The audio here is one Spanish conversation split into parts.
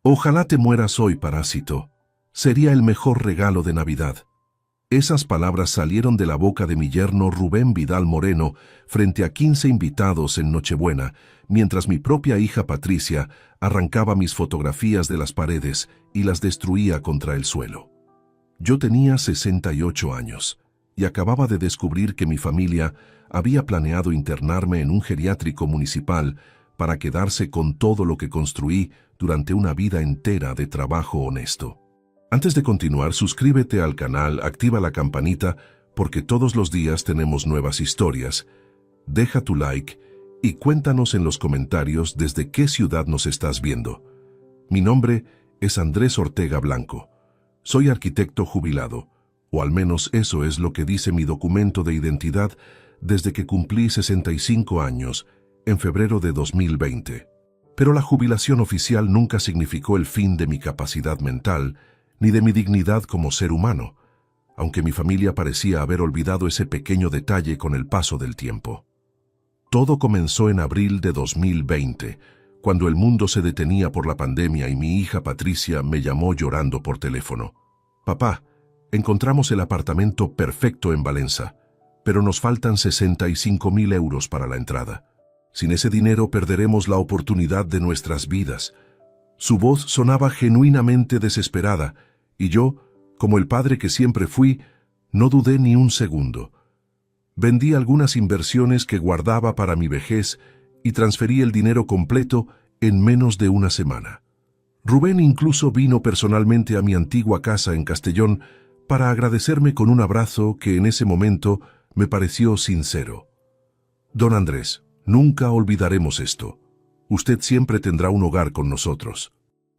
Ojalá te mueras hoy, parásito. Sería el mejor regalo de Navidad. Esas palabras salieron de la boca de mi yerno Rubén Vidal Moreno frente a 15 invitados en Nochebuena, mientras mi propia hija Patricia arrancaba mis fotografías de las paredes y las destruía contra el suelo. Yo tenía 68 años y acababa de descubrir que mi familia había planeado internarme en un geriátrico municipal para quedarse con todo lo que construí durante una vida entera de trabajo honesto. Antes de continuar, suscríbete al canal, activa la campanita, porque todos los días tenemos nuevas historias. Deja tu like y cuéntanos en los comentarios desde qué ciudad nos estás viendo. Mi nombre es Andrés Ortega Blanco. Soy arquitecto jubilado, o al menos eso es lo que dice mi documento de identidad desde que cumplí 65 años, en febrero de 2020. Pero la jubilación oficial nunca significó el fin de mi capacidad mental, ni de mi dignidad como ser humano, aunque mi familia parecía haber olvidado ese pequeño detalle con el paso del tiempo. Todo comenzó en abril de 2020, cuando el mundo se detenía por la pandemia y mi hija Patricia me llamó llorando por teléfono. «Papá, encontramos el apartamento perfecto en Valencia, pero nos faltan 65.000 euros para la entrada. Sin ese dinero perderemos la oportunidad de nuestras vidas». Su voz sonaba genuinamente desesperada, y yo, como el padre que siempre fui, no dudé ni un segundo. Vendí algunas inversiones que guardaba para mi vejez y transferí el dinero completo en menos de una semana. Rubén incluso vino personalmente a mi antigua casa en Castellón para agradecerme con un abrazo que en ese momento me pareció sincero. «Don Andrés, nunca olvidaremos esto. Usted siempre tendrá un hogar con nosotros».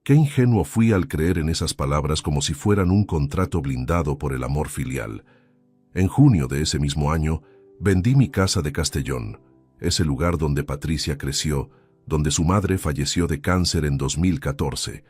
Qué ingenuo fui al creer en esas palabras como si fueran un contrato blindado por el amor filial. En junio de ese mismo año, vendí mi casa de Castellón, ese lugar donde Patricia creció, donde su madre falleció de cáncer en 2014,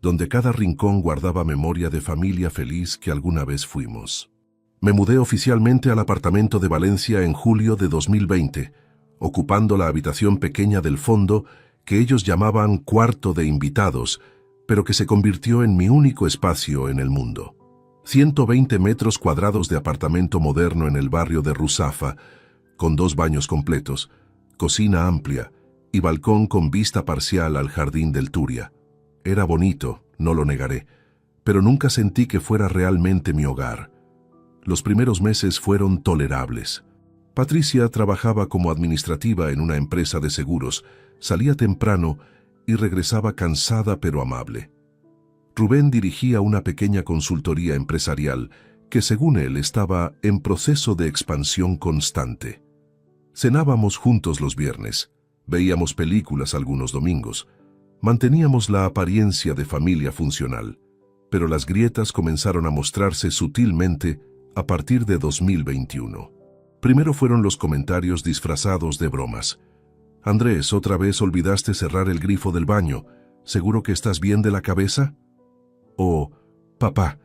donde cada rincón guardaba memoria de familia feliz que alguna vez fuimos. Me mudé oficialmente al apartamento de Valencia en julio de 2020, ocupando la habitación pequeña del fondo que ellos llamaban cuarto de invitados, pero que se convirtió en mi único espacio en el mundo. 120 metros cuadrados de apartamento moderno en el barrio de Ruzafa, con 2 baños completos, cocina amplia y balcón con vista parcial al jardín del Turia. Era bonito, no lo negaré, pero nunca sentí que fuera realmente mi hogar. Los primeros meses fueron tolerables. Patricia trabajaba como administrativa en una empresa de seguros, salía temprano y regresaba cansada pero amable. Rubén dirigía una pequeña consultoría empresarial que, según él, estaba en proceso de expansión constante. Cenábamos juntos los viernes, veíamos películas algunos domingos, manteníamos la apariencia de familia funcional, pero las grietas comenzaron a mostrarse sutilmente a partir de 2021. Primero fueron los comentarios disfrazados de bromas. «Andrés, ¿otra vez olvidaste cerrar el grifo del baño? ¿Seguro que estás bien de la cabeza?» O «Papá,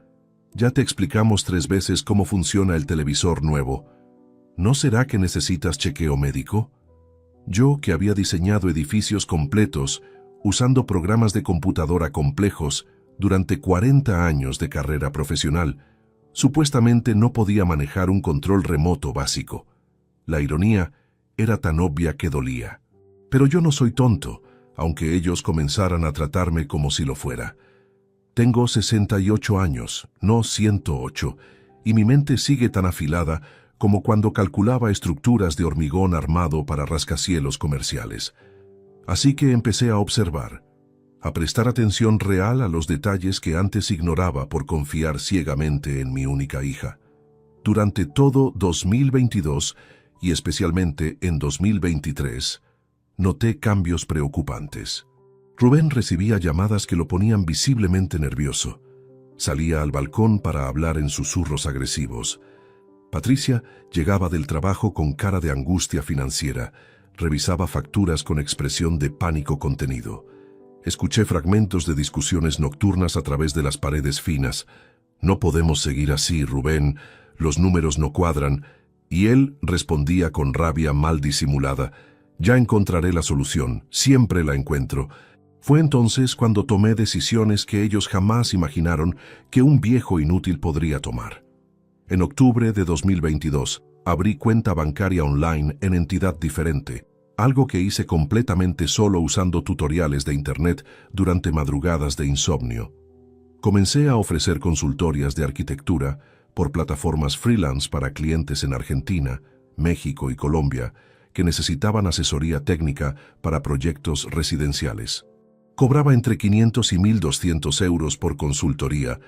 ya te explicamos 3 veces cómo funciona el televisor nuevo. ¿No será que necesitas chequeo médico?» Yo, que había diseñado edificios completos, usando programas de computadora complejos durante 40 años de carrera profesional, supuestamente no podía manejar un control remoto básico. La ironía era tan obvia que dolía. Pero yo no soy tonto, aunque ellos comenzaran a tratarme como si lo fuera. Tengo 68 años, no 108, y mi mente sigue tan afilada como cuando calculaba estructuras de hormigón armado para rascacielos comerciales. Así que empecé a observar, a prestar atención real a los detalles que antes ignoraba por confiar ciegamente en mi única hija. Durante todo 2022 y especialmente en 2023, noté cambios preocupantes. Rubén recibía llamadas que lo ponían visiblemente nervioso. Salía al balcón para hablar en susurros agresivos. Patricia llegaba del trabajo con cara de angustia financiera, revisaba facturas con expresión de pánico contenido. Escuché fragmentos de discusiones nocturnas a través de las paredes finas. «No podemos seguir así, Rubén, los números no cuadran», y él respondía con rabia mal disimulada: «Ya encontraré la solución, siempre la encuentro». Fue entonces cuando tomé decisiones que ellos jamás imaginaron que un viejo inútil podría tomar. En octubre de 2022, abrí cuenta bancaria online en entidad diferente, algo que hice completamente solo usando tutoriales de internet durante madrugadas de insomnio. Comencé a ofrecer consultorías de arquitectura por plataformas freelance para clientes en Argentina, México y Colombia que necesitaban asesoría técnica para proyectos residenciales. Cobraba entre 500 y 1.200 euros por consultoría,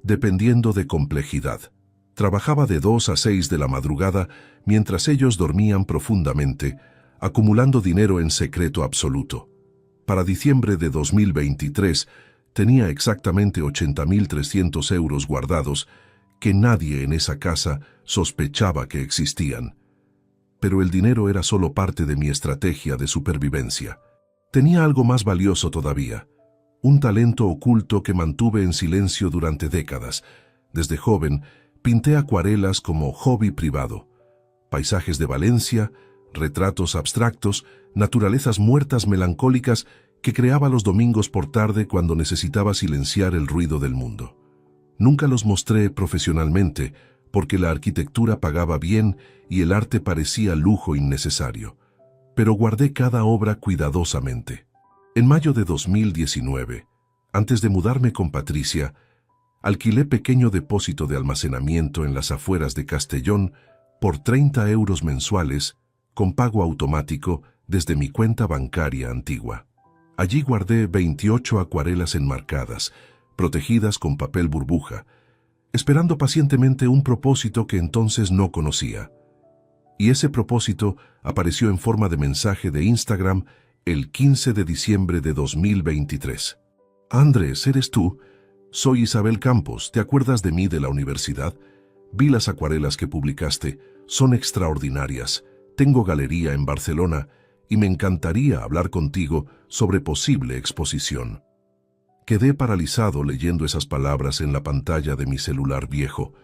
dependiendo de complejidad. Trabajaba de 2 a 6 de la madrugada mientras ellos dormían profundamente, acumulando dinero en secreto absoluto. Para diciembre de 2023, tenía exactamente 80.300 euros guardados que nadie en esa casa sospechaba que existían. Pero el dinero era solo parte de mi estrategia de supervivencia. Tenía algo más valioso todavía, un talento oculto que mantuve en silencio durante décadas. Desde joven, pinté acuarelas como hobby privado. Paisajes de Valencia, retratos abstractos, naturalezas muertas melancólicas que creaba los domingos por tarde cuando necesitaba silenciar el ruido del mundo. Nunca los mostré profesionalmente, porque la arquitectura pagaba bien y el arte parecía lujo innecesario. Pero guardé cada obra cuidadosamente. En mayo de 2019, antes de mudarme con Patricia, alquilé pequeño depósito de almacenamiento en las afueras de Castellón por 30 euros mensuales, con pago automático desde mi cuenta bancaria antigua. Allí guardé 28 acuarelas enmarcadas, protegidas con papel burbuja, esperando pacientemente un propósito que entonces no conocía. Y ese propósito apareció en forma de mensaje de Instagram el 15 de diciembre de 2023. Andrés, ¿eres tú? Soy Isabel Campos, ¿te acuerdas de mí de la universidad? Vi las acuarelas que publicaste, son extraordinarias. Tengo galería en Barcelona y me encantaría hablar contigo sobre posible exposición. Quedé paralizado leyendo esas palabras en la pantalla de mi celular viejo.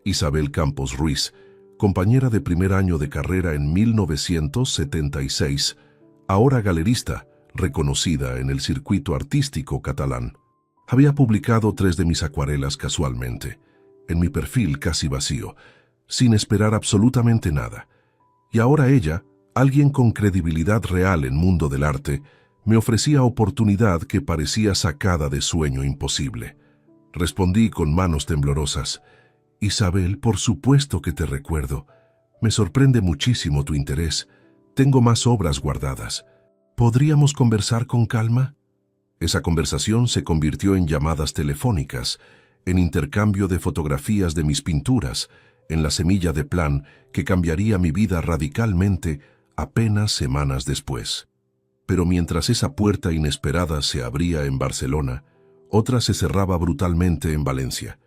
Isabel Campos Ruiz, compañera de primer año de carrera en 1976, ahora galerista, reconocida en el circuito artístico catalán. Había publicado 3 de mis acuarelas casualmente, en mi perfil casi vacío, sin esperar absolutamente nada. Y ahora ella, alguien con credibilidad real en mundo del arte, me ofrecía oportunidad que parecía sacada de sueño imposible. Respondí con manos temblorosas: Isabel, por supuesto que te recuerdo. Me sorprende muchísimo tu interés. Tengo más obras guardadas. ¿Podríamos conversar con calma? Esa conversación se convirtió en llamadas telefónicas, en intercambio de fotografías de mis pinturas, en la semilla de plan que cambiaría mi vida radicalmente apenas semanas después. Pero mientras esa puerta inesperada se abría en Barcelona, otra se cerraba brutalmente en Valencia.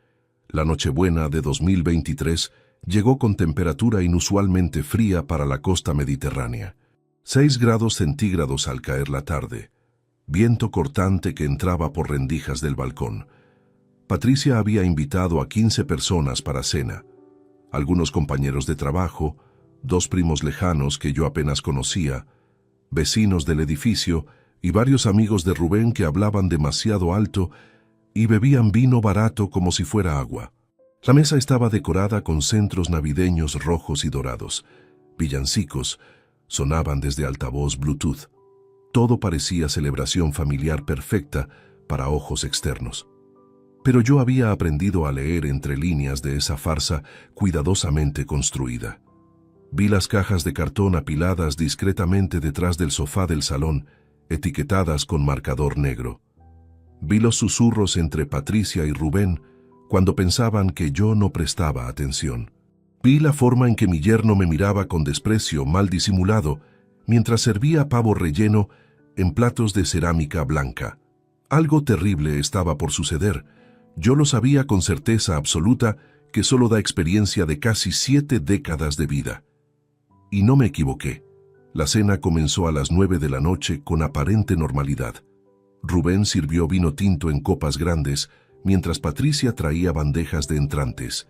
La Nochebuena de 2023 llegó con temperatura inusualmente fría para la costa mediterránea. 6 grados centígrados al caer la tarde. Viento cortante que entraba por rendijas del balcón. Patricia había invitado a 15 personas para cena. Algunos compañeros de trabajo, 2 primos lejanos que yo apenas conocía, vecinos del edificio y varios amigos de Rubén que hablaban demasiado alto y bebían vino barato como si fuera agua. La mesa estaba decorada con centros navideños rojos y dorados. Villancicos sonaban desde altavoz Bluetooth. Todo parecía celebración familiar perfecta para ojos externos. Pero yo había aprendido a leer entre líneas de esa farsa cuidadosamente construida. Vi las cajas de cartón apiladas discretamente detrás del sofá del salón, etiquetadas con marcador negro. Vi los susurros entre Patricia y Rubén cuando pensaban que yo no prestaba atención. Vi la forma en que mi yerno me miraba con desprecio mal disimulado mientras servía pavo relleno en platos de cerámica blanca. Algo terrible estaba por suceder. Yo lo sabía con certeza absoluta que solo da experiencia de casi 7 décadas de vida. Y no me equivoqué. La cena comenzó a las 9 de la noche con aparente normalidad. Rubén sirvió vino tinto en copas grandes, mientras Patricia traía bandejas de entrantes,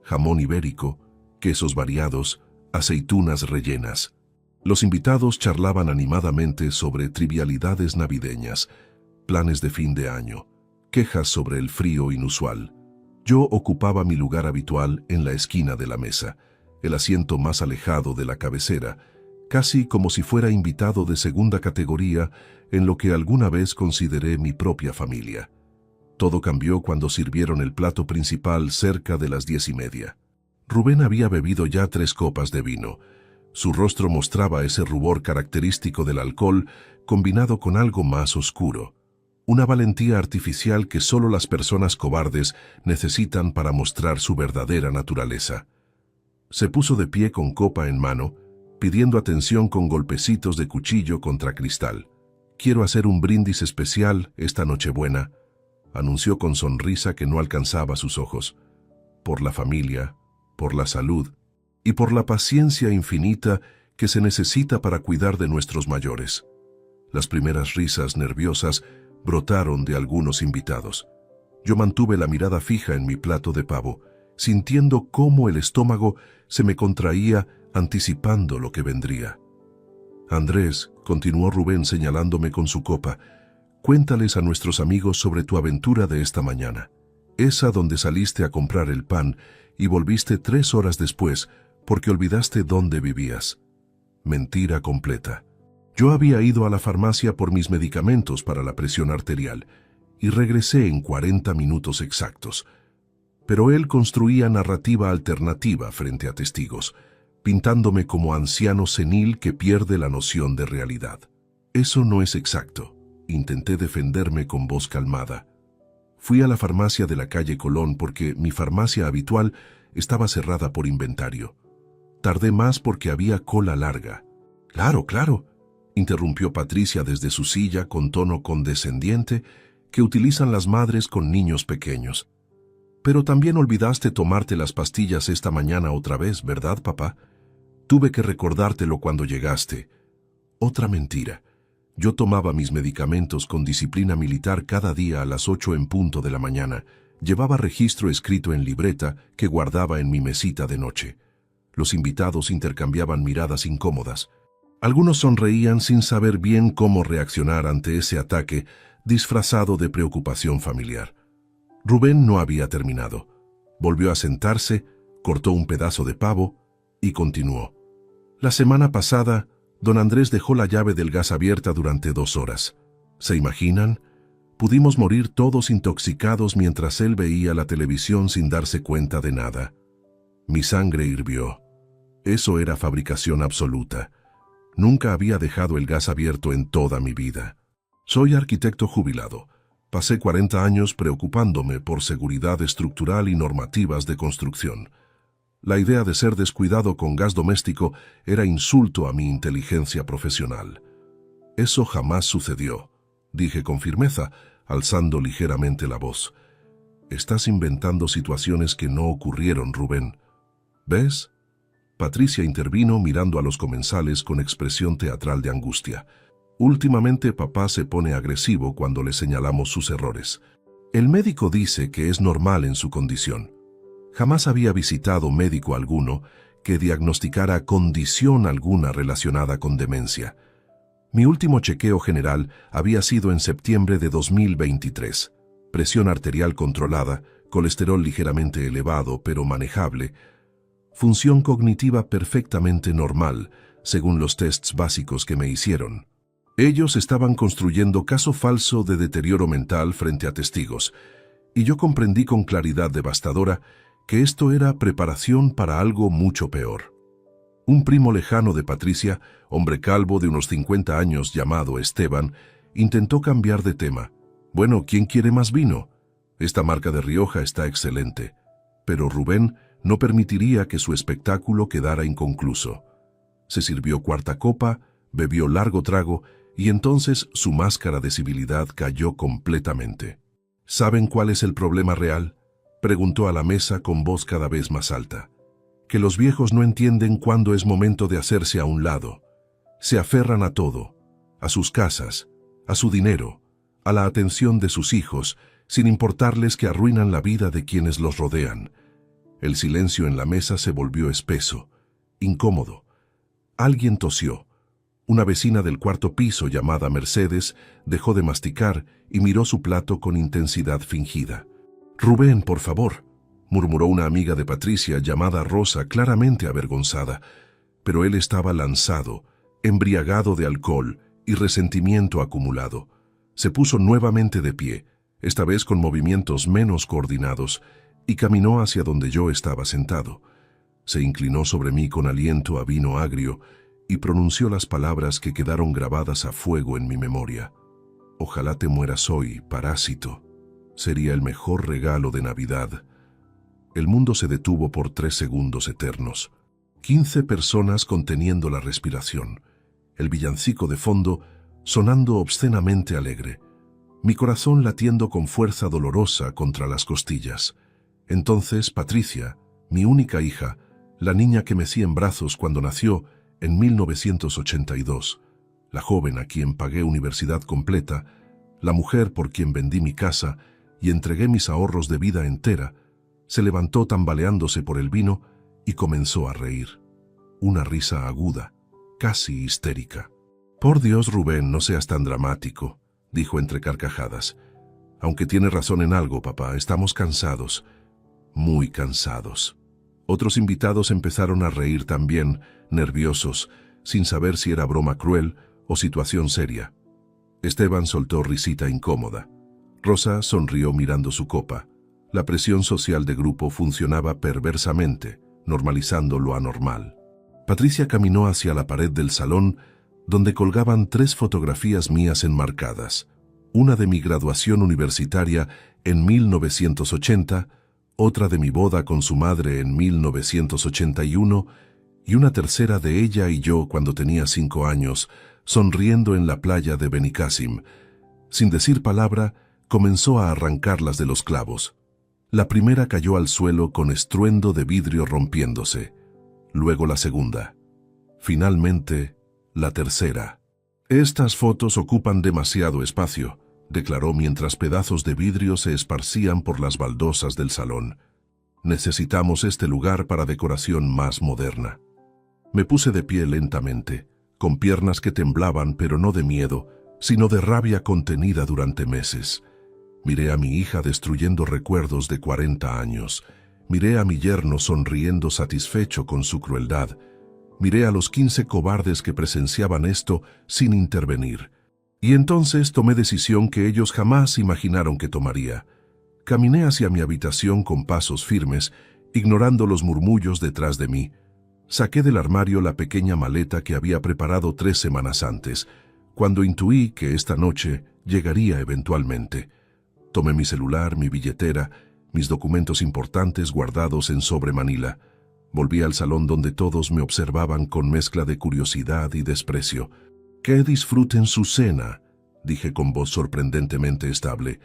jamón ibérico, quesos variados, aceitunas rellenas. Los invitados charlaban animadamente sobre trivialidades navideñas, planes de fin de año, quejas sobre el frío inusual. Yo ocupaba mi lugar habitual en la esquina de la mesa, el asiento más alejado de la cabecera, casi como si fuera invitado de segunda categoría en lo que alguna vez consideré mi propia familia. Todo cambió cuando sirvieron el plato principal cerca de las 10:30. Rubén había bebido ya 3 copas de vino. Su rostro mostraba ese rubor característico del alcohol combinado con algo más oscuro. Una valentía artificial que solo las personas cobardes necesitan para mostrar su verdadera naturaleza. Se puso de pie con copa en mano, pidiendo atención con golpecitos de cuchillo contra cristal. «Quiero hacer un brindis especial esta Nochebuena», anunció con sonrisa que no alcanzaba sus ojos. «Por la familia, por la salud y por la paciencia infinita que se necesita para cuidar de nuestros mayores». Las primeras risas nerviosas brotaron de algunos invitados. Yo mantuve la mirada fija en mi plato de pavo, sintiendo cómo el estómago se me contraía anticipando lo que vendría. «Andrés», continuó Rubén señalándome con su copa, «cuéntales a nuestros amigos sobre tu aventura de esta mañana. Esa donde saliste a comprar el pan y volviste 3 horas después porque olvidaste dónde vivías». Mentira completa. Yo había ido a la farmacia por mis medicamentos para la presión arterial y regresé en 40 minutos exactos. Pero él construía narrativa alternativa frente a testigos, pintándome como anciano senil que pierde la noción de realidad. «Eso no es exacto», intenté defenderme con voz calmada. «Fui a la farmacia de la calle Colón porque mi farmacia habitual estaba cerrada por inventario. Tardé más porque había cola larga». «Claro, claro», interrumpió Patricia desde su silla con tono condescendiente que utilizan las madres con niños pequeños. «Pero también olvidaste tomarte las pastillas esta mañana otra vez, ¿verdad, papá? Tuve que recordártelo cuando llegaste». Otra mentira. Yo tomaba mis medicamentos con disciplina militar cada día a las 8 en punto de la mañana. Llevaba registro escrito en libreta que guardaba en mi mesita de noche. Los invitados intercambiaban miradas incómodas. Algunos sonreían sin saber bien cómo reaccionar ante ese ataque disfrazado de preocupación familiar. Rubén no había terminado. Volvió a sentarse, cortó un pedazo de pavo y continuó. «La semana pasada, don Andrés dejó la llave del gas abierta durante 2 horas. ¿Se imaginan? Pudimos morir todos intoxicados mientras él veía la televisión sin darse cuenta de nada. Mi sangre hirvió. Eso era fabricación absoluta. Nunca había dejado el gas abierto en toda mi vida. Soy arquitecto jubilado. Pasé 40 años preocupándome por seguridad estructural y normativas de construcción. La idea de ser descuidado con gas doméstico era insulto a mi inteligencia profesional. Eso jamás sucedió», dije con firmeza, alzando ligeramente la voz. «Estás inventando situaciones que no ocurrieron, Rubén. ¿Ves?». Patricia intervino mirando a los comensales con expresión teatral de angustia. «Últimamente papá se pone agresivo cuando le señalamos sus errores. El médico dice que es normal en su condición. Jamás había visitado médico alguno que diagnosticara condición alguna relacionada con demencia. Mi último chequeo general había sido en septiembre de 2023. Presión arterial controlada, colesterol ligeramente elevado pero manejable, función cognitiva perfectamente normal, según los tests básicos que me hicieron. Ellos estaban construyendo caso falso de deterioro mental frente a testigos, y yo comprendí con claridad devastadora que esto era preparación para algo mucho peor. Un primo lejano de Patricia, hombre calvo de unos 50 años llamado Esteban, intentó cambiar de tema. «Bueno, ¿quién quiere más vino? Esta marca de Rioja está excelente». Pero Rubén no permitiría que su espectáculo quedara inconcluso. Se sirvió 4ª copa, bebió largo trago y entonces su máscara de civilidad cayó completamente. «¿Saben cuál es el problema real?», preguntó a la mesa con voz cada vez más alta. «Que los viejos no entienden cuándo es momento de hacerse a un lado. Se aferran a todo, a sus casas, a su dinero, a la atención de sus hijos, sin importarles que arruinan la vida de quienes los rodean». El silencio en la mesa se volvió espeso, incómodo. Alguien tosió, Una vecina del cuarto piso, llamada Mercedes, dejó de masticar y miró su plato con intensidad fingida. «Rubén, por favor», murmuró una amiga de Patricia, llamada Rosa, claramente avergonzada. Pero él estaba lanzado, embriagado de alcohol y resentimiento acumulado. Se puso nuevamente de pie, esta vez con movimientos menos coordinados, y caminó hacia donde yo estaba sentado. Se inclinó sobre mí con aliento a vino agrio y pronunció las palabras que quedaron grabadas a fuego en mi memoria. «Ojalá te mueras hoy, parásito. Sería el mejor regalo de Navidad». El mundo se detuvo por 3 segundos eternos. 15 personas conteniendo la respiración. El villancico de fondo sonando obscenamente alegre. Mi corazón latiendo con fuerza dolorosa contra las costillas. Entonces Patricia, mi única hija, la niña que mecí en brazos cuando nació en 1982, la joven a quien pagué universidad completa, la mujer por quien vendí mi casa y entregué mis ahorros de vida entera, se levantó tambaleándose por el vino y comenzó a reír. Una risa aguda, casi histérica. «Por Dios, Rubén, no seas tan dramático», dijo entre carcajadas. «Aunque tiene razón en algo, papá, estamos cansados, muy cansados». Otros invitados empezaron a reír también, nerviosos, sin saber si era broma cruel o situación seria. Esteban soltó risita incómoda. Rosa sonrió mirando su copa. La presión social de grupo funcionaba perversamente, normalizando lo anormal. Patricia caminó hacia la pared del salón, donde colgaban 3 fotografías mías enmarcadas. Una de mi graduación universitaria en 1980, otra de mi boda con su madre en 1981 y una tercera de ella y yo cuando tenía 5 años, sonriendo en la playa de Benicassim. Sin decir palabra, comenzó a arrancarlas de los clavos. La primera cayó al suelo con estruendo de vidrio rompiéndose. Luego la segunda. Finalmente, la tercera. «Estas fotos ocupan demasiado espacio», declaró mientras pedazos de vidrio se esparcían por las baldosas del salón. «Necesitamos este lugar para decoración más moderna». Me puse de pie lentamente, con piernas que temblaban, pero no de miedo, sino de rabia contenida durante meses. Miré a mi hija destruyendo recuerdos de 40 años. Miré a mi yerno sonriendo satisfecho con su crueldad. Miré a los 15 cobardes que presenciaban esto sin intervenir. Y entonces tomé decisión que ellos jamás imaginaron que tomaría. Caminé hacia mi habitación con pasos firmes, ignorando los murmullos detrás de mí. Saqué del armario la pequeña maleta que había preparado 3 semanas antes, cuando intuí que esta noche llegaría eventualmente. Tomé mi celular, mi billetera, mis documentos importantes guardados en sobre Manila. Volví al salón donde todos me observaban con mezcla de curiosidad y desprecio. «Que disfruten su cena», dije con voz sorprendentemente estable.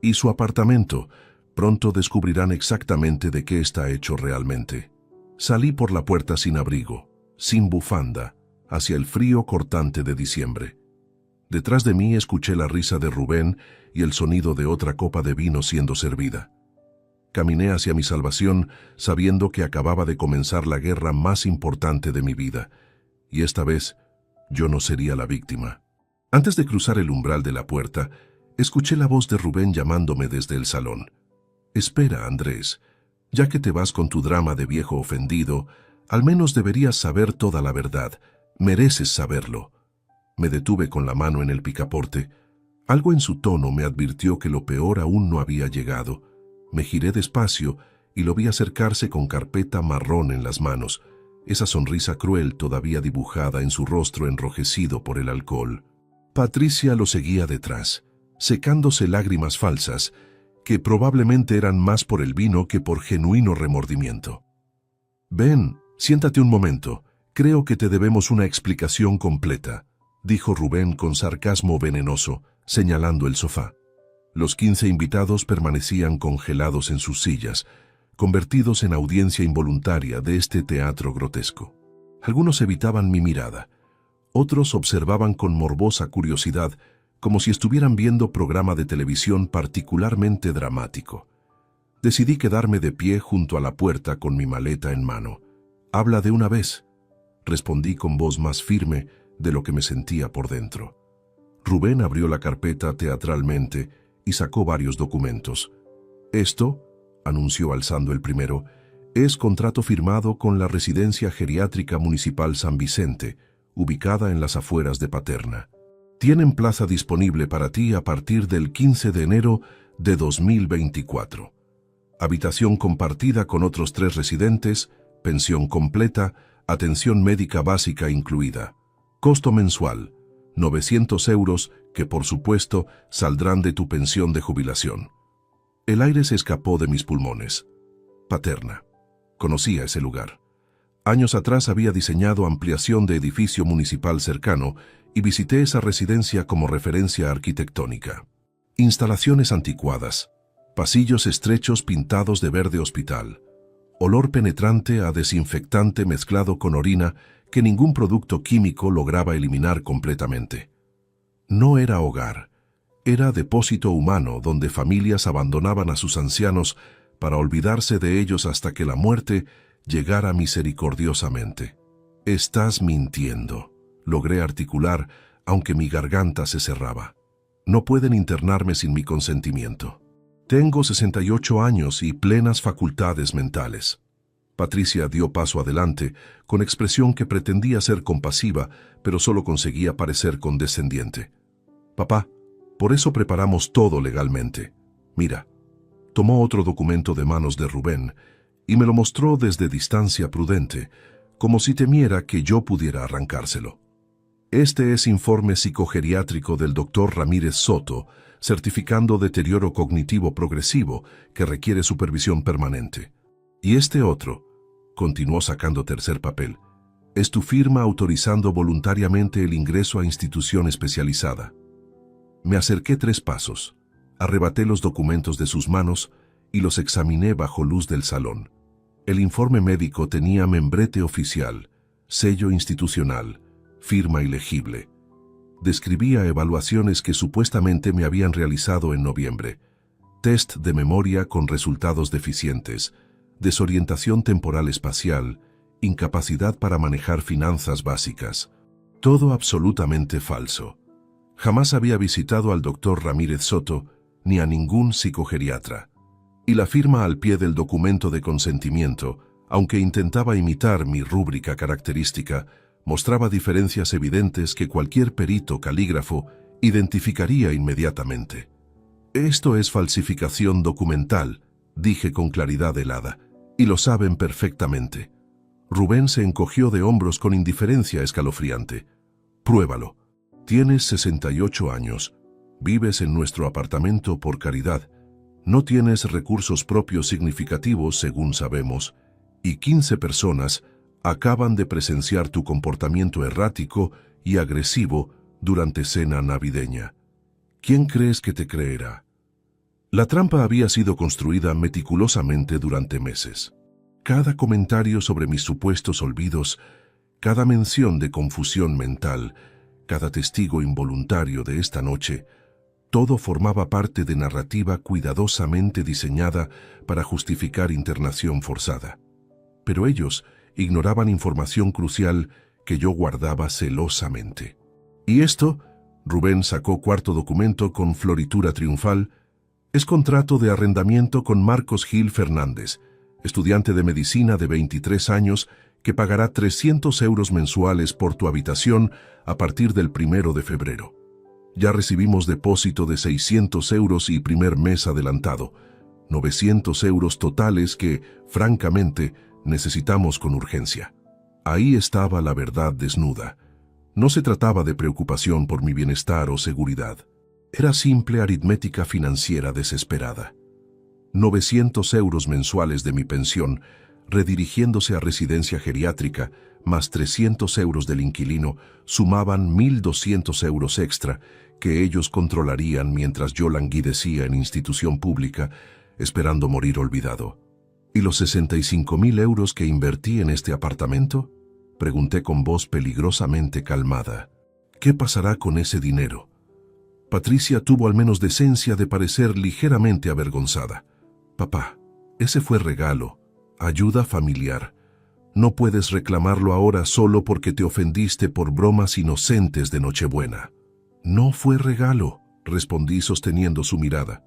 «Y su apartamento. Pronto descubrirán exactamente de qué está hecho realmente». Salí por la puerta sin abrigo, sin bufanda, hacia el frío cortante de diciembre. Detrás de mí escuché la risa de Rubén y el sonido de otra copa de vino siendo servida. Caminé hacia mi salvación, sabiendo que acababa de comenzar la guerra más importante de mi vida, y esta vez yo no sería la víctima. Antes de cruzar el umbral de la puerta, escuché la voz de Rubén llamándome desde el salón. «Espera, Andrés, ya que te vas con tu drama de viejo ofendido, al menos deberías saber toda la verdad. Mereces saberlo». Me detuve con la mano en el picaporte. Algo en su tono me advirtió que lo peor aún no había llegado. Me giré despacio y lo vi acercarse con carpeta marrón en las manos, esa sonrisa cruel todavía dibujada en su rostro enrojecido por el alcohol. Patricia lo seguía detrás, secándose lágrimas falsas, que probablemente eran más por el vino que por genuino remordimiento. «Ven, siéntate un momento. Creo que te debemos una explicación completa», dijo Rubén con sarcasmo venenoso, señalando el sofá. Los 15 invitados permanecían congelados en sus sillas, convertidos en audiencia involuntaria de este teatro grotesco. Algunos evitaban mi mirada. Otros observaban con morbosa curiosidad, como si estuvieran viendo programa de televisión particularmente dramático. Decidí quedarme de pie junto a la puerta con mi maleta en mano. «Habla de una vez», respondí con voz más firme, de lo que me sentía por dentro. Rubén abrió la carpeta teatralmente y sacó varios documentos. Esto, anunció alzando el primero, es contrato firmado con la Residencia Geriátrica Municipal San Vicente, ubicada en las afueras de Paterna. Tienen plaza disponible para ti a partir del 15 de enero de 2024. Habitación compartida con otros 3 residentes, pensión completa, atención médica básica incluida. Costo mensual, 900 euros, que por supuesto saldrán de tu pensión de jubilación. El aire se escapó de mis pulmones. Paterna. Conocía ese lugar. Años atrás había diseñado ampliación de edificio municipal cercano y visité esa residencia como referencia arquitectónica. Instalaciones anticuadas, pasillos estrechos pintados de verde hospital, olor penetrante a desinfectante mezclado con orina que ningún producto químico lograba eliminar completamente. No era hogar, era depósito humano donde familias abandonaban a sus ancianos para olvidarse de ellos hasta que la muerte llegara misericordiosamente. «Estás mintiendo», logré articular, aunque mi garganta se cerraba. «No pueden internarme sin mi consentimiento. Tengo 68 años y plenas facultades mentales». Patricia dio paso adelante, con expresión que pretendía ser compasiva, pero solo conseguía parecer condescendiente. «Papá, por eso preparamos todo legalmente. Mira». Tomó otro documento de manos de Rubén y me lo mostró desde distancia prudente, como si temiera que yo pudiera arrancárselo. Este es informe psicogeriátrico del Dr. Ramírez Soto, certificando deterioro cognitivo progresivo que requiere supervisión permanente. Y este otro, continuó sacando tercer papel, es tu firma autorizando voluntariamente el ingreso a institución especializada. Me acerqué 3 pasos. Arrebaté los documentos de sus manos y los examiné bajo luz del salón. El informe médico tenía membrete oficial, sello institucional, firma ilegible. Describía evaluaciones que supuestamente me habían realizado en noviembre. Test de memoria con resultados deficientes, desorientación temporal espacial, incapacidad para manejar finanzas básicas. Todo absolutamente falso. Jamás había visitado al Dr. Ramírez Soto ni a ningún psicogeriatra. Y la firma al pie del documento de consentimiento, aunque intentaba imitar mi rúbrica característica, mostraba diferencias evidentes que cualquier perito calígrafo identificaría inmediatamente. «Esto es falsificación documental», dije con claridad helada, «y lo saben perfectamente». Rubén se encogió de hombros con indiferencia escalofriante. «Pruébalo. Tienes 68 años. Vives en nuestro apartamento por caridad. No tienes recursos propios significativos, según sabemos, y 15 personas acaban de presenciar tu comportamiento errático y agresivo durante cena navideña. ¿Quién crees que te creerá?». La trampa había sido construida meticulosamente durante meses. Cada comentario sobre mis supuestos olvidos, cada mención de confusión mental, cada testigo involuntario de esta noche, todo formaba parte de narrativa cuidadosamente diseñada para justificar internación forzada. Pero ellos ignoraban información crucial que yo guardaba celosamente. Y esto, Rubén sacó cuarto documento con floritura triunfal, es contrato de arrendamiento con Marcos Gil Fernández, estudiante de medicina de 23 años que pagará 300 euros mensuales por tu habitación a partir del 1 de febrero. Ya recibimos depósito de 600 euros y primer mes adelantado, 900 euros totales que, francamente, necesitamos con urgencia. Ahí estaba la verdad desnuda. No se trataba de preocupación por mi bienestar o seguridad. Era simple aritmética financiera desesperada. 900 euros mensuales de mi pensión, redirigiéndose a residencia geriátrica, más 300 euros del inquilino, sumaban 1.200 euros extra que ellos controlarían mientras yo languidecía en institución pública, esperando morir olvidado. ¿Y los 65.000 euros que invertí en este apartamento?, pregunté con voz peligrosamente calmada. ¿Qué pasará con ese dinero? Patricia tuvo al menos decencia de parecer ligeramente avergonzada. Papá, ese fue regalo, ayuda familiar. No puedes reclamarlo ahora solo porque te ofendiste por bromas inocentes de Nochebuena. No fue regalo, respondí sosteniendo su mirada.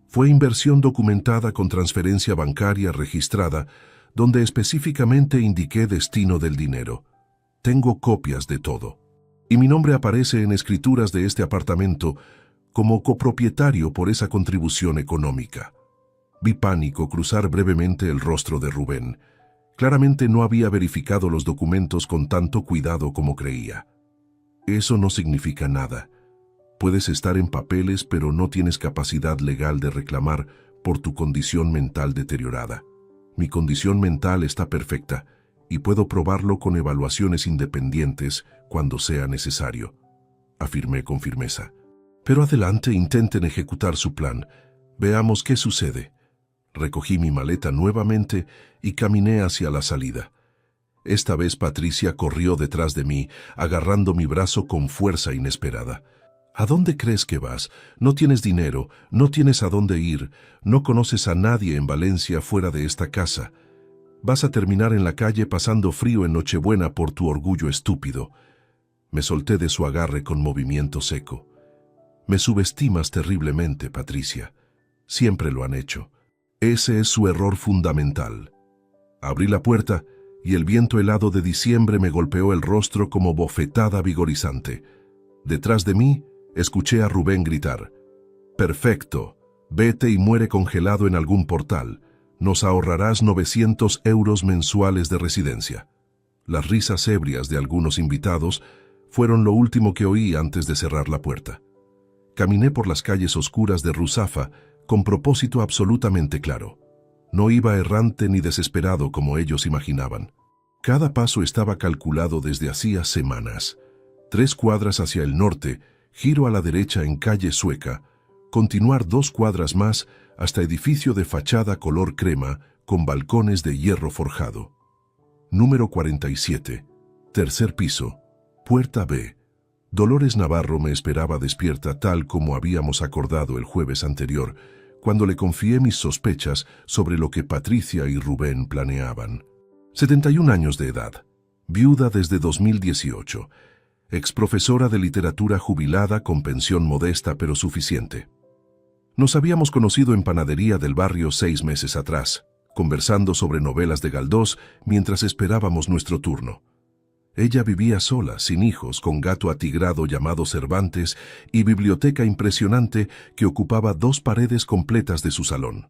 Fue inversión documentada con transferencia bancaria registrada, donde específicamente indiqué destino del dinero. Tengo copias de todo. Y mi nombre aparece en escrituras de este apartamento como copropietario por esa contribución económica. Vi pánico cruzar brevemente el rostro de Rubén. Claramente no había verificado los documentos con tanto cuidado como creía. Eso no significa nada. Puedes estar en papeles, pero no tienes capacidad legal de reclamar por tu condición mental deteriorada. Mi condición mental está perfecta y puedo probarlo con evaluaciones independientes cuando sea necesario, afirmé con firmeza. Pero adelante, intenten ejecutar su plan. Veamos qué sucede. Recogí mi maleta nuevamente y caminé hacia la salida. Esta vez Patricia corrió detrás de mí, agarrando mi brazo con fuerza inesperada. ¿A dónde crees que vas? No tienes dinero, no tienes a dónde ir, no conoces a nadie en Valencia fuera de esta casa. Vas a terminar en la calle pasando frío en Nochebuena por tu orgullo estúpido. Me solté de su agarre con movimiento seco. Me subestimas terriblemente, Patricia. Siempre lo han hecho. Ese es su error fundamental. Abrí la puerta y el viento helado de diciembre me golpeó el rostro como bofetada vigorizante. Detrás de mí, escuché a Rubén gritar: «Perfecto, vete y muere congelado en algún portal. Nos ahorrarás 900 euros mensuales de residencia». Las risas ebrias de algunos invitados fueron lo último que oí antes de cerrar la puerta. Caminé por las calles oscuras de Ruzafa con propósito absolutamente claro. No iba errante ni desesperado como ellos imaginaban. Cada paso estaba calculado desde hacía semanas. 3 cuadras hacia el norte, giro a la derecha en calle Sueca, continuar 2 cuadras más hasta edificio de fachada color crema con balcones de hierro forjado. Número 47, tercer piso, puerta B. Dolores Navarro me esperaba despierta tal como habíamos acordado el jueves anterior, cuando le confié mis sospechas sobre lo que Patricia y Rubén planeaban. 71 años de edad, viuda desde 2018, exprofesora de literatura jubilada con pensión modesta pero suficiente. Nos habíamos conocido en panadería del barrio 6 meses atrás, conversando sobre novelas de Galdós mientras esperábamos nuestro turno. Ella vivía sola, sin hijos, con gato atigrado llamado Cervantes y biblioteca impresionante que ocupaba 2 paredes completas de su salón.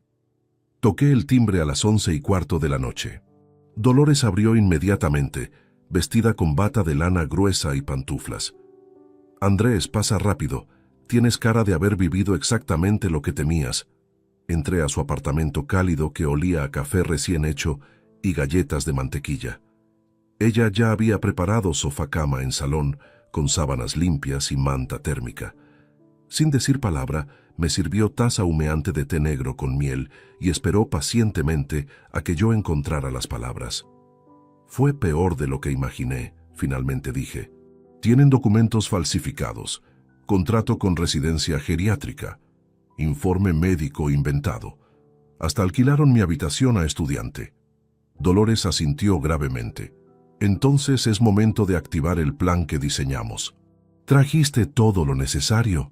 Toqué el timbre a las 11:15 de la noche. Dolores abrió inmediatamente, vestida con bata de lana gruesa y pantuflas. «Andrés, pasa rápido. Tienes cara de haber vivido exactamente lo que temías». Entré a su apartamento cálido que olía a café recién hecho y galletas de mantequilla. Ella ya había preparado sofá-cama en salón, con sábanas limpias y manta térmica. Sin decir palabra, me sirvió taza humeante de té negro con miel y esperó pacientemente a que yo encontrara las palabras. «Fue peor de lo que imaginé», finalmente dije. «Tienen documentos falsificados, contrato con residencia geriátrica, informe médico inventado. Hasta alquilaron mi habitación a estudiante». Dolores asintió gravemente. «Entonces es momento de activar el plan que diseñamos». «¿Trajiste todo lo necesario?»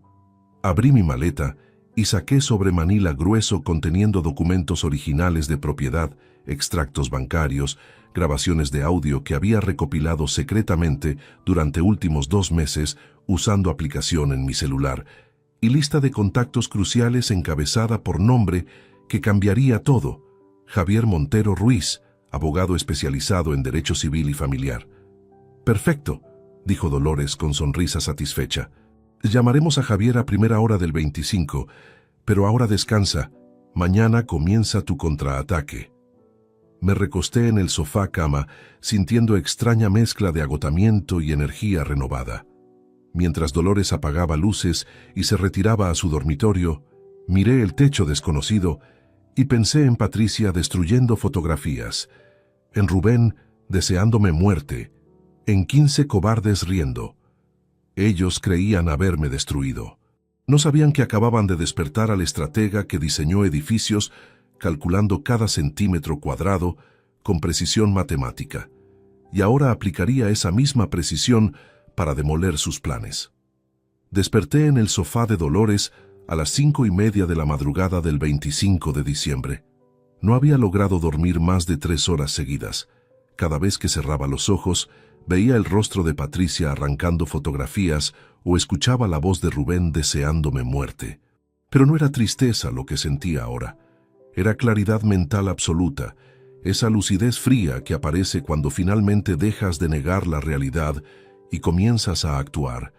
Abrí mi maleta y saqué sobre manila grueso conteniendo documentos originales de propiedad, extractos bancarios, grabaciones de audio que había recopilado secretamente durante últimos 2 meses usando aplicación en mi celular, y lista de contactos cruciales encabezada por nombre que cambiaría todo: Javier Montero Ruiz, abogado especializado en derecho civil y familiar. «Perfecto», dijo Dolores con sonrisa satisfecha. «Llamaremos a Javier a primera hora del 25, pero ahora descansa. Mañana comienza tu contraataque». Me recosté en el sofá-cama, sintiendo extraña mezcla de agotamiento y energía renovada. Mientras Dolores apagaba luces y se retiraba a su dormitorio, miré el techo desconocido y pensé en Patricia destruyendo fotografías, en Rubén deseándome muerte, en 15 cobardes riendo. Ellos creían haberme destruido. No sabían que acababan de despertar al estratega que diseñó edificios calculando cada centímetro cuadrado con precisión matemática, y ahora aplicaría esa misma precisión para demoler sus planes. Desperté en el sofá de Dolores a las 5:30 de la madrugada del 25 de diciembre. No había logrado dormir más de 3 horas seguidas. Cada vez que cerraba los ojos, veía el rostro de Patricia arrancando fotografías o escuchaba la voz de Rubén deseándome muerte. Pero no era tristeza lo que sentía ahora. Era claridad mental absoluta, esa lucidez fría que aparece cuando finalmente dejas de negar la realidad y comienzas a actuar.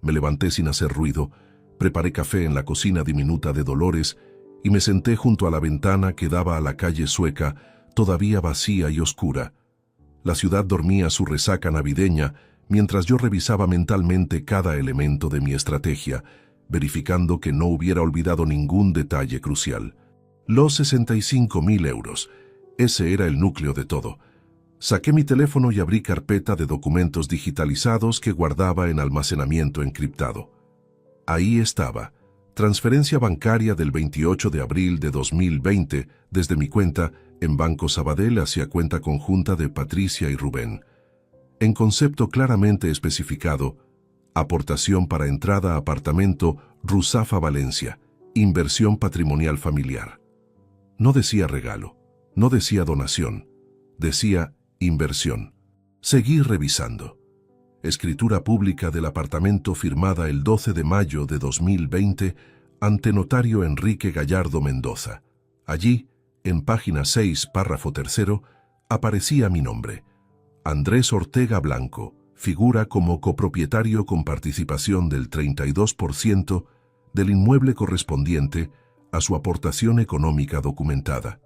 Me levanté sin hacer ruido, preparé café en la cocina diminuta de Dolores y me senté junto a la ventana que daba a la calle Sueca, todavía vacía y oscura. La ciudad dormía su resaca navideña mientras yo revisaba mentalmente cada elemento de mi estrategia, verificando que no hubiera olvidado ningún detalle crucial. Los 65.000 euros. Ese era el núcleo de todo. Saqué mi teléfono y abrí carpeta de documentos digitalizados que guardaba en almacenamiento encriptado. Ahí estaba, transferencia bancaria del 28 de abril de 2020 desde mi cuenta en Banco Sabadell hacia cuenta conjunta de Patricia y Rubén. En concepto claramente especificado, aportación para entrada a apartamento Ruzafa Valencia, inversión patrimonial familiar. No decía regalo, no decía donación, decía inversión. Seguí revisando. Escritura pública del apartamento firmada el 12 de mayo de 2020 ante notario Enrique Gallardo Mendoza. Allí, en página 6, párrafo 3, aparecía mi nombre. Andrés Ortega Blanco, figura como copropietario con participación del 32% del inmueble correspondiente a su aportación económica documentada.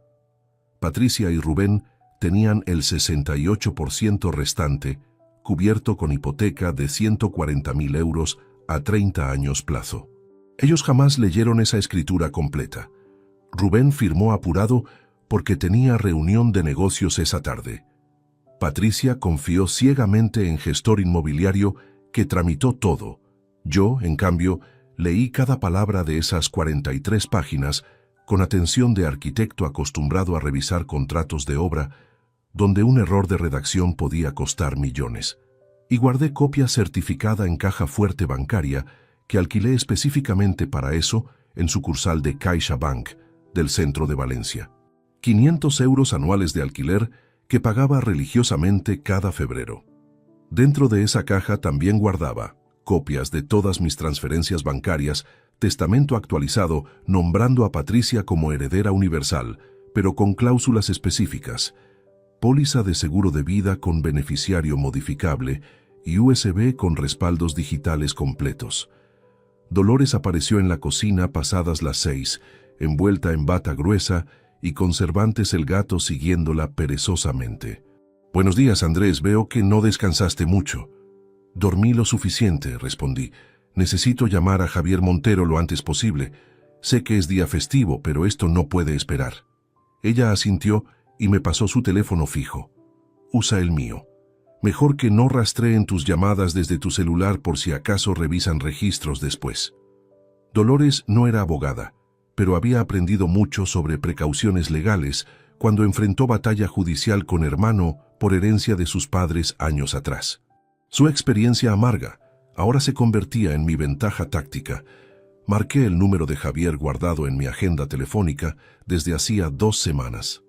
Patricia y Rubén tenían el 68% restante, cubierto con hipoteca de 140.000 euros a 30 años plazo. Ellos jamás leyeron esa escritura completa. Rubén firmó apurado porque tenía reunión de negocios esa tarde. Patricia confió ciegamente en gestor inmobiliario que tramitó todo. Yo, en cambio, leí cada palabra de esas 43 páginas con atención de arquitecto acostumbrado a revisar contratos de obra, donde un error de redacción podía costar millones. Y guardé copia certificada en caja fuerte bancaria que alquilé específicamente para eso en sucursal de CaixaBank del centro de Valencia. 500 euros anuales de alquiler que pagaba religiosamente cada febrero. Dentro de esa caja también guardaba copias de todas mis transferencias bancarias, testamento actualizado nombrando a Patricia como heredera universal, pero con cláusulas específicas, póliza de seguro de vida con beneficiario modificable y USB con respaldos digitales completos. Dolores apareció en la cocina pasadas las 6, envuelta en bata gruesa y con Cervantes el gato siguiéndola perezosamente. «Buenos días, Andrés, veo que no descansaste mucho». «Dormí lo suficiente», respondí. «Necesito llamar a Javier Montero lo antes posible. Sé que es día festivo, pero esto no puede esperar». Ella asintió y me pasó su teléfono fijo. «Usa el mío. Mejor que no rastreen tus llamadas desde tu celular por si acaso revisan registros después». Dolores no era abogada, pero había aprendido mucho sobre precauciones legales cuando enfrentó batalla judicial con hermano por herencia de sus padres años atrás. Su experiencia amarga ahora se convertía en mi ventaja táctica. Marqué el número de Javier guardado en mi agenda telefónica desde hacía 2 semanas.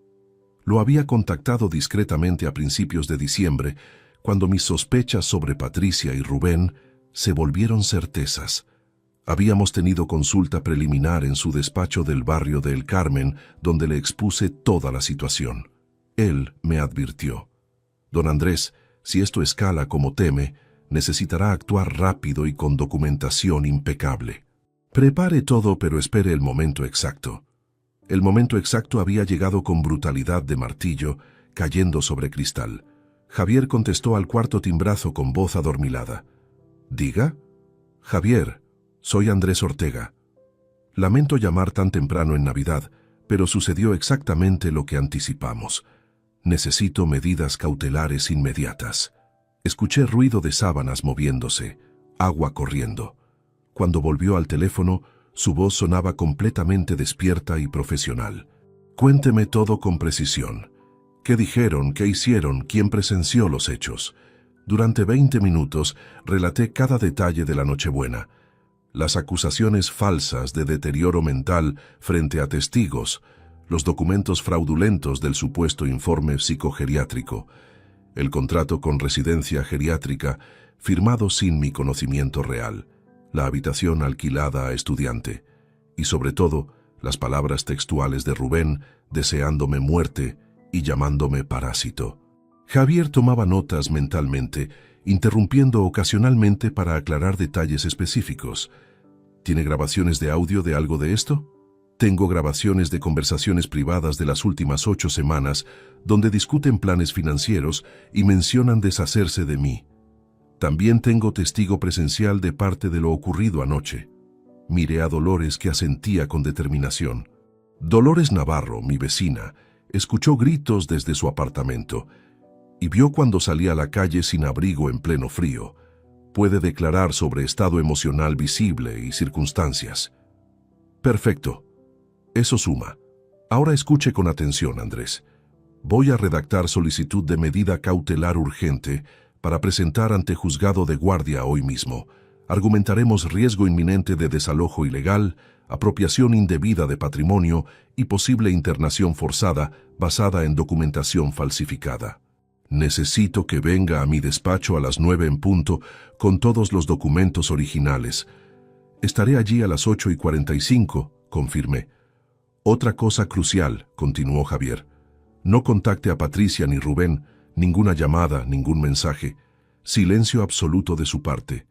Lo había contactado discretamente a principios de diciembre, cuando mis sospechas sobre Patricia y Rubén se volvieron certezas. Habíamos tenido consulta preliminar en su despacho del barrio de El Carmen, donde le expuse toda la situación. Él me advirtió: «Don Andrés, si esto escala como teme, necesitará actuar rápido y con documentación impecable. Prepare todo, pero espere el momento exacto». El momento exacto había llegado con brutalidad de martillo, cayendo sobre cristal. Javier contestó al cuarto timbrazo con voz adormilada. «¿Diga?» «Javier, soy Andrés Ortega. Lamento llamar tan temprano en Navidad, pero sucedió exactamente lo que anticipamos. Necesito medidas cautelares inmediatas». Escuché ruido de sábanas moviéndose, agua corriendo. Cuando volvió al teléfono, su voz sonaba completamente despierta y profesional. «Cuénteme todo con precisión. ¿Qué dijeron? ¿Qué hicieron? ¿Quién presenció los hechos? Durante 20 minutos relaté cada detalle de la Nochebuena. Las acusaciones falsas de deterioro mental frente a testigos, los documentos fraudulentos del supuesto informe psicogeriátrico, el contrato con residencia geriátrica firmado sin mi conocimiento real, la habitación alquilada a estudiante y sobre todo las palabras textuales de Rubén deseándome muerte y llamándome parásito. Javier tomaba notas mentalmente, interrumpiendo ocasionalmente para aclarar detalles específicos. ¿Tiene grabaciones de audio de algo de esto? Tengo grabaciones de conversaciones privadas de las últimas 8 semanas donde discuten planes financieros y mencionan deshacerse de mí. También tengo testigo presencial de parte de lo ocurrido anoche. Miré a Dolores, que asentía con determinación. Dolores Navarro, mi vecina, escuchó gritos desde su apartamento y vio cuando salí a la calle sin abrigo en pleno frío. Puede declarar sobre estado emocional visible y circunstancias. Perfecto. Eso suma. Ahora escuche con atención, Andrés. Voy a redactar solicitud de medida cautelar urgente para presentar ante juzgado de guardia hoy mismo. Argumentaremos riesgo inminente de desalojo ilegal, apropiación indebida de patrimonio y posible internación forzada basada en documentación falsificada. Necesito que venga a mi despacho a las 9 en punto con todos los documentos originales. Estaré allí a las 8:45, confirmé. Otra cosa crucial, continuó Javier. No contacte a Patricia ni Rubén, ninguna llamada, ningún mensaje. Silencio absoluto de su parte.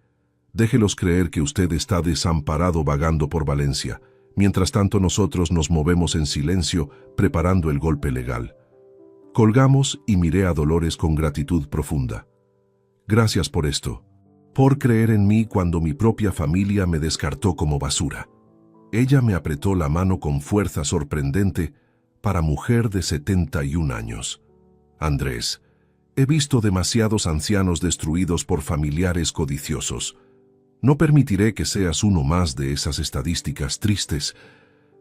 Déjelos creer que usted está desamparado vagando por Valencia. Mientras tanto nosotros nos movemos en silencio, preparando el golpe legal. Colgamos y miré a Dolores con gratitud profunda. Gracias por esto. Por creer en mí cuando mi propia familia me descartó como basura. Ella me apretó la mano con fuerza sorprendente para mujer de 71 años. Andrés, he visto demasiados ancianos destruidos por familiares codiciosos. No permitiré que seas uno más de esas estadísticas tristes.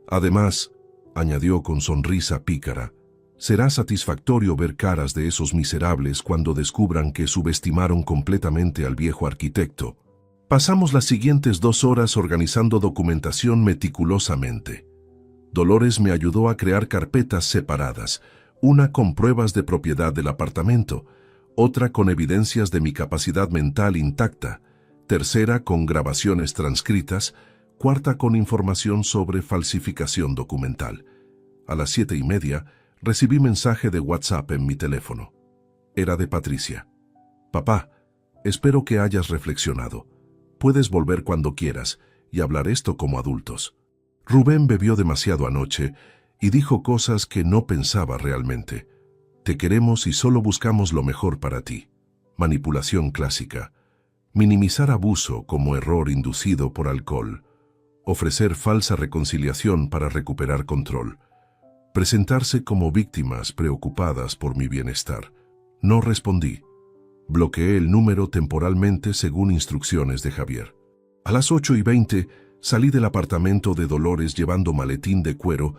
Además, añadió con sonrisa pícara, será satisfactorio ver caras de esos miserables cuando descubran que subestimaron completamente al viejo arquitecto. Pasamos las siguientes 2 horas organizando documentación meticulosamente. Dolores me ayudó a crear carpetas separadas, una con pruebas de propiedad del apartamento, otra con evidencias de mi capacidad mental intacta, tercera con grabaciones transcritas, cuarta con información sobre falsificación documental. A las 7:30 recibí mensaje de WhatsApp en mi teléfono. Era de Patricia. Papá, espero que hayas reflexionado. Puedes volver cuando quieras y hablar esto como adultos. Rubén bebió demasiado anoche y dijo cosas que no pensaba realmente. Te queremos y solo buscamos lo mejor para ti. Manipulación clásica. Minimizar abuso como error inducido por alcohol. Ofrecer falsa reconciliación para recuperar control. Presentarse como víctimas preocupadas por mi bienestar. No respondí. Bloqueé el número temporalmente según instrucciones de Javier. A las 8:20 salí del apartamento de Dolores llevando maletín de cuero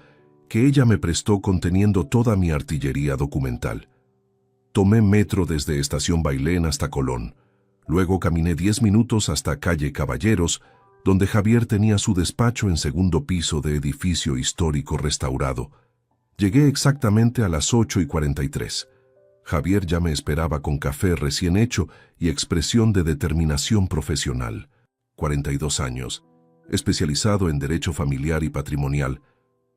que ella me prestó conteniendo toda mi artillería documental. Tomé metro desde Estación Bailén hasta Colón. Luego caminé 10 minutos hasta calle Caballeros, donde Javier tenía su despacho en segundo piso de edificio histórico restaurado. Llegué exactamente a las 8:43. Javier ya me esperaba con café recién hecho y expresión de determinación profesional. 42 años, especializado en derecho familiar y patrimonial,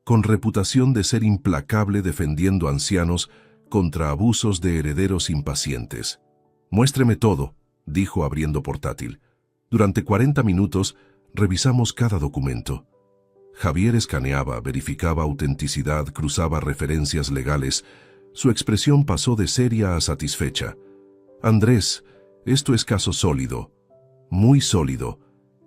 con reputación de ser implacable defendiendo ancianos contra abusos de herederos impacientes. Muéstreme todo, dijo abriendo portátil. Durante 40 minutos revisamos cada documento. Javier escaneaba, verificaba autenticidad, cruzaba referencias legales. Su expresión pasó de seria a satisfecha. Andrés, esto es caso sólido. Muy sólido.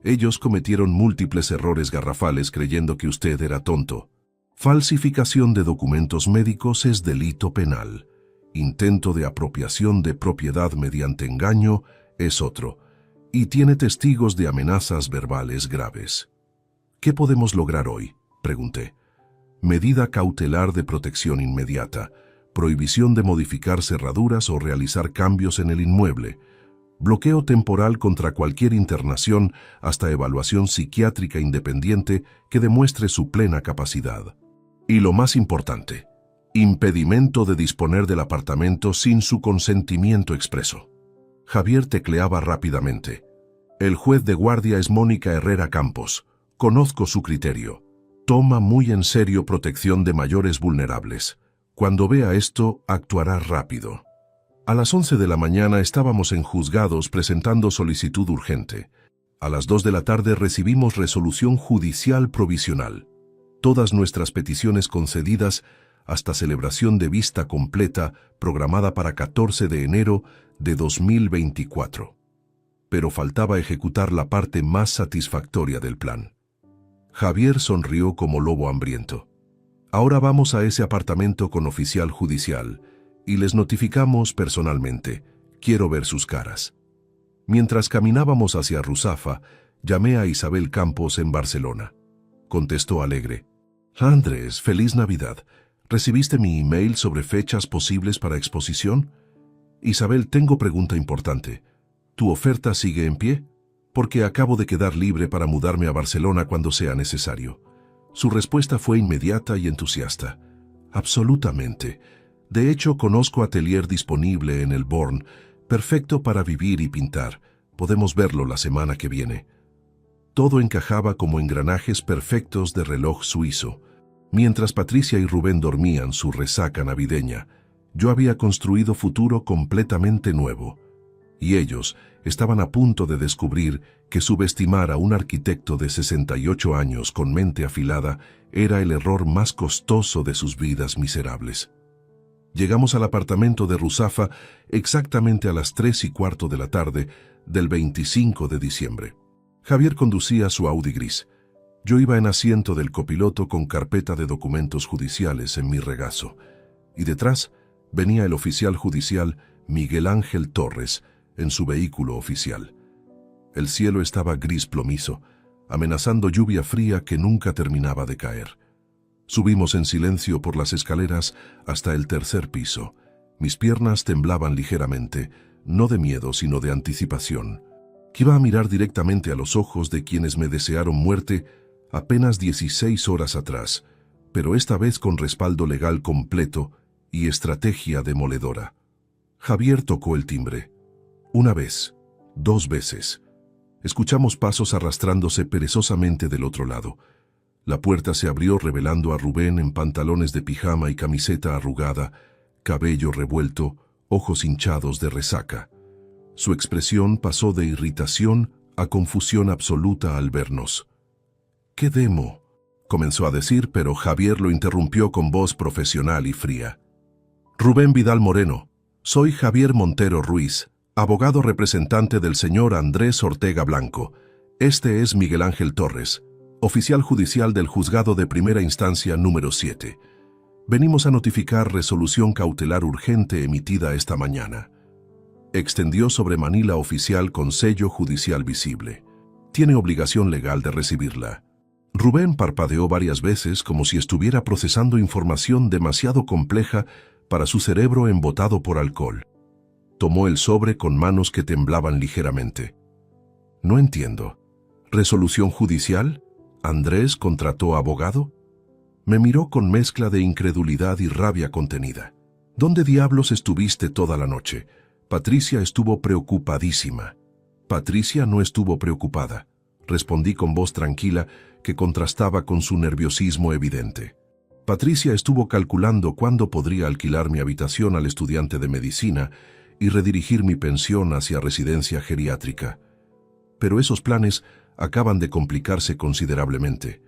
Ellos cometieron múltiples errores garrafales creyendo que usted era tonto. Falsificación de documentos médicos es delito penal. Intento de apropiación de propiedad mediante engaño es otro. Y tiene testigos de amenazas verbales graves. ¿Qué podemos lograr hoy?, pregunté. Medida cautelar de protección inmediata. prohibición de modificar cerraduras o realizar cambios en el inmueble, bloqueo temporal contra cualquier internación hasta evaluación psiquiátrica independiente que demuestre su plena capacidad. Y lo más importante, impedimento de disponer del apartamento sin su consentimiento expreso. Javier tecleaba rápidamente. El juez de guardia es Mónica Herrera Campos. Conozco su criterio. Toma muy en serio protección de mayores vulnerables. Cuando vea esto, actuará rápido. A las 11 de la mañana estábamos en juzgados presentando solicitud urgente. A las 2 de la tarde recibimos resolución judicial provisional. Todas nuestras peticiones concedidas hasta celebración de vista completa programada para 14 de enero de 2024. Pero faltaba ejecutar la parte más satisfactoria del plan. Javier sonrió como lobo hambriento. Ahora vamos a ese apartamento con oficial judicial y les notificamos personalmente. Quiero ver sus caras. Mientras caminábamos hacia Ruzafa, llamé a Isabel Campos en Barcelona. Contestó alegre. Andrés, feliz Navidad. ¿Recibiste mi email sobre fechas posibles para exposición? Isabel, tengo pregunta importante. ¿Tu oferta sigue en pie? Porque acabo de quedar libre para mudarme a Barcelona cuando sea necesario. Su respuesta fue inmediata y entusiasta. Absolutamente. De hecho, conozco atelier disponible en el Born, perfecto para vivir y pintar. Podemos verlo la semana que viene. Todo encajaba como engranajes perfectos de reloj suizo. Mientras Patricia y Rubén dormían su resaca navideña, yo había construido futuro completamente nuevo. Y ellos estaban a punto de descubrir que subestimar a un arquitecto de 68 años con mente afilada era el error más costoso de sus vidas miserables. Llegamos al apartamento de Ruzafa exactamente a las 3:15 de la tarde del 25 de diciembre. Javier conducía su Audi gris. Yo iba en asiento del copiloto con carpeta de documentos judiciales en mi regazo. Y detrás venía el oficial judicial Miguel Ángel Torres en su vehículo oficial. El cielo estaba gris plomizo, amenazando lluvia fría que nunca terminaba de caer. Subimos en silencio por las escaleras hasta el tercer piso. Mis piernas temblaban ligeramente, no de miedo sino de anticipación. Iba a mirar directamente a los ojos de quienes me desearon muerte apenas 16 horas atrás, pero esta vez con respaldo legal completo y estrategia demoledora. Javier tocó el timbre. Una vez, 2 veces. Escuchamos pasos arrastrándose perezosamente del otro lado. La puerta se abrió revelando a Rubén en pantalones de pijama y camiseta arrugada, cabello revuelto, ojos hinchados de resaca. Su expresión pasó de irritación a confusión absoluta al vernos. «¿Qué demo?», comenzó a decir, pero Javier lo interrumpió con voz profesional y fría. «Rubén Vidal Moreno, soy Javier Montero Ruiz, abogado representante del señor Andrés Ortega Blanco. Este es Miguel Ángel Torres, oficial judicial del Juzgado de Primera Instancia número 7. Venimos a notificar resolución cautelar urgente emitida esta mañana». Extendió sobre manila oficial con sello judicial visible. Tiene obligación legal de recibirla. Rubén parpadeó varias veces como si estuviera procesando información demasiado compleja para su cerebro embotado por alcohol. Tomó el sobre con manos que temblaban ligeramente. «No entiendo. ¿Resolución judicial? ¿Andrés contrató abogado?». Me miró con mezcla de incredulidad y rabia contenida. «¿Dónde diablos estuviste toda la noche?». Patricia estuvo preocupadísima. Patricia no estuvo preocupada. Respondí con voz tranquila que contrastaba con su nerviosismo evidente. Patricia estuvo calculando cuándo podría alquilar mi habitación al estudiante de medicina y redirigir mi pensión hacia residencia geriátrica. Pero esos planes acaban de complicarse considerablemente.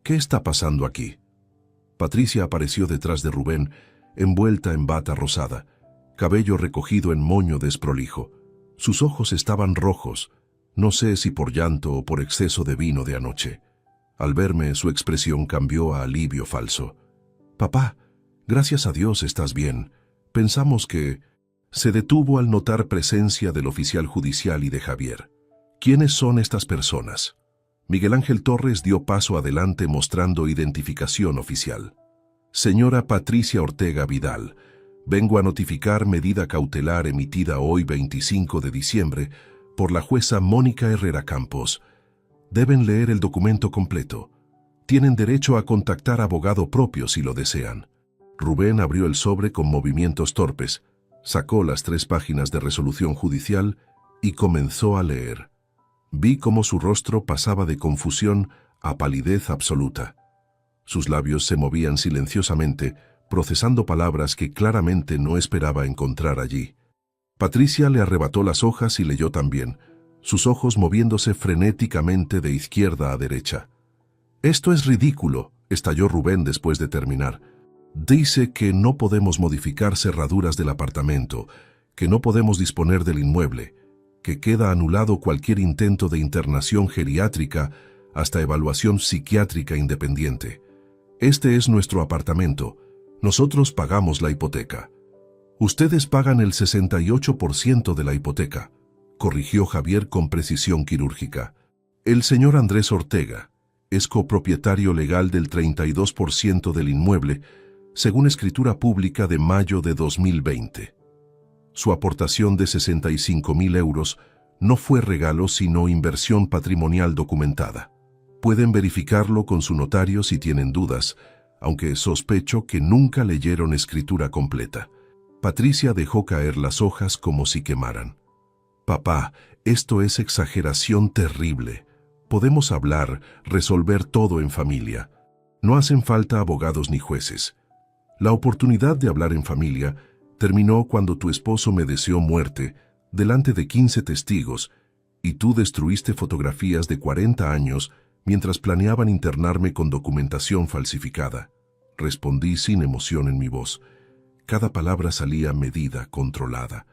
¿Qué está pasando aquí? Patricia apareció detrás de Rubén, envuelta en bata rosada, cabello recogido en moño desprolijo. Sus ojos estaban rojos, no sé si por llanto o por exceso de vino de anoche. Al verme, su expresión cambió a alivio falso. «Papá, gracias a Dios estás bien. Pensamos que...». Se detuvo al notar presencia del oficial judicial y de Javier. «¿Quiénes son estas personas?». Miguel Ángel Torres dio paso adelante mostrando identificación oficial. Señora Patricia Ortega Vidal, vengo a notificar medida cautelar emitida hoy 25 de diciembre por la jueza Mónica Herrera Campos. Deben leer el documento completo. Tienen derecho a contactar abogado propio si lo desean. Rubén abrió el sobre con movimientos torpes, sacó las 3 páginas de resolución judicial y comenzó a leer. Vi cómo su rostro pasaba de confusión a palidez absoluta. Sus labios se movían silenciosamente, procesando palabras que claramente no esperaba encontrar allí. Patricia le arrebató las hojas y leyó también, sus ojos moviéndose frenéticamente de izquierda a derecha. «Esto es ridículo», estalló Rubén después de terminar. «Dice que no podemos modificar cerraduras del apartamento, que no podemos disponer del inmueble, que queda anulado cualquier intento de internación geriátrica hasta evaluación psiquiátrica independiente. Este es nuestro apartamento. Nosotros pagamos la hipoteca. Ustedes pagan el 68% de la hipoteca», corrigió Javier con precisión quirúrgica. «El señor Andrés Ortega es copropietario legal del 32% del inmueble, según escritura pública de mayo de 2020. Su aportación de 65.000 euros no fue regalo sino inversión patrimonial documentada. Pueden verificarlo con su notario si tienen dudas, aunque sospecho que nunca leyeron escritura completa». Patricia dejó caer las hojas como si quemaran. «Papá, esto es exageración terrible. Podemos hablar, resolver todo en familia. No hacen falta abogados ni jueces. La oportunidad de hablar en familia terminó cuando tu esposo me deseó muerte delante de 15 testigos y tú destruiste fotografías de 40 años mientras planeaban internarme con documentación falsificada». Respondí sin emoción en mi voz. Cada palabra salía medida, controlada.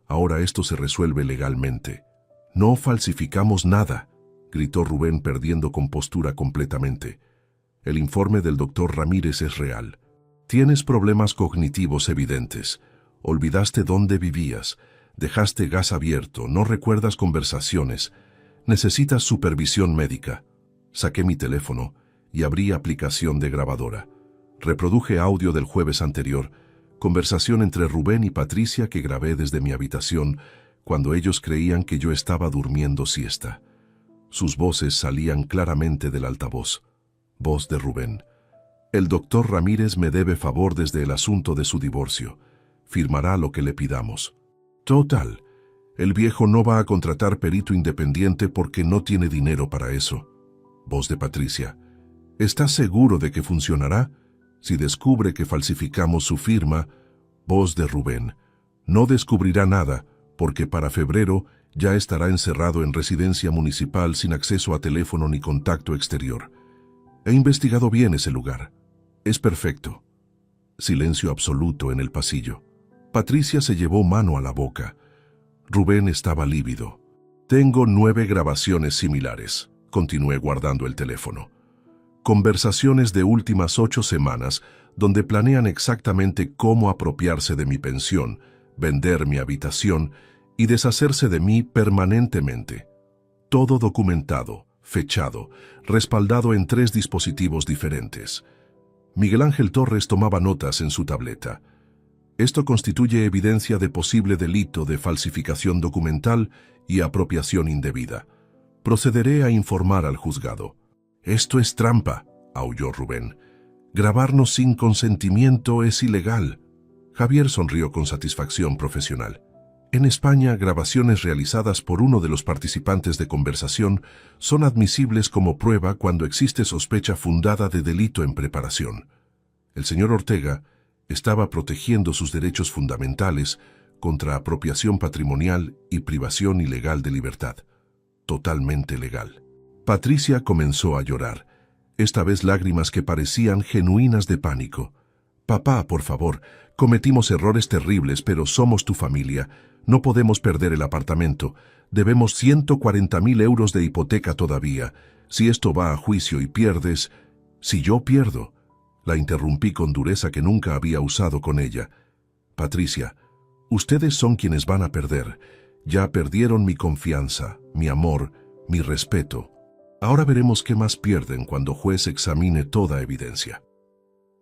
«Ahora esto se resuelve legalmente». «No falsificamos nada», gritó Rubén perdiendo compostura completamente. «El informe del doctor Ramírez es real. Tienes problemas cognitivos evidentes. Olvidaste dónde vivías, dejaste gas abierto, no recuerdas conversaciones. Necesitas supervisión médica». Saqué mi teléfono y abrí aplicación de grabadora. Reproduje audio del jueves anterior, conversación entre Rubén y Patricia que grabé desde mi habitación cuando ellos creían que yo estaba durmiendo siesta. Sus voces salían claramente del altavoz. Voz de Rubén. «El doctor Ramírez me debe favor desde el asunto de su divorcio. Firmará lo que le pidamos. Total, el viejo no va a contratar perito independiente porque no tiene dinero para eso». Voz de Patricia. «¿Estás seguro de que funcionará? Si descubre que falsificamos su firma». Voz de Rubén. «No descubrirá nada, porque para febrero ya estará encerrado en residencia municipal sin acceso a teléfono ni contacto exterior. He investigado bien ese lugar. Es perfecto». Silencio absoluto en el pasillo. Patricia se llevó mano a la boca. Rubén estaba lívido. «Tengo 9 grabaciones similares», continué guardando el teléfono. «Conversaciones de últimas 8 semanas donde planean exactamente cómo apropiarse de mi pensión, vender mi habitación y deshacerse de mí permanentemente. Todo documentado, fechado, respaldado en 3 dispositivos diferentes». Miguel Ángel Torres tomaba notas en su tableta. «Esto constituye evidencia de posible delito de falsificación documental y apropiación indebida. Procederé a informar al juzgado». «Esto es trampa», aulló Rubén. «Grabarnos sin consentimiento es ilegal». Javier sonrió con satisfacción profesional. «En España, grabaciones realizadas por uno de los participantes de conversación son admisibles como prueba cuando existe sospecha fundada de delito en preparación». El señor Ortega estaba protegiendo sus derechos fundamentales contra apropiación patrimonial y privación ilegal de libertad. Totalmente legal. Patricia comenzó a llorar, esta vez lágrimas que parecían genuinas de pánico. «Papá, por favor, cometimos errores terribles, pero somos tu familia. No podemos perder el apartamento. Debemos 140.000 euros de hipoteca todavía. Si esto va a juicio y pierdes...» «Si yo pierdo...» La interrumpí con dureza que nunca había usado con ella. «Patricia, ustedes son quienes van a perder. Ya perdieron mi confianza, mi amor, mi respeto. Ahora veremos qué más pierden cuando juez examine toda evidencia».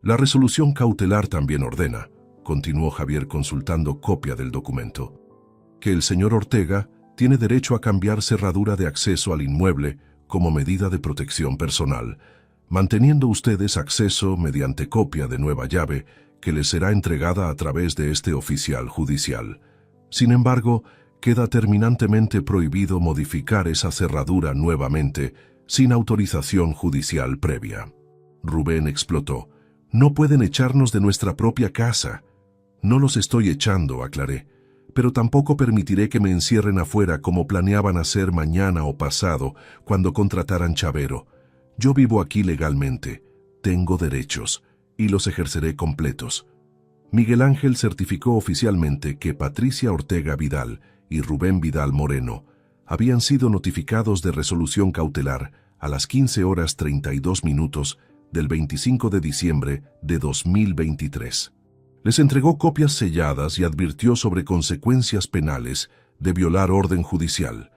La resolución cautelar también ordena, continuó Javier consultando copia del documento, que el señor Ortega tiene derecho a cambiar cerradura de acceso al inmueble como medida de protección personal, manteniendo ustedes acceso mediante copia de nueva llave que les será entregada a través de este oficial judicial. Sin embargo, queda terminantemente prohibido modificar esa cerradura nuevamente sin autorización judicial previa. Rubén explotó. No pueden echarnos de nuestra propia casa. No los estoy echando, aclaré, pero tampoco permitiré que me encierren afuera como planeaban hacer mañana o pasado cuando contrataran chavero. Yo vivo aquí legalmente, tengo derechos y los ejerceré completos. Miguel Ángel certificó oficialmente que Patricia Ortega Vidal y Rubén Vidal Moreno habían sido notificados de resolución cautelar a las 15:32 del 25 de diciembre de 2023. Les entregó copias selladas y advirtió sobre consecuencias penales de violar orden judicial.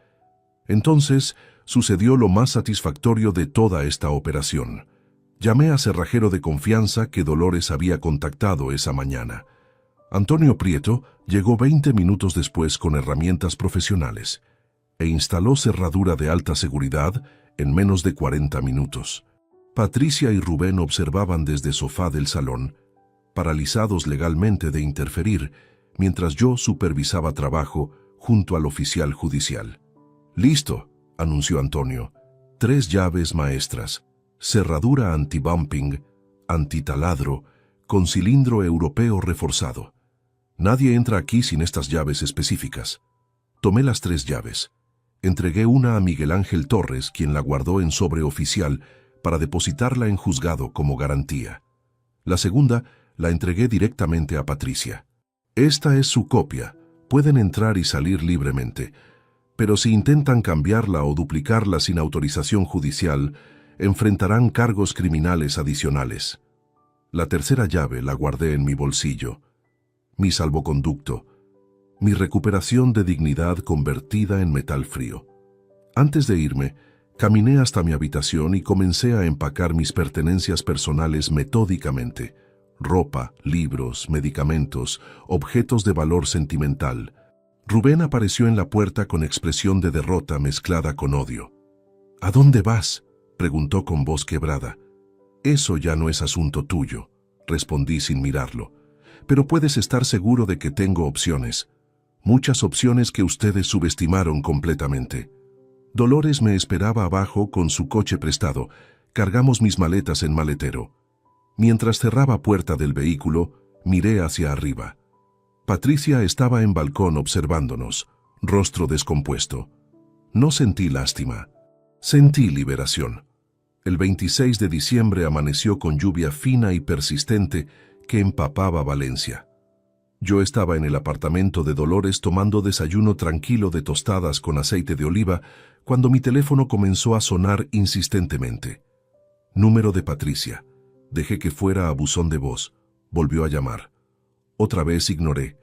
Entonces, sucedió lo más satisfactorio de toda esta operación. Llamé a cerrajero de confianza que Dolores había contactado esa mañana. Antonio Prieto llegó 20 minutos después con herramientas profesionales e instaló cerradura de alta seguridad en menos de 40 minutos. Patricia y Rubén observaban desde sofá del salón, paralizados legalmente de interferir, mientras yo supervisaba trabajo junto al oficial judicial. «Listo», anunció Antonio. 3 llaves maestras, cerradura anti-bumping, antitaladro, con cilindro europeo reforzado. Nadie entra aquí sin estas llaves específicas. Tomé las 3 llaves. Entregué una a Miguel Ángel Torres, quien la guardó en sobre oficial para depositarla en juzgado como garantía. La segunda la entregué directamente a Patricia. Esta es su copia. Pueden entrar y salir libremente. Pero si intentan cambiarla o duplicarla sin autorización judicial, enfrentarán cargos criminales adicionales. La tercera llave la guardé en mi bolsillo. Mi salvoconducto. Mi recuperación de dignidad convertida en metal frío. Antes de irme, caminé hasta mi habitación y comencé a empacar mis pertenencias personales metódicamente. Ropa, libros, medicamentos, objetos de valor sentimental. Rubén apareció en la puerta con expresión de derrota mezclada con odio. «¿A dónde vas?», preguntó con voz quebrada. «Eso ya no es asunto tuyo», respondí sin mirarlo. «Pero puedes estar seguro de que tengo opciones. Muchas opciones que ustedes subestimaron completamente». Dolores me esperaba abajo con su coche prestado. Cargamos mis maletas en maletero. Mientras cerraba puerta del vehículo, miré hacia arriba. Patricia estaba en balcón observándonos, rostro descompuesto. No sentí lástima. Sentí liberación. El 26 de diciembre amaneció con lluvia fina y persistente que empapaba Valencia. Yo estaba en el apartamento de Dolores tomando desayuno tranquilo de tostadas con aceite de oliva cuando mi teléfono comenzó a sonar insistentemente. Número de Patricia. Dejé que fuera a buzón de voz. Volvió a llamar. Otra vez ignoré.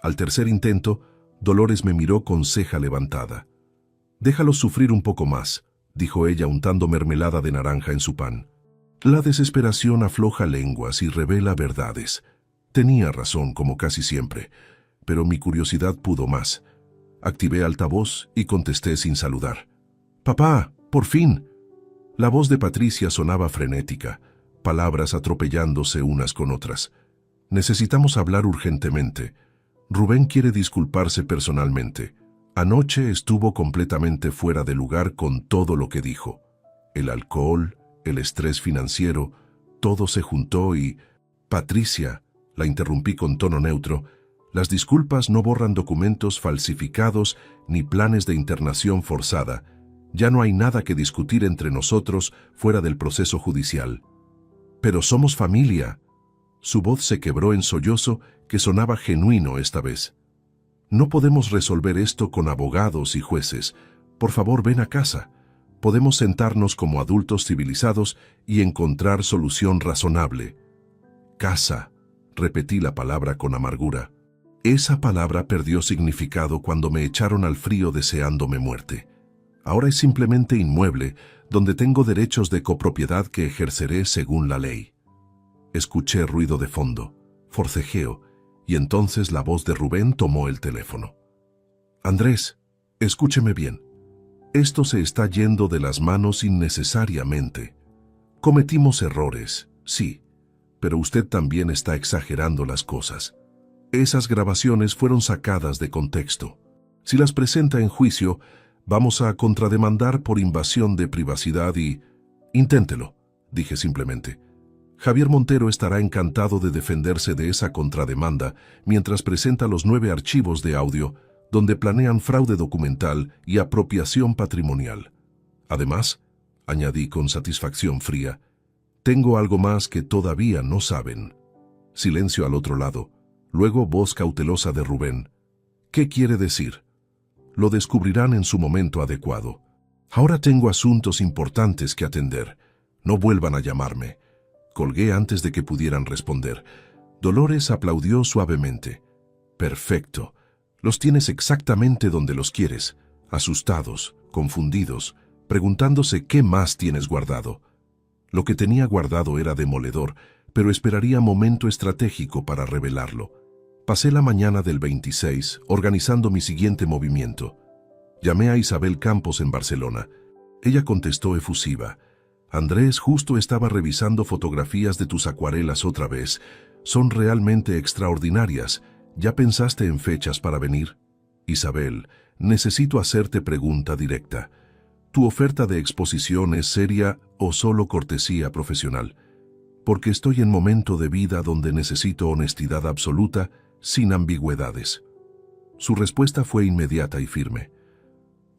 Al tercer intento, Dolores me miró con ceja levantada. «Déjalos sufrir un poco más», dijo ella untando mermelada de naranja en su pan. La desesperación afloja lenguas y revela verdades. Tenía razón, como casi siempre, pero mi curiosidad pudo más. Activé altavoz y contesté sin saludar. «Papá, por fin». La voz de Patricia sonaba frenética, palabras atropellándose unas con otras. «Necesitamos hablar urgentemente. Rubén quiere disculparse personalmente. Anoche estuvo completamente fuera de lugar con todo lo que dijo. El alcohol, el estrés financiero, todo se juntó y...» «Patricia», la interrumpí con tono neutro, «las disculpas no borran documentos falsificados ni planes de internación forzada. Ya no hay nada que discutir entre nosotros fuera del proceso judicial». «Pero somos familia». Su voz se quebró en sollozo que sonaba genuino esta vez. «No podemos resolver esto con abogados y jueces. Por favor, ven a casa. Podemos sentarnos como adultos civilizados y encontrar solución razonable». «Casa», repetí la palabra con amargura. Esa palabra perdió significado cuando me echaron al frío deseándome muerte. Ahora es simplemente inmueble, donde tengo derechos de copropiedad que ejerceré según la ley. Escuché ruido de fondo, forcejeo, y entonces la voz de Rubén tomó el teléfono. Andrés, escúcheme bien. Esto se está yendo de las manos innecesariamente. Cometimos errores, sí, pero usted también está exagerando las cosas. Esas grabaciones fueron sacadas de contexto. Si las presenta en juicio, vamos a contrademandar por invasión de privacidad y... Inténtelo, dije simplemente. Javier Montero estará encantado de defenderse de esa contrademanda mientras presenta los 9 archivos de audio donde planean fraude documental y apropiación patrimonial. Además, añadí con satisfacción fría, tengo algo más que todavía no saben. Silencio al otro lado, luego voz cautelosa de Rubén. ¿Qué quiere decir? Lo descubrirán en su momento adecuado. Ahora tengo asuntos importantes que atender. No vuelvan a llamarme. Colgué antes de que pudieran responder. Dolores aplaudió suavemente. Perfecto. Los tienes exactamente donde los quieres, asustados, confundidos, preguntándose qué más tienes guardado. Lo que tenía guardado era demoledor, pero esperaría momento estratégico para revelarlo. Pasé la mañana del 26 organizando mi siguiente movimiento. Llamé a Isabel Campos en Barcelona. Ella contestó efusiva. Andrés, justo estaba revisando fotografías de tus acuarelas otra vez. Son realmente extraordinarias. ¿Ya pensaste en fechas para venir? Isabel, necesito hacerte pregunta directa. ¿Tu oferta de exposición es seria o solo cortesía profesional? Porque estoy en momento de vida donde necesito honestidad absoluta, sin ambigüedades. Su respuesta fue inmediata y firme.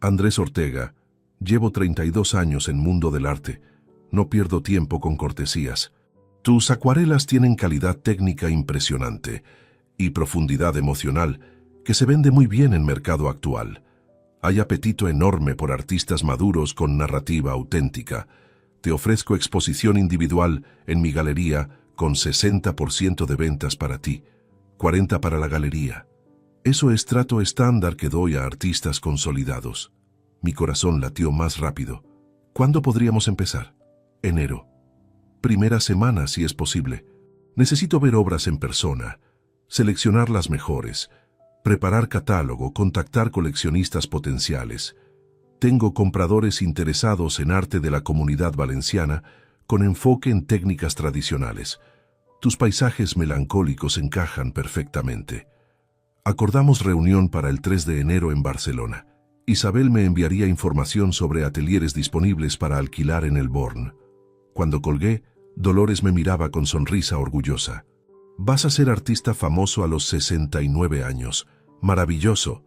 Andrés Ortega, llevo 32 años en mundo del arte. No pierdo tiempo con cortesías. Tus acuarelas tienen calidad técnica impresionante y profundidad emocional que se vende muy bien en mercado actual. Hay apetito enorme por artistas maduros con narrativa auténtica. Te ofrezco exposición individual en mi galería con 60% de ventas para ti, 40% para la galería. Eso es trato estándar que doy a artistas consolidados. Mi corazón latió más rápido. ¿Cuándo podríamos empezar? Enero. Primera semana, si es posible. Necesito ver obras en persona, seleccionar las mejores, preparar catálogo, contactar coleccionistas potenciales. Tengo compradores interesados en arte de la Comunidad Valenciana con enfoque en técnicas tradicionales. Tus paisajes melancólicos encajan perfectamente. Acordamos reunión para el 3 de enero en Barcelona. Isabel me enviaría información sobre atelieres disponibles para alquilar en el Born. Cuando colgué, Dolores me miraba con sonrisa orgullosa. Vas a ser artista famoso a los 69 años. Maravilloso.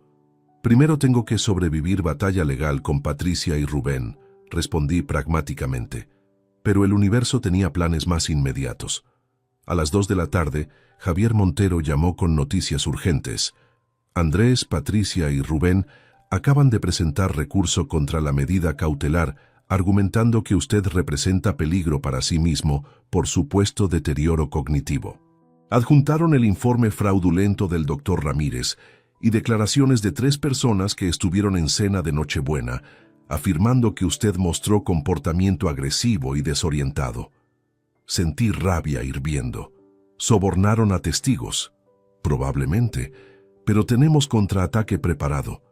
Primero tengo que sobrevivir batalla legal con Patricia y Rubén, respondí pragmáticamente. Pero el universo tenía planes más inmediatos. A las 2 de la tarde, Javier Montero llamó con noticias urgentes. Andrés, Patricia y Rubén acaban de presentar recurso contra la medida cautelar, argumentando que usted representa peligro para sí mismo por supuesto deterioro cognitivo. Adjuntaron el informe fraudulento del doctor Ramírez y declaraciones de 3 personas que estuvieron en cena de Nochebuena, afirmando que usted mostró comportamiento agresivo y desorientado. Sentí rabia hirviendo. Sobornaron a testigos. Probablemente, pero tenemos contraataque preparado.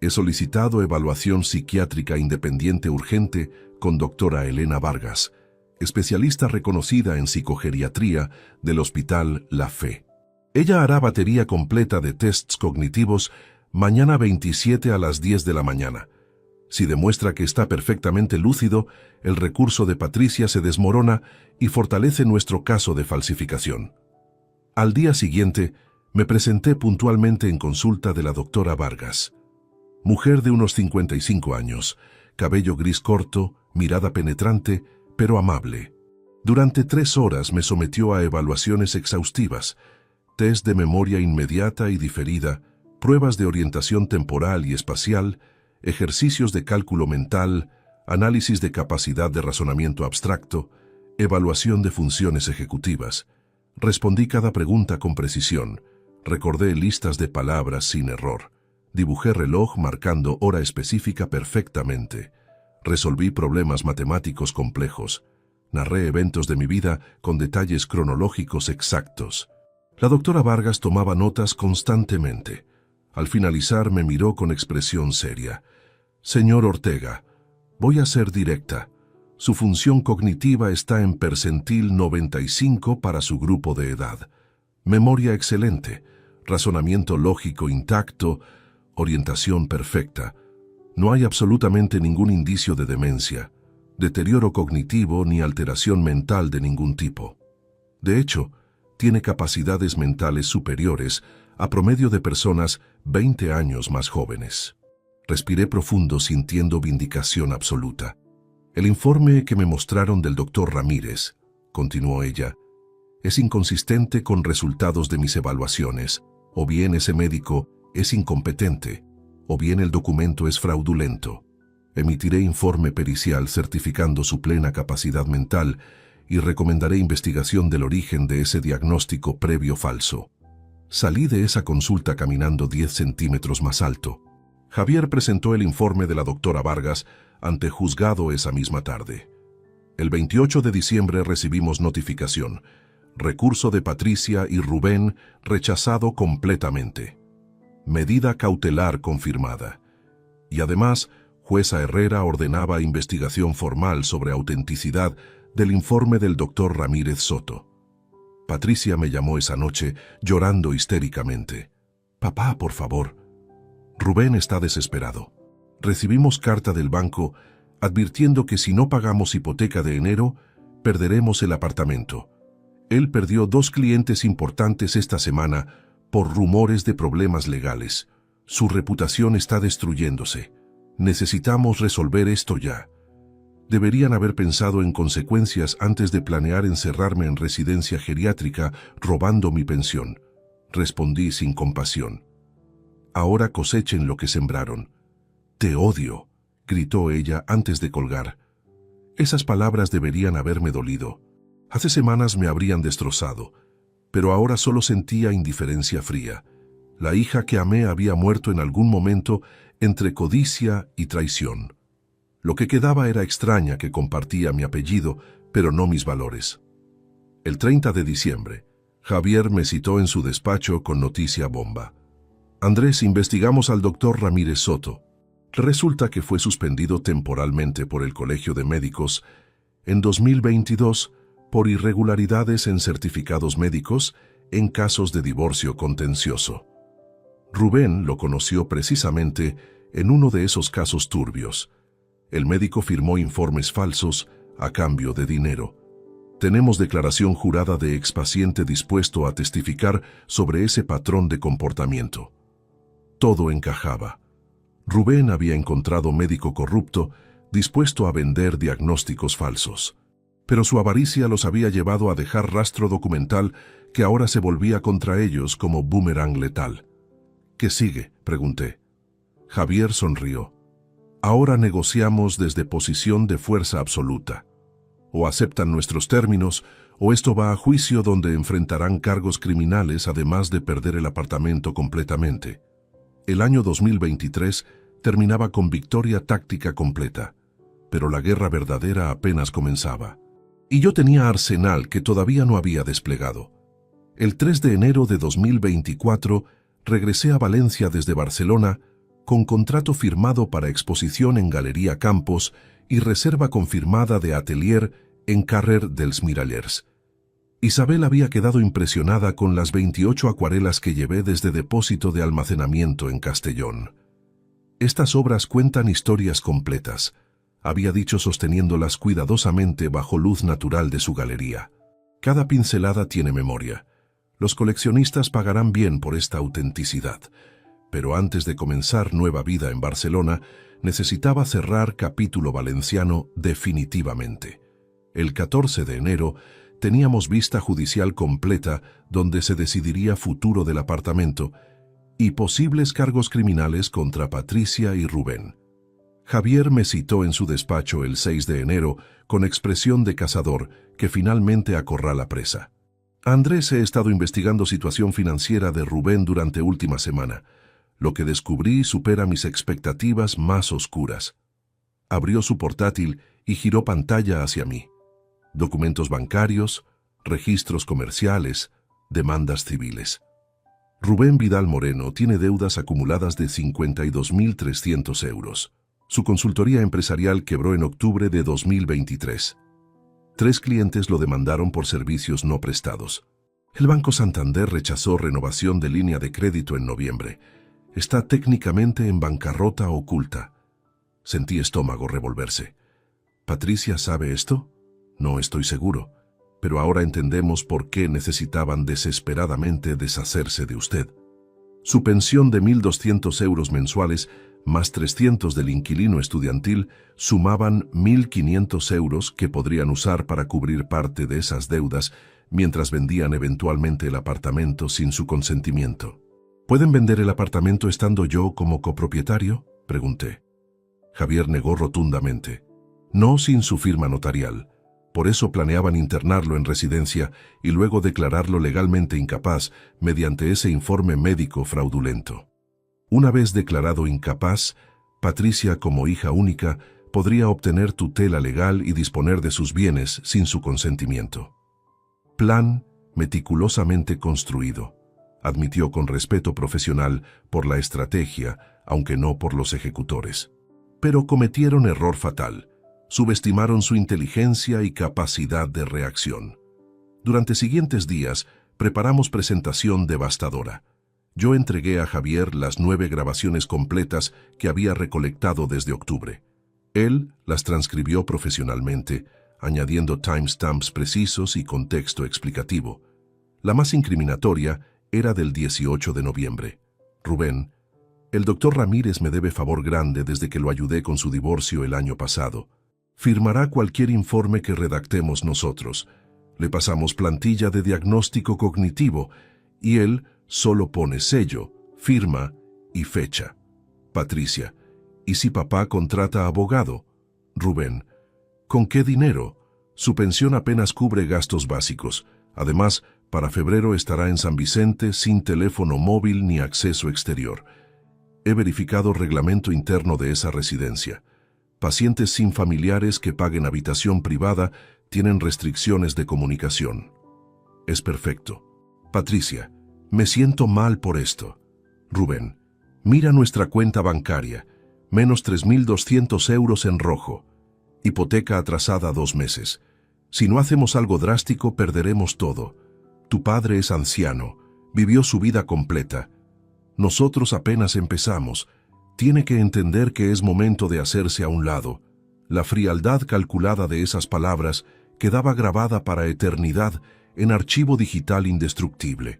He solicitado evaluación psiquiátrica independiente urgente con doctora Elena Vargas, especialista reconocida en psicogeriatría del Hospital La Fe. Ella hará batería completa de tests cognitivos mañana 27 a las 10 de la mañana. Si demuestra que está perfectamente lúcido, el recurso de Patricia se desmorona y fortalece nuestro caso de falsificación. Al día siguiente, me presenté puntualmente en consulta de la doctora Vargas. Mujer de unos 55 años, cabello gris corto, mirada penetrante, pero amable. Durante 3 horas me sometió a evaluaciones exhaustivas, test de memoria inmediata y diferida, pruebas de orientación temporal y espacial, ejercicios de cálculo mental, análisis de capacidad de razonamiento abstracto, evaluación de funciones ejecutivas. Respondí cada pregunta con precisión, recordé listas de palabras sin error. Dibujé reloj marcando hora específica perfectamente. Resolví problemas matemáticos complejos. Narré eventos de mi vida con detalles cronológicos exactos. La doctora Vargas tomaba notas constantemente. Al finalizar me miró con expresión seria. Señor Ortega, voy a ser directa. Su función cognitiva está en percentil 95 para su grupo de edad. Memoria excelente, razonamiento lógico intacto, orientación perfecta. No hay absolutamente ningún indicio de demencia, deterioro cognitivo ni alteración mental de ningún tipo. De hecho, tiene capacidades mentales superiores a promedio de personas 20 años más jóvenes. Respiré profundo sintiendo vindicación absoluta. El informe que me mostraron del doctor Ramírez, continuó ella, es inconsistente con resultados de mis evaluaciones. O bien ese médico es incompetente, o bien el documento es fraudulento. Emitiré informe pericial certificando su plena capacidad mental y recomendaré investigación del origen de ese diagnóstico previo falso. Salí de esa consulta caminando 10 centímetros más alto. Javier presentó el informe de la doctora Vargas ante juzgado esa misma tarde. El 28 de diciembre recibimos notificación. Recurso de Patricia y Rubén rechazado completamente. Medida cautelar confirmada. Y además, jueza Herrera ordenaba investigación formal sobre autenticidad del informe del doctor Ramírez Soto. Patricia me llamó esa noche llorando histéricamente. Papá, por favor. Rubén está desesperado. Recibimos carta del banco advirtiendo que si no pagamos hipoteca de enero, perderemos el apartamento. Él perdió 2 clientes importantes esta semana por rumores de problemas legales. Su reputación está destruyéndose. Necesitamos resolver esto ya. Deberían haber pensado en consecuencias antes de planear encerrarme en residencia geriátrica robando mi pensión. Respondí sin compasión. Ahora cosechen lo que sembraron. Te odio, gritó ella antes de colgar. Esas palabras deberían haberme dolido. Hace semanas me habrían destrozado, pero ahora solo sentía indiferencia fría. La hija que amé había muerto en algún momento entre codicia y traición. Lo que quedaba era extraña que compartía mi apellido, pero no mis valores. El 30 de diciembre, Javier me citó en su despacho con noticia bomba. Andrés, investigamos al doctor Ramírez Soto. Resulta que fue suspendido temporalmente por el Colegio de Médicos en 2022 por irregularidades en certificados médicos en casos de divorcio contencioso. Rubén lo conoció precisamente en uno de esos casos turbios. El médico firmó informes falsos a cambio de dinero. Tenemos declaración jurada de expaciente dispuesto a testificar sobre ese patrón de comportamiento. Todo encajaba. Rubén había encontrado médico corrupto dispuesto a vender diagnósticos falsos. Pero su avaricia los había llevado a dejar rastro documental que ahora se volvía contra ellos como boomerang letal. ¿Qué sigue?, pregunté. Javier sonrió. Ahora negociamos desde posición de fuerza absoluta. O aceptan nuestros términos, o esto va a juicio donde enfrentarán cargos criminales además de perder el apartamento completamente. El año 2023 terminaba con victoria táctica completa, pero la guerra verdadera apenas comenzaba. Y yo tenía arsenal que todavía no había desplegado. El 3 de enero de 2024 regresé a Valencia desde Barcelona con contrato firmado para exposición en Galería Campos y reserva confirmada de atelier en Carrer dels Mirallers. Isabel había quedado impresionada con las 28 acuarelas que llevé desde depósito de almacenamiento en Castellón. Estas obras cuentan historias completas, había dicho sosteniéndolas cuidadosamente bajo luz natural de su galería. Cada pincelada tiene memoria. Los coleccionistas pagarán bien por esta autenticidad. Pero antes de comenzar nueva vida en Barcelona, necesitaba cerrar capítulo valenciano definitivamente. El 14 de enero teníamos vista judicial completa donde se decidiría futuro del apartamento y posibles cargos criminales contra Patricia y Rubén. Javier me citó en su despacho el 6 de enero con expresión de cazador que finalmente acorrala presa. Andrés, he estado investigando situación financiera de Rubén durante última semana. Lo que descubrí supera mis expectativas más oscuras. Abrió su portátil y giró pantalla hacia mí. documentos bancarios, registros comerciales, demandas civiles. Rubén Vidal Moreno tiene deudas acumuladas de 52.300 euros. Su consultoría empresarial quebró en octubre de 2023. 3 clientes lo demandaron por servicios no prestados. El Banco Santander rechazó renovación de línea de crédito en noviembre. Está técnicamente en bancarrota oculta. Sentí estómago revolverse. ¿Patricia sabe esto? No estoy seguro, pero ahora entendemos por qué necesitaban desesperadamente deshacerse de usted. Su pensión de 1.200 euros mensuales más 300 del inquilino estudiantil sumaban 1.500 euros que podrían usar para cubrir parte de esas deudas mientras vendían eventualmente el apartamento sin su consentimiento. ¿Pueden vender el apartamento estando yo como copropietario?, pregunté. Javier negó rotundamente. No sin su firma notarial. Por eso planeaban internarlo en residencia y luego declararlo legalmente incapaz mediante ese informe médico fraudulento. Una vez declarado incapaz, Patricia, como hija única, podría obtener tutela legal y disponer de sus bienes sin su consentimiento. Plan meticulosamente construido, admitió con respeto profesional por la estrategia, aunque no por los ejecutores. Pero cometieron error fatal. Subestimaron su inteligencia y capacidad de reacción. Durante siguientes días, preparamos presentación devastadora. Yo entregué a Javier las 9 grabaciones completas que había recolectado desde octubre. Él las transcribió profesionalmente, añadiendo timestamps precisos y contexto explicativo. La más incriminatoria era del 18 de noviembre. Rubén, el doctor Ramírez me debe favor grande desde que lo ayudé con su divorcio el año pasado. Firmará cualquier informe que redactemos nosotros. Le pasamos plantilla de diagnóstico cognitivo y él solo pone sello, firma y fecha. Patricia, ¿y si papá contrata abogado? Rubén, ¿con qué dinero? Su pensión apenas cubre gastos básicos. Además, para febrero estará en San Vicente sin teléfono móvil ni acceso exterior. He verificado reglamento interno de esa residencia. Pacientes sin familiares que paguen habitación privada tienen restricciones de comunicación. Es perfecto. Patricia, me siento mal por esto. Rubén, mira nuestra cuenta bancaria, menos 3.200 euros en rojo. Hipoteca atrasada 2 meses. Si no hacemos algo drástico, perderemos todo. Tu padre es anciano, vivió su vida completa. Nosotros apenas empezamos. Tiene que entender que es momento de hacerse a un lado. La frialdad calculada de esas palabras quedaba grabada para eternidad en archivo digital indestructible.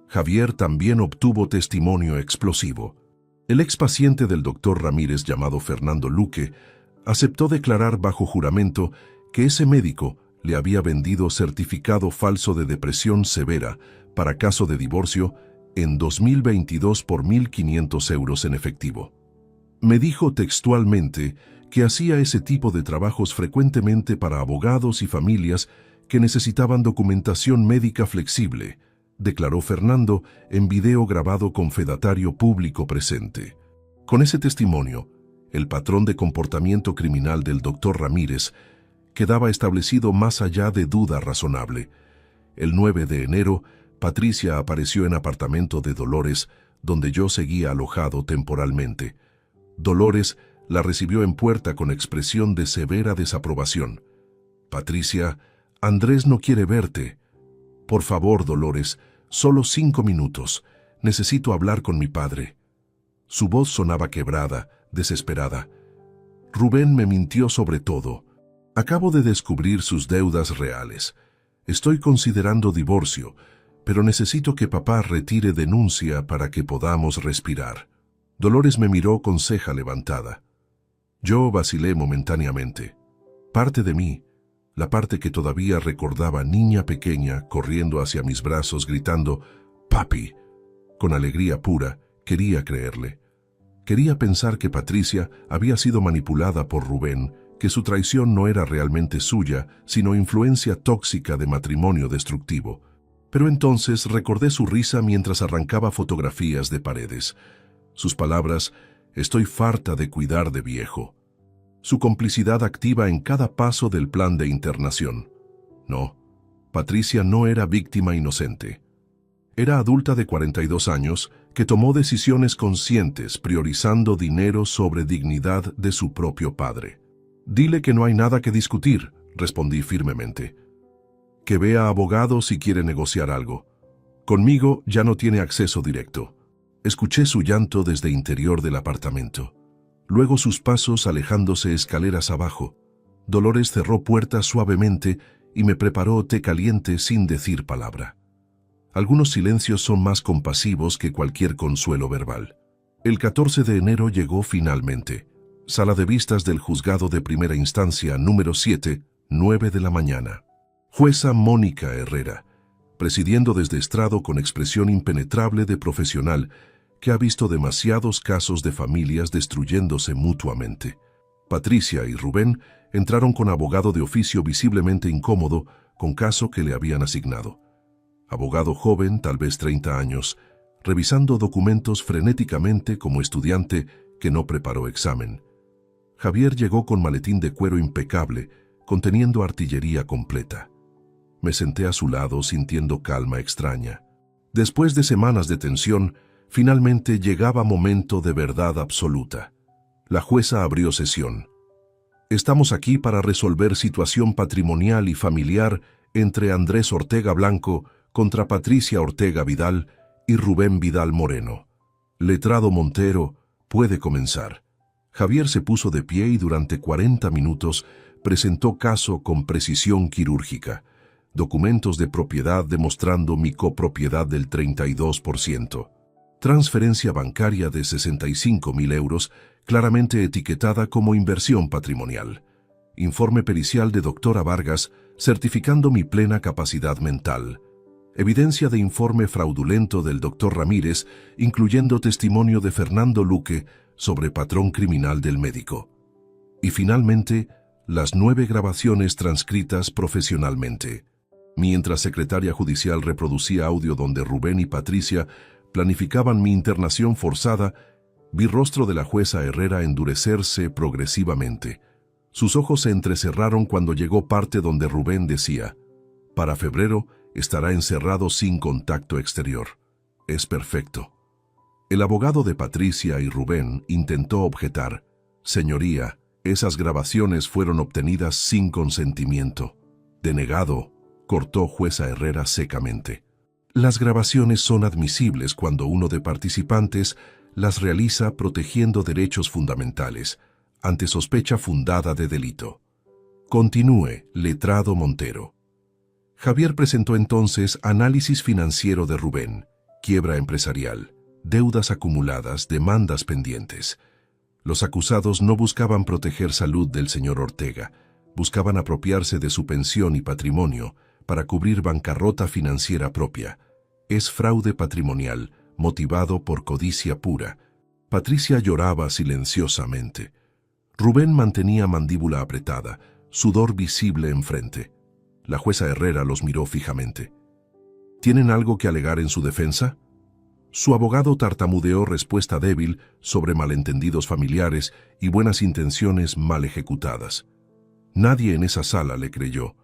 Javier también obtuvo testimonio explosivo. El expaciente del doctor Ramírez, llamado Fernando Luque, aceptó declarar bajo juramento que ese médico le había vendido certificado falso de depresión severa para caso de divorcio en 2022 por 1.500 euros en efectivo. Me dijo textualmente que hacía ese tipo de trabajos frecuentemente para abogados y familias que necesitaban documentación médica flexible, declaró Fernando en video grabado con fedatario público presente. Con ese testimonio, el patrón de comportamiento criminal del doctor Ramírez quedaba establecido más allá de duda razonable. El 9 de enero, Patricia apareció en apartamento de Dolores, donde yo seguía alojado temporalmente. Dolores la recibió en puerta con expresión de severa desaprobación. Patricia, Andrés no quiere verte. Por favor, Dolores, solo 5 minutos. Necesito hablar con mi padre. Su voz sonaba quebrada, desesperada. Rubén me mintió sobre todo. Acabo de descubrir sus deudas reales. Estoy considerando divorcio, pero necesito que papá retire denuncia para que podamos respirar. Dolores me miró con ceja levantada. Yo vacilé momentáneamente. Parte de mí, la parte que todavía recordaba niña pequeña corriendo hacia mis brazos gritando «Papi», con alegría pura, quería creerle. Quería pensar que Patricia había sido manipulada por Rubén, que su traición no era realmente suya, sino influencia tóxica de matrimonio destructivo. Pero entonces recordé su risa mientras arrancaba fotografías de paredes. Sus palabras, «Estoy farta de cuidar de viejo». Su complicidad activa en cada paso del plan de internación. No, Patricia no era víctima inocente. Era adulta de 42 años que tomó decisiones conscientes priorizando dinero sobre dignidad de su propio padre. Dile que no hay nada que discutir, respondí firmemente. Que vea abogado si quiere negociar algo. Conmigo ya no tiene acceso directo. Escuché su llanto desde interior del apartamento. Luego sus pasos alejándose escaleras abajo. Dolores cerró puertas suavemente y me preparó té caliente sin decir palabra. Algunos silencios son más compasivos que cualquier consuelo verbal. El 14 de enero llegó finalmente. Sala de vistas del juzgado de primera instancia, número 7, 9 de la mañana. Jueza Mónica Herrera, presidiendo desde estrado con expresión impenetrable de profesional que ha visto demasiados casos de familias destruyéndose mutuamente. Patricia y Rubén entraron con abogado de oficio visiblemente incómodo con caso que le habían asignado. Abogado joven, tal vez 30 años, revisando documentos frenéticamente como estudiante que no preparó examen. Javier llegó con maletín de cuero impecable, conteniendo artillería completa. Me senté a su lado sintiendo calma extraña. Después de semanas de tensión, finalmente llegaba momento de verdad absoluta. La jueza abrió sesión. Estamos aquí para resolver situación patrimonial y familiar entre Andrés Ortega Blanco contra Patricia Ortega Vidal y Rubén Vidal Moreno. Letrado Montero, puede comenzar. Javier se puso de pie y durante 40 minutos presentó caso con precisión quirúrgica. Documentos de propiedad demostrando mi copropiedad del 32%. Transferencia bancaria de 65.000 euros, claramente etiquetada como inversión patrimonial. Informe pericial de doctora Vargas, certificando mi plena capacidad mental. Evidencia de informe fraudulento del doctor Ramírez, incluyendo testimonio de Fernando Luque sobre patrón criminal del médico. Y finalmente, las 9 grabaciones transcritas profesionalmente. Mientras secretaria judicial reproducía audio donde Rubén y Patricia planificaban mi internación forzada, vi rostro de la jueza Herrera endurecerse progresivamente. Sus ojos se entrecerraron cuando llegó parte donde Rubén decía: para febrero estará encerrado sin contacto exterior. Es perfecto. El abogado de Patricia y Rubén intentó objetar: señoría, esas grabaciones fueron obtenidas sin consentimiento. Denegado, cortó jueza Herrera secamente. Las grabaciones son admisibles cuando uno de participantes las realiza protegiendo derechos fundamentales, ante sospecha fundada de delito. Continúe, letrado Montero. Javier presentó entonces análisis financiero de Rubén, quiebra empresarial, deudas acumuladas, demandas pendientes. Los acusados no buscaban proteger salud del señor Ortega, buscaban apropiarse de su pensión y patrimonio para cubrir bancarrota financiera propia. Es fraude patrimonial, motivado por codicia pura. Patricia lloraba silenciosamente. Rubén mantenía mandíbula apretada, sudor visible enfrente. La jueza Herrera los miró fijamente. ¿Tienen algo que alegar en su defensa? Su abogado tartamudeó respuesta débil sobre malentendidos familiares y buenas intenciones mal ejecutadas. Nadie en esa sala le creyó.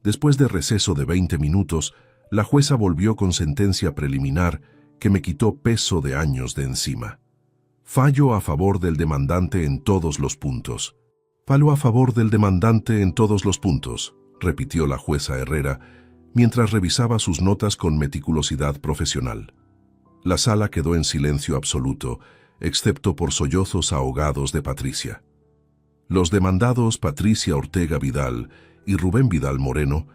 Después de receso de 20 minutos, la jueza volvió con sentencia preliminar que me quitó peso de años de encima. Fallo a favor del demandante en todos los puntos. Fallo a favor del demandante en todos los puntos, repitió la jueza Herrera, mientras revisaba sus notas con meticulosidad profesional. La sala quedó en silencio absoluto, excepto por sollozos ahogados de Patricia. Los demandados Patricia Ortega Vidal y Rubén Vidal Moreno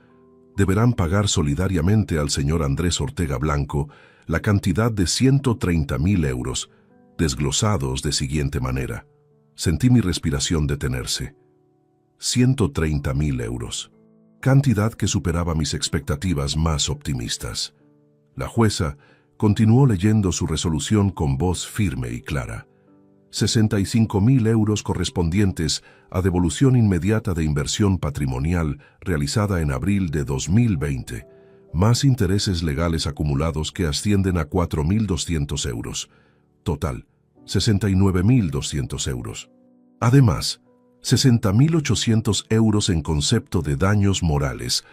deberán pagar solidariamente al señor Andrés Ortega Blanco la cantidad de 130.000 euros, desglosados de siguiente manera. Sentí mi respiración detenerse. 130.000 euros. Cantidad que superaba mis expectativas más optimistas. La jueza continuó leyendo su resolución con voz firme y clara. 65.000 euros correspondientes a devolución inmediata de inversión patrimonial realizada en abril de 2020, más intereses legales acumulados que ascienden a 4.200 euros. Total, 69.200 euros. Además, 60.800 euros en concepto de daños morales,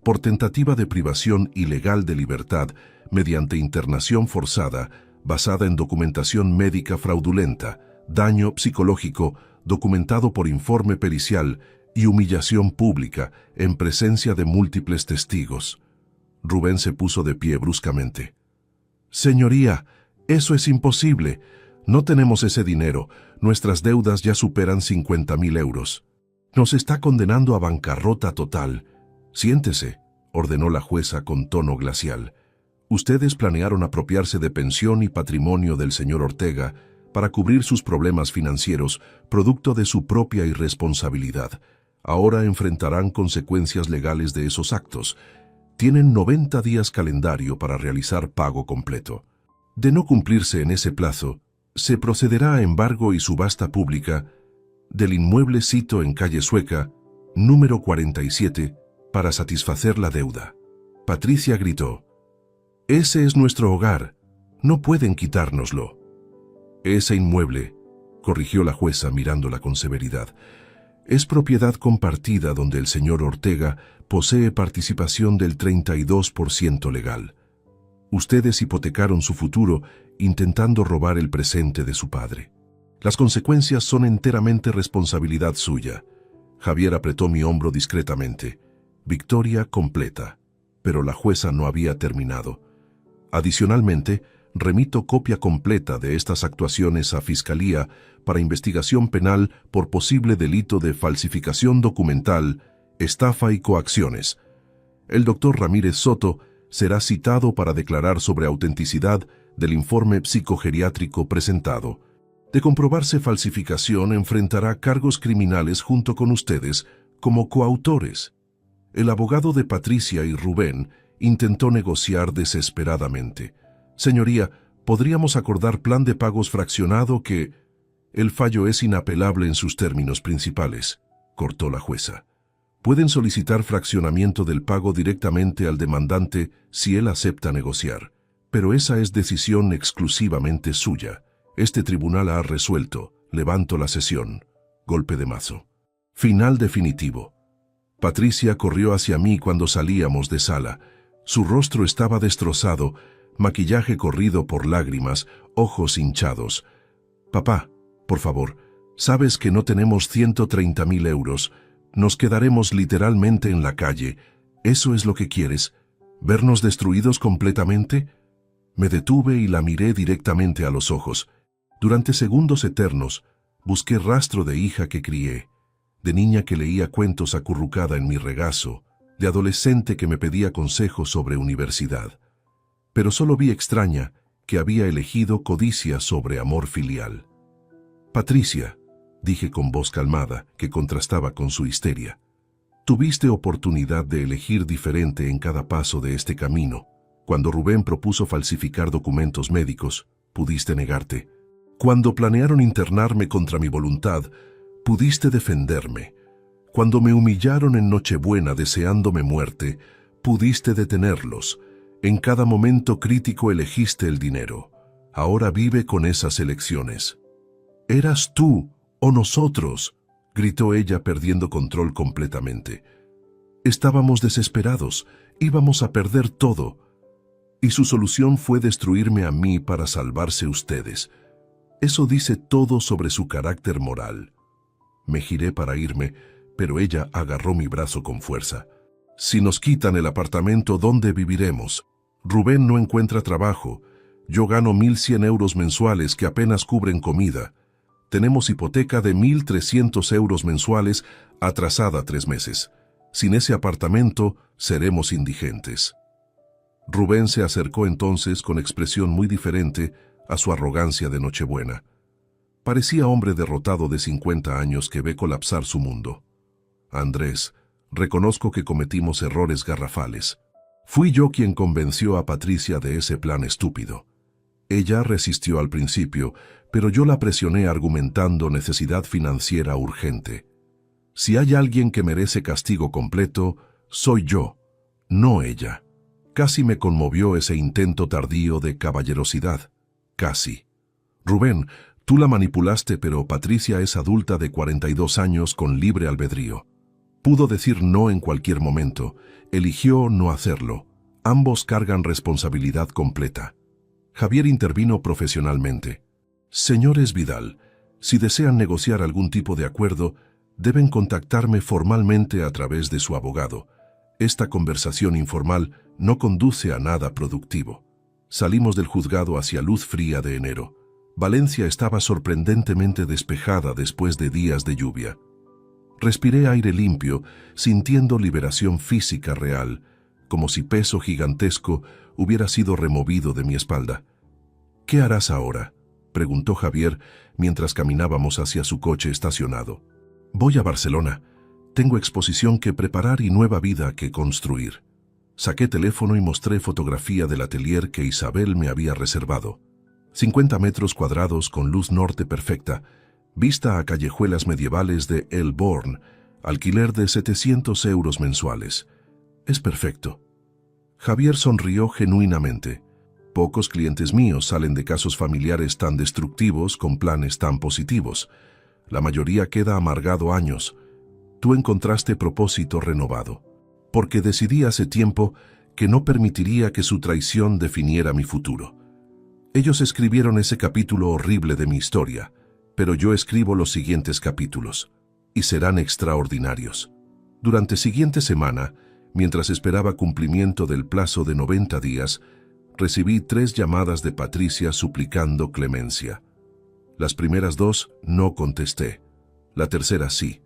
por tentativa de privación ilegal de libertad mediante internación forzada basada en documentación médica fraudulenta, daño psicológico documentado por informe pericial y humillación pública en presencia de múltiples testigos. Rubén se puso de pie bruscamente. Señoría, eso es imposible. No tenemos ese dinero. Nuestras deudas ya superan 50.000 euros. Nos está condenando a bancarrota total. Siéntese, ordenó la jueza con tono glacial. Ustedes planearon apropiarse de pensión y patrimonio del señor Ortega para cubrir sus problemas financieros, producto de su propia irresponsabilidad. Ahora enfrentarán consecuencias legales de esos actos. Tienen 90 días calendario para realizar pago completo. De no cumplirse en ese plazo, se procederá a embargo y subasta pública del inmueble sito en calle Sueca, número 47, para satisfacer la deuda. Patricia gritó: «Ese es nuestro hogar. No pueden quitárnoslo». «Ese inmueble», corrigió la jueza mirándola con severidad, «es propiedad compartida donde el señor Ortega posee participación del 32% legal. Ustedes hipotecaron su futuro intentando robar el presente de su padre. Las consecuencias son enteramente responsabilidad suya». Javier apretó mi hombro discretamente. Victoria completa. Pero la jueza no había terminado. Adicionalmente, remito copia completa de estas actuaciones a Fiscalía para investigación penal por posible delito de falsificación documental, estafa y coacciones. El doctor Ramírez Soto será citado para declarar sobre autenticidad del informe psicogeriátrico presentado. De comprobarse falsificación, enfrentará cargos criminales junto con ustedes como coautores. El abogado de Patricia y Rubén intentó negociar desesperadamente. «Señoría, podríamos acordar plan de pagos fraccionado que...» «El fallo es inapelable en sus términos principales», cortó la jueza. «Pueden solicitar fraccionamiento del pago directamente al demandante si él acepta negociar, pero esa es decisión exclusivamente suya. Este tribunal ha resuelto. Levanto la sesión». Golpe de mazo. Final definitivo. Patricia corrió hacia mí cuando salíamos de sala. Su rostro estaba destrozado, maquillaje corrido por lágrimas, ojos hinchados. «Papá, por favor, sabes que no tenemos 130.000 euros. Nos quedaremos literalmente en la calle. ¿Eso es lo que quieres? ¿Vernos destruidos completamente?» Me detuve y la miré directamente a los ojos. Durante segundos eternos, busqué rastro de hija que crié, de niña que leía cuentos acurrucada en mi regazo, de adolescente que me pedía consejos sobre universidad. Pero solo vi extraña que había elegido codicia sobre amor filial. «Patricia», dije con voz calmada, que contrastaba con su histeria, «tuviste oportunidad de elegir diferente en cada paso de este camino. Cuando Rubén propuso falsificar documentos médicos, pudiste negarte. Cuando planearon internarme contra mi voluntad, pudiste defenderme. Cuando me humillaron en Nochebuena deseándome muerte, pudiste detenerlos. En cada momento crítico elegiste el dinero. Ahora vive con esas elecciones». «¿Eras tú o nosotros?», gritó ella perdiendo control completamente. «Estábamos desesperados, íbamos a perder todo. Y su solución fue destruirme a mí para salvarse ustedes. Eso dice todo sobre su carácter moral». Me giré para irme, pero ella agarró mi brazo con fuerza. «Si nos quitan el apartamento, ¿dónde viviremos? Rubén no encuentra trabajo. Yo gano 1.100 euros mensuales que apenas cubren comida. Tenemos hipoteca de 1.300 euros mensuales atrasada 3 meses. Sin ese apartamento, seremos indigentes». Rubén se acercó entonces con expresión muy diferente a su arrogancia de Nochebuena. Parecía hombre derrotado de 50 años que ve colapsar su mundo. «Andrés, reconozco que cometimos errores garrafales. Fui yo quien convenció a Patricia de ese plan estúpido. Ella resistió al principio, pero yo la presioné argumentando necesidad financiera urgente. Si hay alguien que merece castigo completo, soy yo, no ella». Casi me conmovió ese intento tardío de caballerosidad. Casi. «Rubén, tú la manipulaste, pero Patricia es adulta de 42 años con libre albedrío. Pudo decir no en cualquier momento. Eligió no hacerlo. Ambos cargan responsabilidad completa. Javier intervino profesionalmente. Señores Vidal, si desean negociar algún tipo de acuerdo, deben contactarme formalmente a través de su abogado. Esta conversación informal no conduce a nada productivo. Salimos del juzgado hacia luz fría de enero. Valencia estaba sorprendentemente despejada después de días de lluvia. Respiré aire limpio, sintiendo liberación física real, como si peso gigantesco hubiera sido removido de mi espalda. «¿Qué harás ahora?», preguntó Javier mientras caminábamos hacia su coche estacionado. «Voy a Barcelona. Tengo exposición que preparar y nueva vida que construir». Saqué teléfono y mostré fotografía del atelier que Isabel me había reservado. 50 metros cuadrados con luz norte perfecta, vista a callejuelas medievales de El Born, alquiler de 700 euros mensuales. Es perfecto. Javier sonrió genuinamente. Pocos clientes míos salen de casos familiares tan destructivos con planes tan positivos. La mayoría queda amargado años. Tú encontraste propósito renovado. Porque decidí hace tiempo que no permitiría que su traición definiera mi futuro. Ellos escribieron ese capítulo horrible de mi historia, pero yo escribo los siguientes capítulos, y serán extraordinarios. Durante siguiente semana, mientras esperaba cumplimiento del plazo de 90 días, recibí 3 llamadas de Patricia suplicando clemencia. Las primeras 2 no contesté, la tercera sí,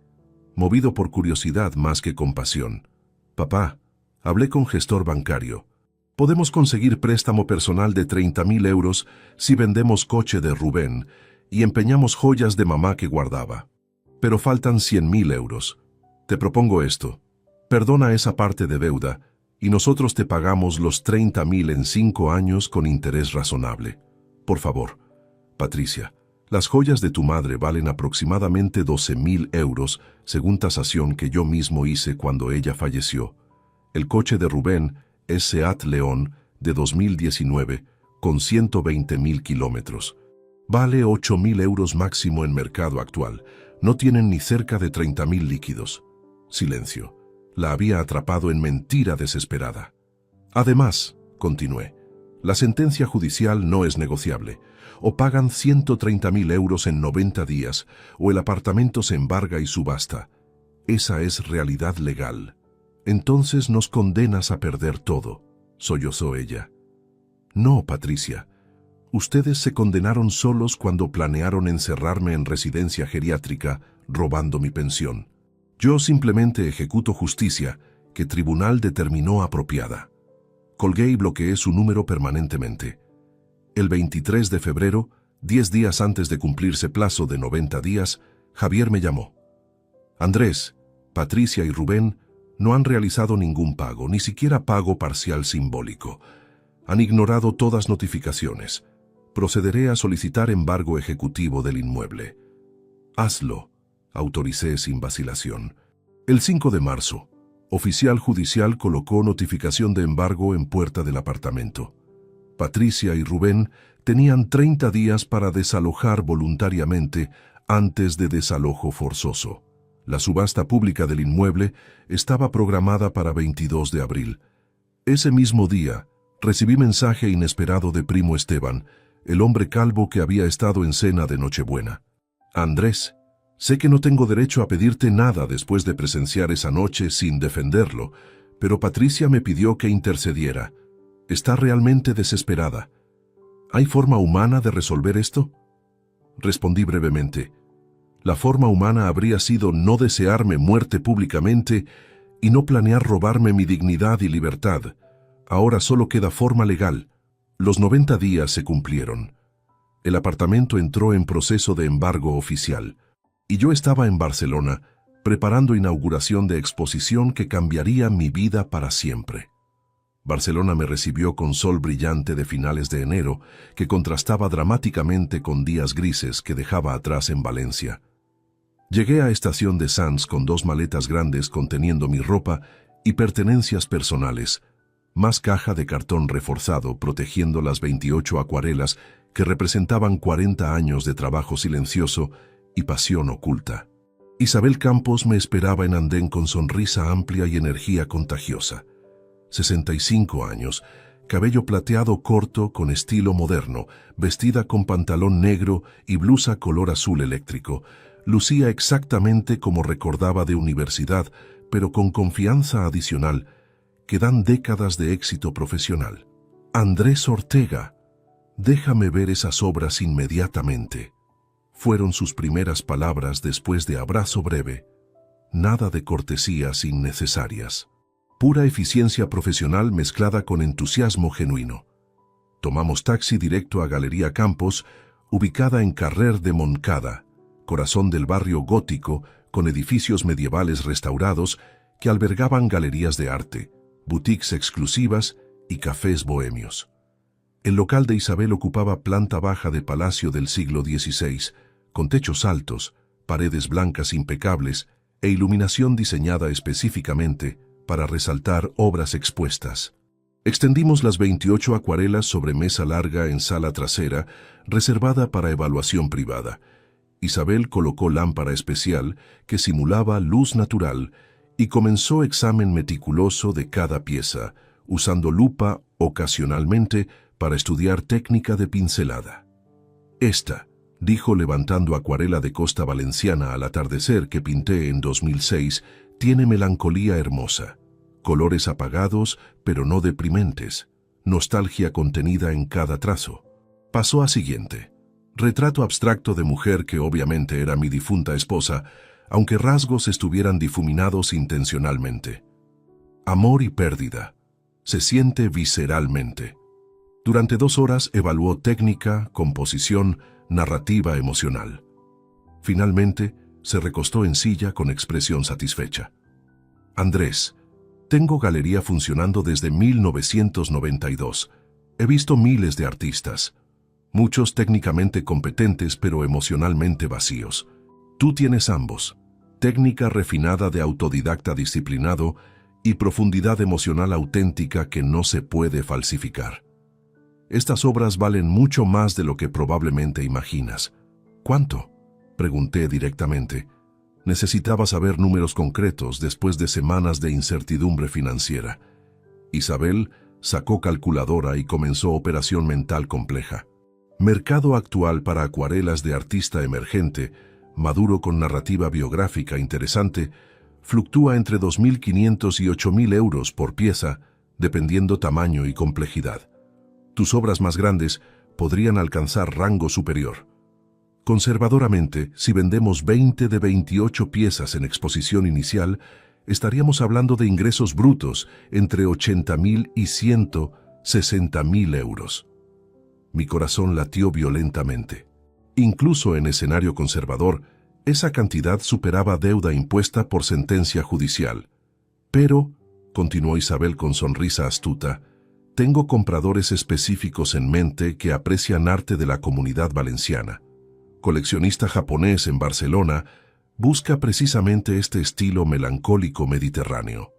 movido por curiosidad más que compasión. «Papá, hablé con gestor bancario. Podemos conseguir préstamo personal de 30.000 euros si vendemos coche de Rubén y empeñamos joyas de mamá que guardaba. Pero faltan 100.000 euros. Te propongo esto. Perdona esa parte de deuda y nosotros te pagamos los 30.000 en 5 años con interés razonable. Por favor, Patricia, las joyas de tu madre valen aproximadamente 12.000 euros, según tasación que yo mismo hice cuando ella falleció. El coche de Rubén es Seat León de 2019 con 120.000 kilómetros. Vale 8.000 euros máximo en mercado actual. No tienen ni cerca de 30.000 líquidos. Silencio. La había atrapado en mentira desesperada. Además, continué, la sentencia judicial no es negociable. O pagan 130.000 euros en 90 días, o el apartamento se embarga y subasta. Esa es realidad legal. Entonces nos condenas a perder todo, sollozó ella. No, Patricia. Ustedes se condenaron solos cuando planearon encerrarme en residencia geriátrica, robando mi pensión. Yo simplemente ejecuto justicia, que tribunal determinó apropiada. Colgué y bloqueé su número permanentemente. El 23 de febrero, 10 días antes de cumplirse plazo de 90 días, Javier me llamó. Andrés, Patricia y Rubén no han realizado ningún pago, ni siquiera pago parcial simbólico. Han ignorado todas notificaciones. Procederé a solicitar embargo ejecutivo del inmueble. Hazlo, autoricé sin vacilación. El 5 de marzo, oficial judicial colocó notificación de embargo en puerta del apartamento. Patricia y Rubén tenían 30 días para desalojar voluntariamente antes de desalojo forzoso. La subasta pública del inmueble estaba programada para 22 de abril. Ese mismo día, recibí mensaje inesperado de primo Esteban, el hombre calvo que había estado en cena de Nochebuena. Andrés, sé que no tengo derecho a pedirte nada después de presenciar esa noche sin defenderlo, pero Patricia me pidió que intercediera. Está realmente desesperada. ¿Hay forma humana de resolver esto? Respondí brevemente. La forma humana habría sido no desearme muerte públicamente y no planear robarme mi dignidad y libertad. Ahora solo queda forma legal. Los 90 días se cumplieron. El apartamento entró en proceso de embargo oficial, y yo estaba en Barcelona, preparando inauguración de exposición que cambiaría mi vida para siempre. Barcelona me recibió con sol brillante de finales de enero, que contrastaba dramáticamente con días grises que dejaba atrás en Valencia. Llegué a estación de Sants con 2 maletas grandes conteniendo mi ropa y pertenencias personales, más caja de cartón reforzado protegiendo las 28 acuarelas que representaban 40 años de trabajo silencioso y pasión oculta. Isabel Campos me esperaba en andén con sonrisa amplia y energía contagiosa. 65 años, cabello plateado corto con estilo moderno, vestida con pantalón negro y blusa color azul eléctrico. Lucía exactamente como recordaba de universidad, pero con confianza adicional que dan décadas de éxito profesional. Andrés Ortega, déjame ver esas obras inmediatamente. Fueron sus primeras palabras después de abrazo breve. Nada de cortesías innecesarias. Pura eficiencia profesional mezclada con entusiasmo genuino. Tomamos taxi directo a Galería Campos, ubicada en Carrer de Montcada, corazón del barrio gótico, con edificios medievales restaurados que albergaban galerías de arte, boutiques exclusivas y cafés bohemios. El local de Isabel ocupaba planta baja de palacio del siglo XVI, con techos altos, paredes blancas impecables e iluminación diseñada específicamente para resaltar obras expuestas. Extendimos las 28 acuarelas sobre mesa larga en sala trasera, reservada para evaluación privada. Isabel colocó lámpara especial que simulaba luz natural y comenzó examen meticuloso de cada pieza, usando lupa ocasionalmente para estudiar técnica de pincelada. Esta, dijo levantando acuarela de Costa Valenciana al atardecer que pinté en 2006, tiene melancolía hermosa. Colores apagados, pero no deprimentes. Nostalgia contenida en cada trazo. Pasó a siguiente. Retrato abstracto de mujer que obviamente era mi difunta esposa, aunque rasgos estuvieran difuminados intencionalmente. Amor y pérdida. Se siente visceralmente. Durante 2 horas evaluó técnica, composición, narrativa emocional. Finalmente, se recostó en silla con expresión satisfecha. Andrés, tengo galería funcionando desde 1992. He visto miles de artistas. Muchos técnicamente competentes pero emocionalmente vacíos. Tú tienes ambos. Técnica refinada de autodidacta disciplinado y profundidad emocional auténtica que no se puede falsificar. Estas obras valen mucho más de lo que probablemente imaginas. ¿Cuánto?, pregunté directamente. Necesitaba saber números concretos después de semanas de incertidumbre financiera. Isabel sacó calculadora y comenzó operación mental compleja. Mercado actual para acuarelas de artista emergente, maduro con narrativa biográfica interesante, fluctúa entre 2.500 y 8.000 euros por pieza, dependiendo tamaño y complejidad. Tus obras más grandes podrían alcanzar rango superior. Conservadoramente, si vendemos 20 de 28 piezas en exposición inicial, estaríamos hablando de ingresos brutos entre 80.000 y 160.000 euros. Mi corazón latió violentamente. Incluso en escenario conservador, esa cantidad superaba deuda impuesta por sentencia judicial. Pero, continuó Isabel con sonrisa astuta, tengo compradores específicos en mente que aprecian arte de la comunidad valenciana. Coleccionista japonés en Barcelona, busca precisamente este estilo melancólico mediterráneo.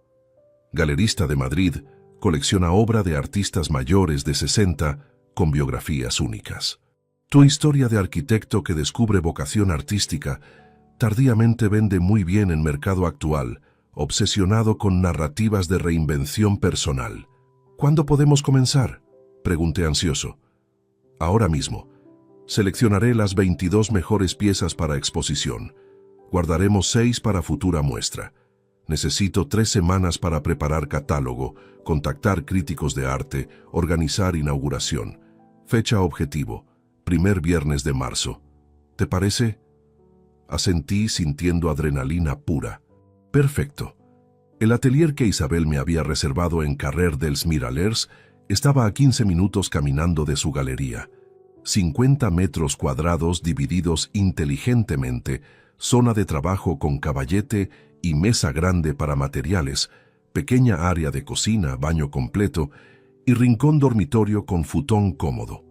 Galerista de Madrid, colecciona obra de artistas mayores de 60 con biografías únicas. Tu historia de arquitecto que descubre vocación artística tardíamente vende muy bien en mercado actual, obsesionado con narrativas de reinvención personal. ¿Cuándo podemos comenzar?, pregunté ansioso. Ahora mismo. Seleccionaré las 22 mejores piezas para exposición. Guardaremos 6 para futura muestra. Necesito 3 semanas para preparar catálogo, contactar críticos de arte, organizar inauguración. Fecha objetivo, primer viernes de marzo. ¿Te parece? Asentí sintiendo adrenalina pura. Perfecto. El atelier que Isabel me había reservado en Carrer dels Miralers estaba a 15 minutos caminando de su galería. 50 metros cuadrados divididos inteligentemente, zona de trabajo con caballete y mesa grande para materiales, pequeña área de cocina, baño completo y rincón dormitorio con futón cómodo.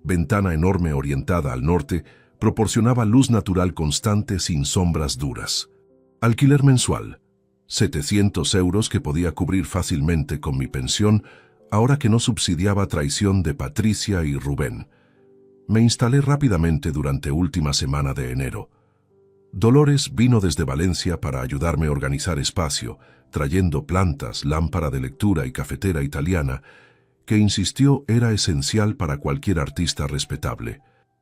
Ventana enorme orientada al norte proporcionaba luz natural constante sin sombras duras. Alquiler mensual, 700 euros que podía cubrir fácilmente con mi pensión, ahora que no subsidiaba traición de Patricia y Rubén. Me instalé rápidamente durante última semana de enero. Dolores vino desde Valencia para ayudarme a organizar espacio, trayendo plantas, lámpara de lectura y cafetera italiana, que insistió era esencial para cualquier artista respetable.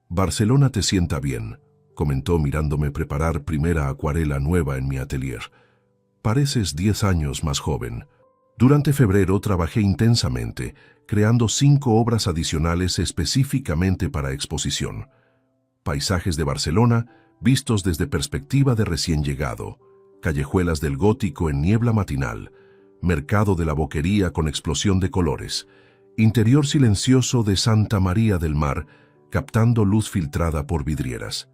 «Barcelona te sienta bien», comentó mirándome preparar primera acuarela nueva en mi atelier. «Pareces 10 años más joven». Durante febrero trabajé intensamente, creando 5 obras adicionales específicamente para exposición. Paisajes de Barcelona, vistos desde perspectiva de recién llegado, callejuelas del gótico en niebla matinal, mercado de la Boquería con explosión de colores, interior silencioso de Santa María del Mar, captando luz filtrada por vidrieras.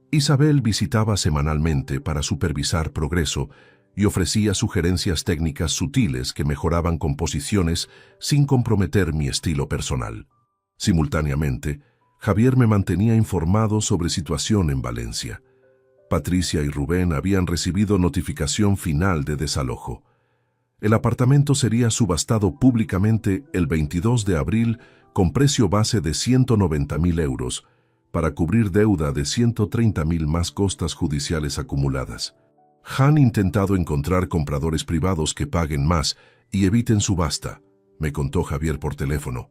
Isabel visitaba semanalmente para supervisar progreso y ofrecía sugerencias técnicas sutiles que mejoraban composiciones sin comprometer mi estilo personal. Simultáneamente, Javier me mantenía informado sobre situación en Valencia. Patricia y Rubén habían recibido notificación final de desalojo. El apartamento sería subastado públicamente el 22 de abril con precio base de 190.000 euros, para cubrir deuda de 130.000 más costas judiciales acumuladas. Han intentado encontrar compradores privados que paguen más y eviten subasta, me contó Javier por teléfono.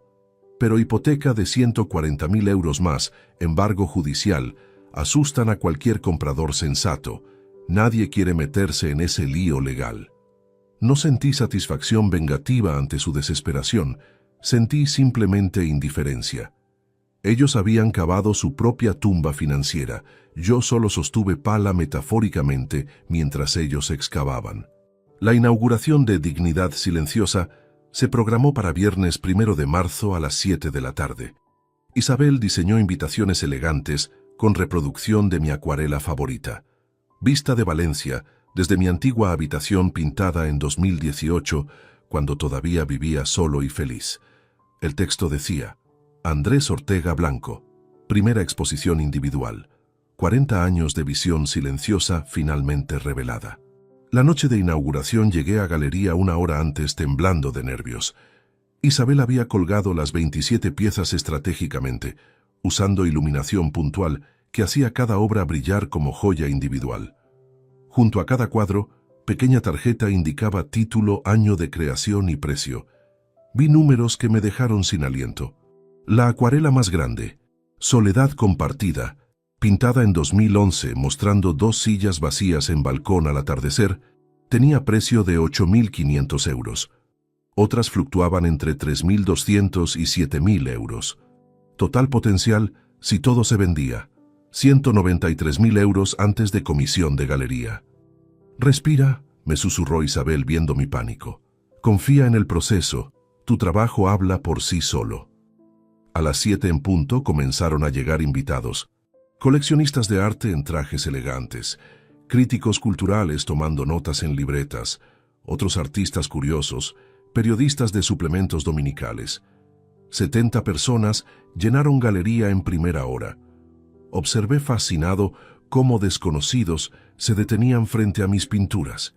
Pero hipoteca de 140.000 euros más, embargo judicial, asustan a cualquier comprador sensato. Nadie quiere meterse en ese lío legal. No sentí satisfacción vengativa ante su desesperación, sentí simplemente indiferencia. Ellos habían cavado su propia tumba financiera, yo solo sostuve pala metafóricamente mientras ellos excavaban. La inauguración de Dignidad Silenciosa se programó para viernes 1 de marzo a las 7 de la tarde. Isabel diseñó invitaciones elegantes con reproducción de mi acuarela favorita. Vista de Valencia, desde mi antigua habitación pintada en 2018, cuando todavía vivía solo y feliz. El texto decía: Andrés Ortega Blanco, primera exposición individual, 40 años de visión silenciosa finalmente revelada. La noche de inauguración llegué a galería 1 hora antes temblando de nervios. Isabel había colgado las 27 piezas estratégicamente, usando iluminación puntual que hacía cada obra brillar como joya individual. Junto a cada cuadro, pequeña tarjeta indicaba título, año de creación y precio. Vi números que me dejaron sin aliento. La acuarela más grande, Soledad Compartida, pintada en 2011 mostrando 2 sillas vacías en balcón al atardecer, tenía precio de 8.500 euros. Otras fluctuaban entre 3.200 y 7.000 euros. Total potencial, si todo se vendía, 193.000 euros antes de comisión de galería. «Respira», me susurró Isabel viendo mi pánico. «Confía en el proceso, tu trabajo habla por sí solo». A las 7 en punto comenzaron a llegar invitados. Coleccionistas de arte en trajes elegantes, críticos culturales tomando notas en libretas, otros artistas curiosos, periodistas de suplementos dominicales. 70 personas llenaron galería en primera hora. Observé fascinado cómo desconocidos se detenían frente a mis pinturas.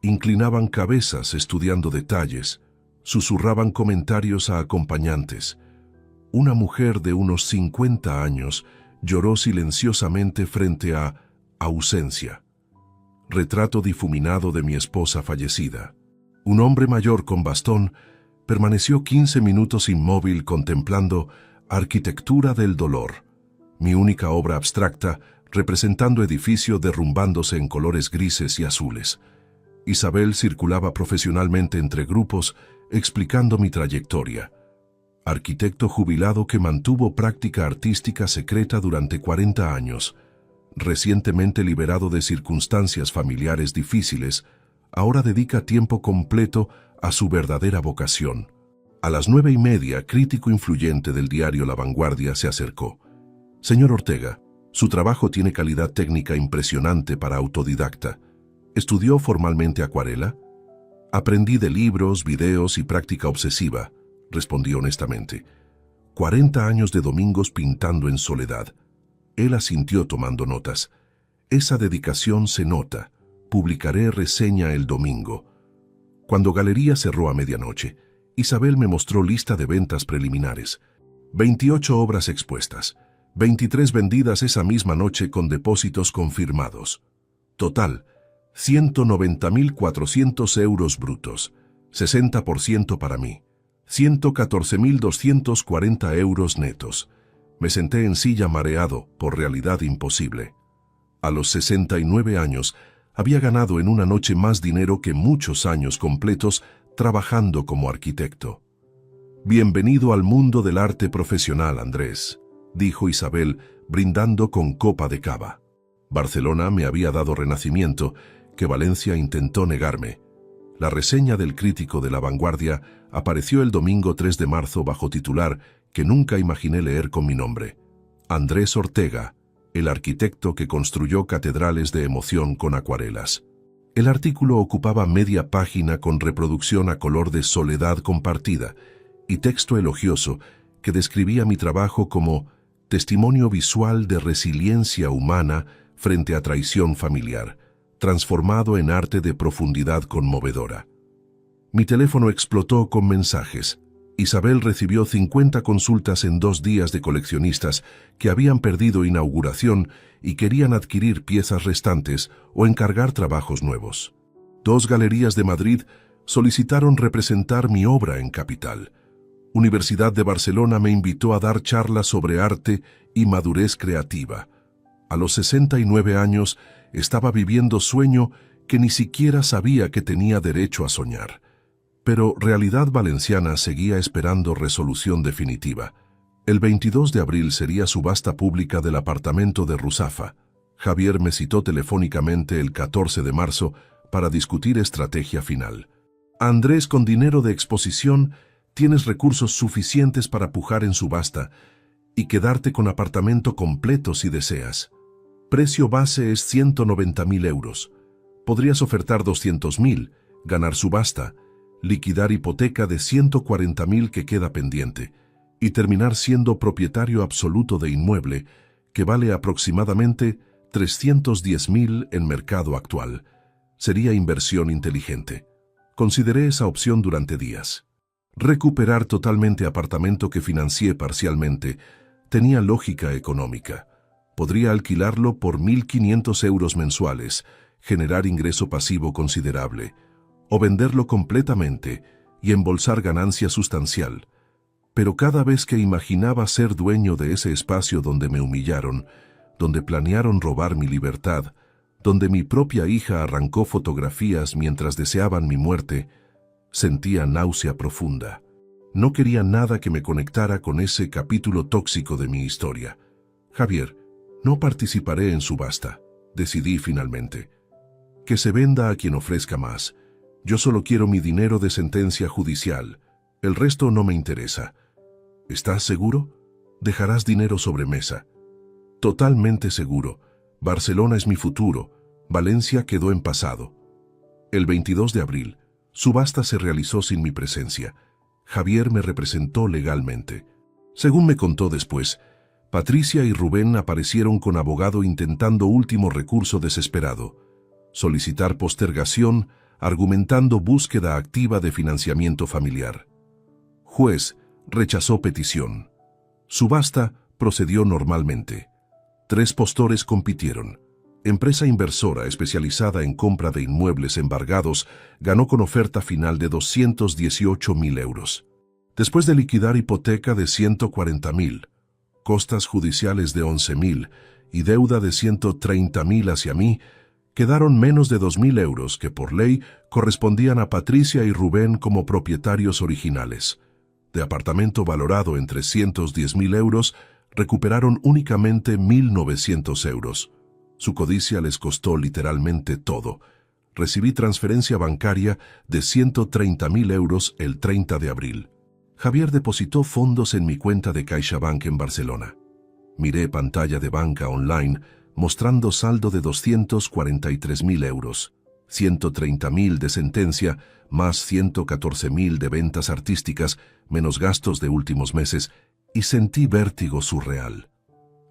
Inclinaban cabezas estudiando detalles, susurraban comentarios a acompañantes. Una mujer de unos 50 años lloró silenciosamente frente a Ausencia, retrato difuminado de mi esposa fallecida. Un hombre mayor con bastón permaneció 15 minutos inmóvil contemplando Arquitectura del Dolor, mi única obra abstracta representando edificio derrumbándose en colores grises y azules. Isabel circulaba profesionalmente entre grupos explicando mi trayectoria. Arquitecto jubilado que mantuvo práctica artística secreta durante 40 años, recientemente liberado de circunstancias familiares difíciles, ahora dedica tiempo completo a su verdadera vocación. A las 9:30, crítico influyente del diario La Vanguardia se acercó. «Señor Ortega, su trabajo tiene calidad técnica impresionante para autodidacta. ¿Estudió formalmente acuarela?» «Aprendí de libros, videos y práctica obsesiva», respondí honestamente. 40 años de domingos pintando en soledad. Él asintió tomando notas. «Esa dedicación se nota. Publicaré reseña el domingo». Cuando galería cerró a medianoche, Isabel me mostró lista de ventas preliminares. 28 obras expuestas, 23 vendidas esa misma noche con depósitos confirmados. Total, 190.400 euros brutos, 60% para mí, 114.240 euros netos. Me senté en silla mareado por realidad imposible. A los 69 años, había ganado en una noche más dinero que muchos años completos trabajando como arquitecto. «Bienvenido al mundo del arte profesional, Andrés», dijo Isabel, brindando con copa de cava. Barcelona me había dado renacimiento, que Valencia intentó negarme. La reseña del crítico de La Vanguardia apareció el domingo 3 de marzo bajo titular que nunca imaginé leer con mi nombre: Andrés Ortega, el arquitecto que construyó catedrales de emoción con acuarelas. El artículo ocupaba media página con reproducción a color de Soledad compartida y texto elogioso que describía mi trabajo como testimonio visual de resiliencia humana frente a traición familiar, transformado en arte de profundidad conmovedora. Mi teléfono explotó con mensajes. Isabel recibió 50 consultas en 2 días de coleccionistas que habían perdido inauguración y querían adquirir piezas restantes o encargar trabajos nuevos. 2 galerías de Madrid solicitaron representar mi obra en Capital. Universidad de Barcelona me invitó a dar charlas sobre arte y madurez creativa. A los 69 años estaba viviendo sueño que ni siquiera sabía que tenía derecho a soñar. Pero Realidad Valenciana seguía esperando resolución definitiva. El 22 de abril sería subasta pública del apartamento de Ruzafa. Javier me citó telefónicamente el 14 de marzo para discutir estrategia final. Andrés, con dinero de exposición, tienes recursos suficientes para pujar en subasta y quedarte con apartamento completo si deseas. Precio base es 190.000 euros. Podrías ofertar 200.000, ganar subasta, liquidar hipoteca de 140.000 que queda pendiente y terminar siendo propietario absoluto de inmueble que vale aproximadamente 310.000 en mercado actual. Sería inversión inteligente. Consideré esa opción durante días. Recuperar totalmente apartamento que financié parcialmente tenía lógica económica. Podría alquilarlo por 1.500 euros mensuales, generar ingreso pasivo considerable, o venderlo completamente y embolsar ganancia sustancial. Pero cada vez que imaginaba ser dueño de ese espacio donde me humillaron, donde planearon robar mi libertad, donde mi propia hija arrancó fotografías mientras deseaban mi muerte, sentía náusea profunda. No quería nada que me conectara con ese capítulo tóxico de mi historia. Javier, no participaré en subasta, decidí finalmente. Que se venda a quien ofrezca más. Yo solo quiero mi dinero de sentencia judicial. El resto no me interesa. ¿Estás seguro? Dejarás dinero sobre mesa. Totalmente seguro. Barcelona es mi futuro. Valencia quedó en pasado. El 22 de abril, subasta se realizó sin mi presencia. Javier me representó legalmente. Según me contó después, Patricia y Rubén aparecieron con abogado intentando último recurso desesperado: solicitar postergación, argumentando búsqueda activa de financiamiento familiar. Juez rechazó petición. Subasta procedió normalmente. 3 postores compitieron. Empresa inversora especializada en compra de inmuebles embargados ganó con oferta final de 218.000 euros. Después de liquidar hipoteca de 140.000, costas judiciales de 11.000 y deuda de 130.000 hacia mí, quedaron menos de 2.000 euros que por ley correspondían a Patricia y Rubén como propietarios originales. De apartamento valorado en 310.000 euros, recuperaron únicamente 1.900 euros. Su codicia les costó literalmente todo. Recibí transferencia bancaria de 130.000 euros el 30 de abril. Javier depositó fondos en mi cuenta de CaixaBank en Barcelona. Miré pantalla de banca online mostrando saldo de 243.000 euros, 130.000 de sentencia, más 114.000 de ventas artísticas, menos gastos de últimos meses, y sentí vértigo surreal.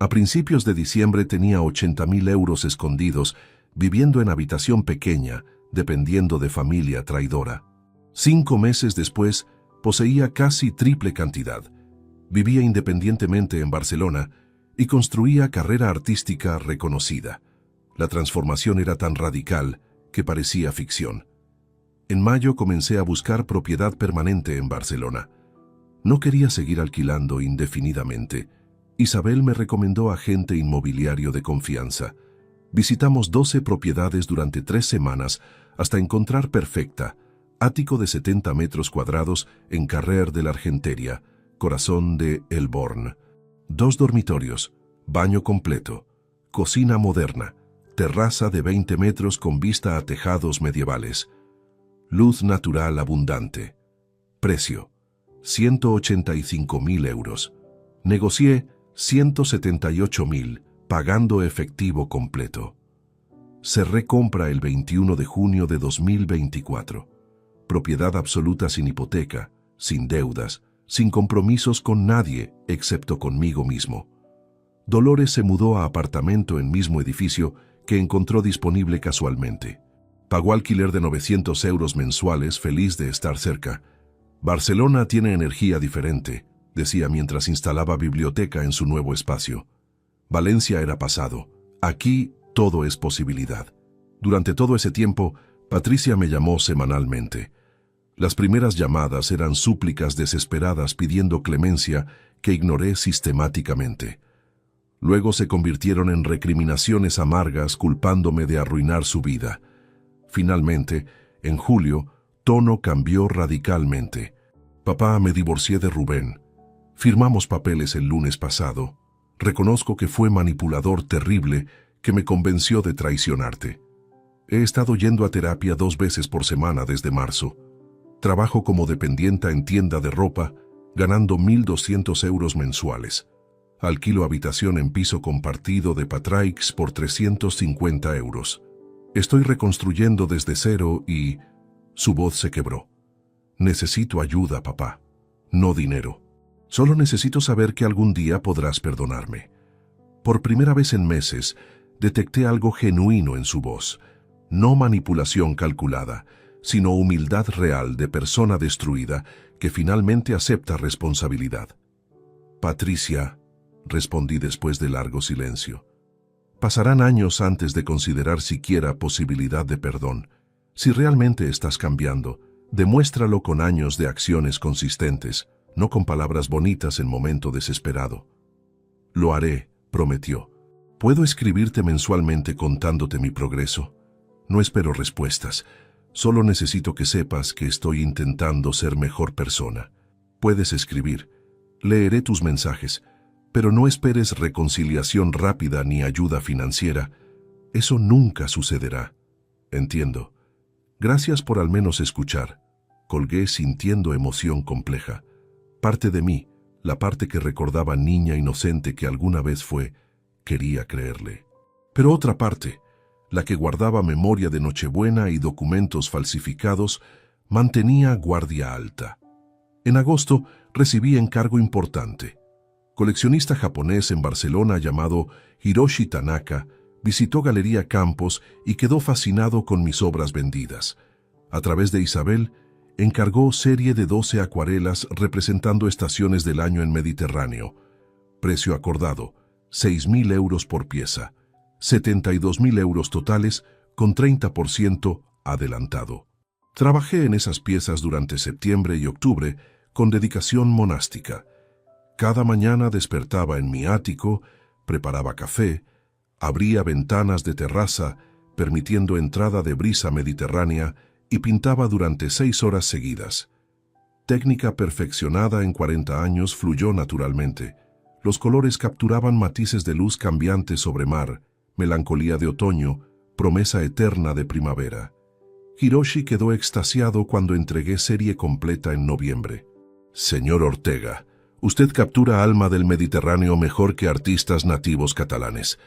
A principios de diciembre tenía 80.000 euros escondidos, viviendo en habitación pequeña, dependiendo de familia traidora. 5 meses después, poseía casi triple cantidad. Vivía independientemente en Barcelona y construía carrera artística reconocida. La transformación era tan radical que parecía ficción. En mayo comencé a buscar propiedad permanente en Barcelona. No quería seguir alquilando indefinidamente. Isabel me recomendó agente inmobiliario de confianza. Visitamos 12 propiedades durante 3 semanas hasta encontrar perfecta, ático de 70 metros cuadrados en Carrer de la Argenteria, corazón de El Born. 2 dormitorios, baño completo, cocina moderna, terraza de 20 metros con vista a tejados medievales. Luz natural abundante. Precio: 185.000 euros. Negocié 178.000, pagando efectivo completo. Cerré compra el 21 de junio de 2024. Propiedad absoluta sin hipoteca, sin deudas, sin compromisos con nadie, excepto conmigo mismo. Dolores se mudó a apartamento en mismo edificio que encontró disponible casualmente. Pagó alquiler de 900 euros mensuales, feliz de estar cerca. Barcelona tiene energía diferente, decía mientras instalaba biblioteca en su nuevo espacio. Valencia era pasado. Aquí todo es posibilidad. Durante todo ese tiempo, Patricia me llamó semanalmente. Las primeras llamadas eran súplicas desesperadas pidiendo clemencia que ignoré sistemáticamente. Luego se convirtieron en recriminaciones amargas culpándome de arruinar su vida. Finalmente, en julio, tono cambió radicalmente. Papá, me divorcié de Rubén. Firmamos papeles el lunes pasado. Reconozco que fue manipulador terrible que me convenció de traicionarte. He estado yendo a terapia 2 veces por semana desde marzo. Trabajo como dependienta en tienda de ropa, ganando 1.200 euros mensuales. Alquilo habitación en piso compartido de Patraix por 350 euros. Estoy reconstruyendo desde cero y... Su voz se quebró. Necesito ayuda, papá. No dinero. Solo necesito saber que algún día podrás perdonarme. Por primera vez en meses, detecté algo genuino en su voz. No manipulación calculada, sino humildad real de persona destruida que finalmente acepta responsabilidad. Patricia, respondí después de largo silencio. Pasarán años antes de considerar siquiera posibilidad de perdón. Si realmente estás cambiando, demuéstralo con años de acciones consistentes, no con palabras bonitas en momento desesperado. Lo haré, prometió. ¿Puedo escribirte mensualmente contándote mi progreso? No espero respuestas. Solo necesito que sepas que estoy intentando ser mejor persona. Puedes escribir. Leeré tus mensajes. Pero no esperes reconciliación rápida ni ayuda financiera. Eso nunca sucederá. Entiendo. Gracias por al menos escuchar. Colgué sintiendo emoción compleja. Parte de mí, la parte que recordaba niña inocente que alguna vez fue, quería creerle. Pero otra parte, la que guardaba memoria de Nochebuena y documentos falsificados, mantenía guardia alta. En agosto recibí encargo importante. Coleccionista japonés en Barcelona llamado Hiroshi Tanaka visitó Galería Campos y quedó fascinado con mis obras vendidas. A través de Isabel, encargó serie de 12 acuarelas representando estaciones del año en Mediterráneo. Precio acordado, 6.000 euros por pieza, 72.000 euros totales con 30% adelantado. Trabajé en esas piezas durante septiembre y octubre con dedicación monástica. Cada mañana despertaba en mi ático, preparaba café, abría ventanas de terraza, permitiendo entrada de brisa mediterránea y pintaba durante 6 horas seguidas. Técnica perfeccionada en 40 años fluyó naturalmente. Los colores capturaban matices de luz cambiante sobre mar, melancolía de otoño, promesa eterna de primavera. Hiroshi quedó extasiado cuando entregué serie completa en noviembre. Señor Ortega, usted captura alma del Mediterráneo mejor que artistas nativos catalanes.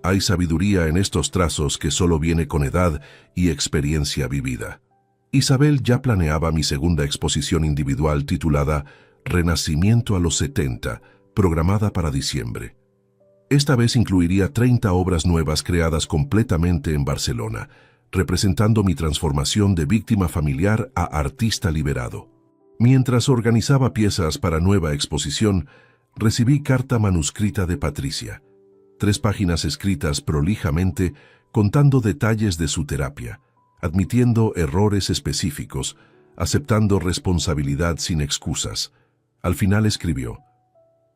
Hay sabiduría en estos trazos que solo viene con edad y experiencia vivida. Isabel ya planeaba mi segunda exposición individual titulada Renacimiento a los 70, programada para diciembre. Esta vez incluiría 30 obras nuevas creadas completamente en Barcelona, representando mi transformación de víctima familiar a artista liberado. Mientras organizaba piezas para nueva exposición, Recibí carta manuscrita de Patricia. 3 páginas escritas prolijamente contando detalles de su terapia, admitiendo errores específicos, aceptando responsabilidad sin excusas. Al final escribió: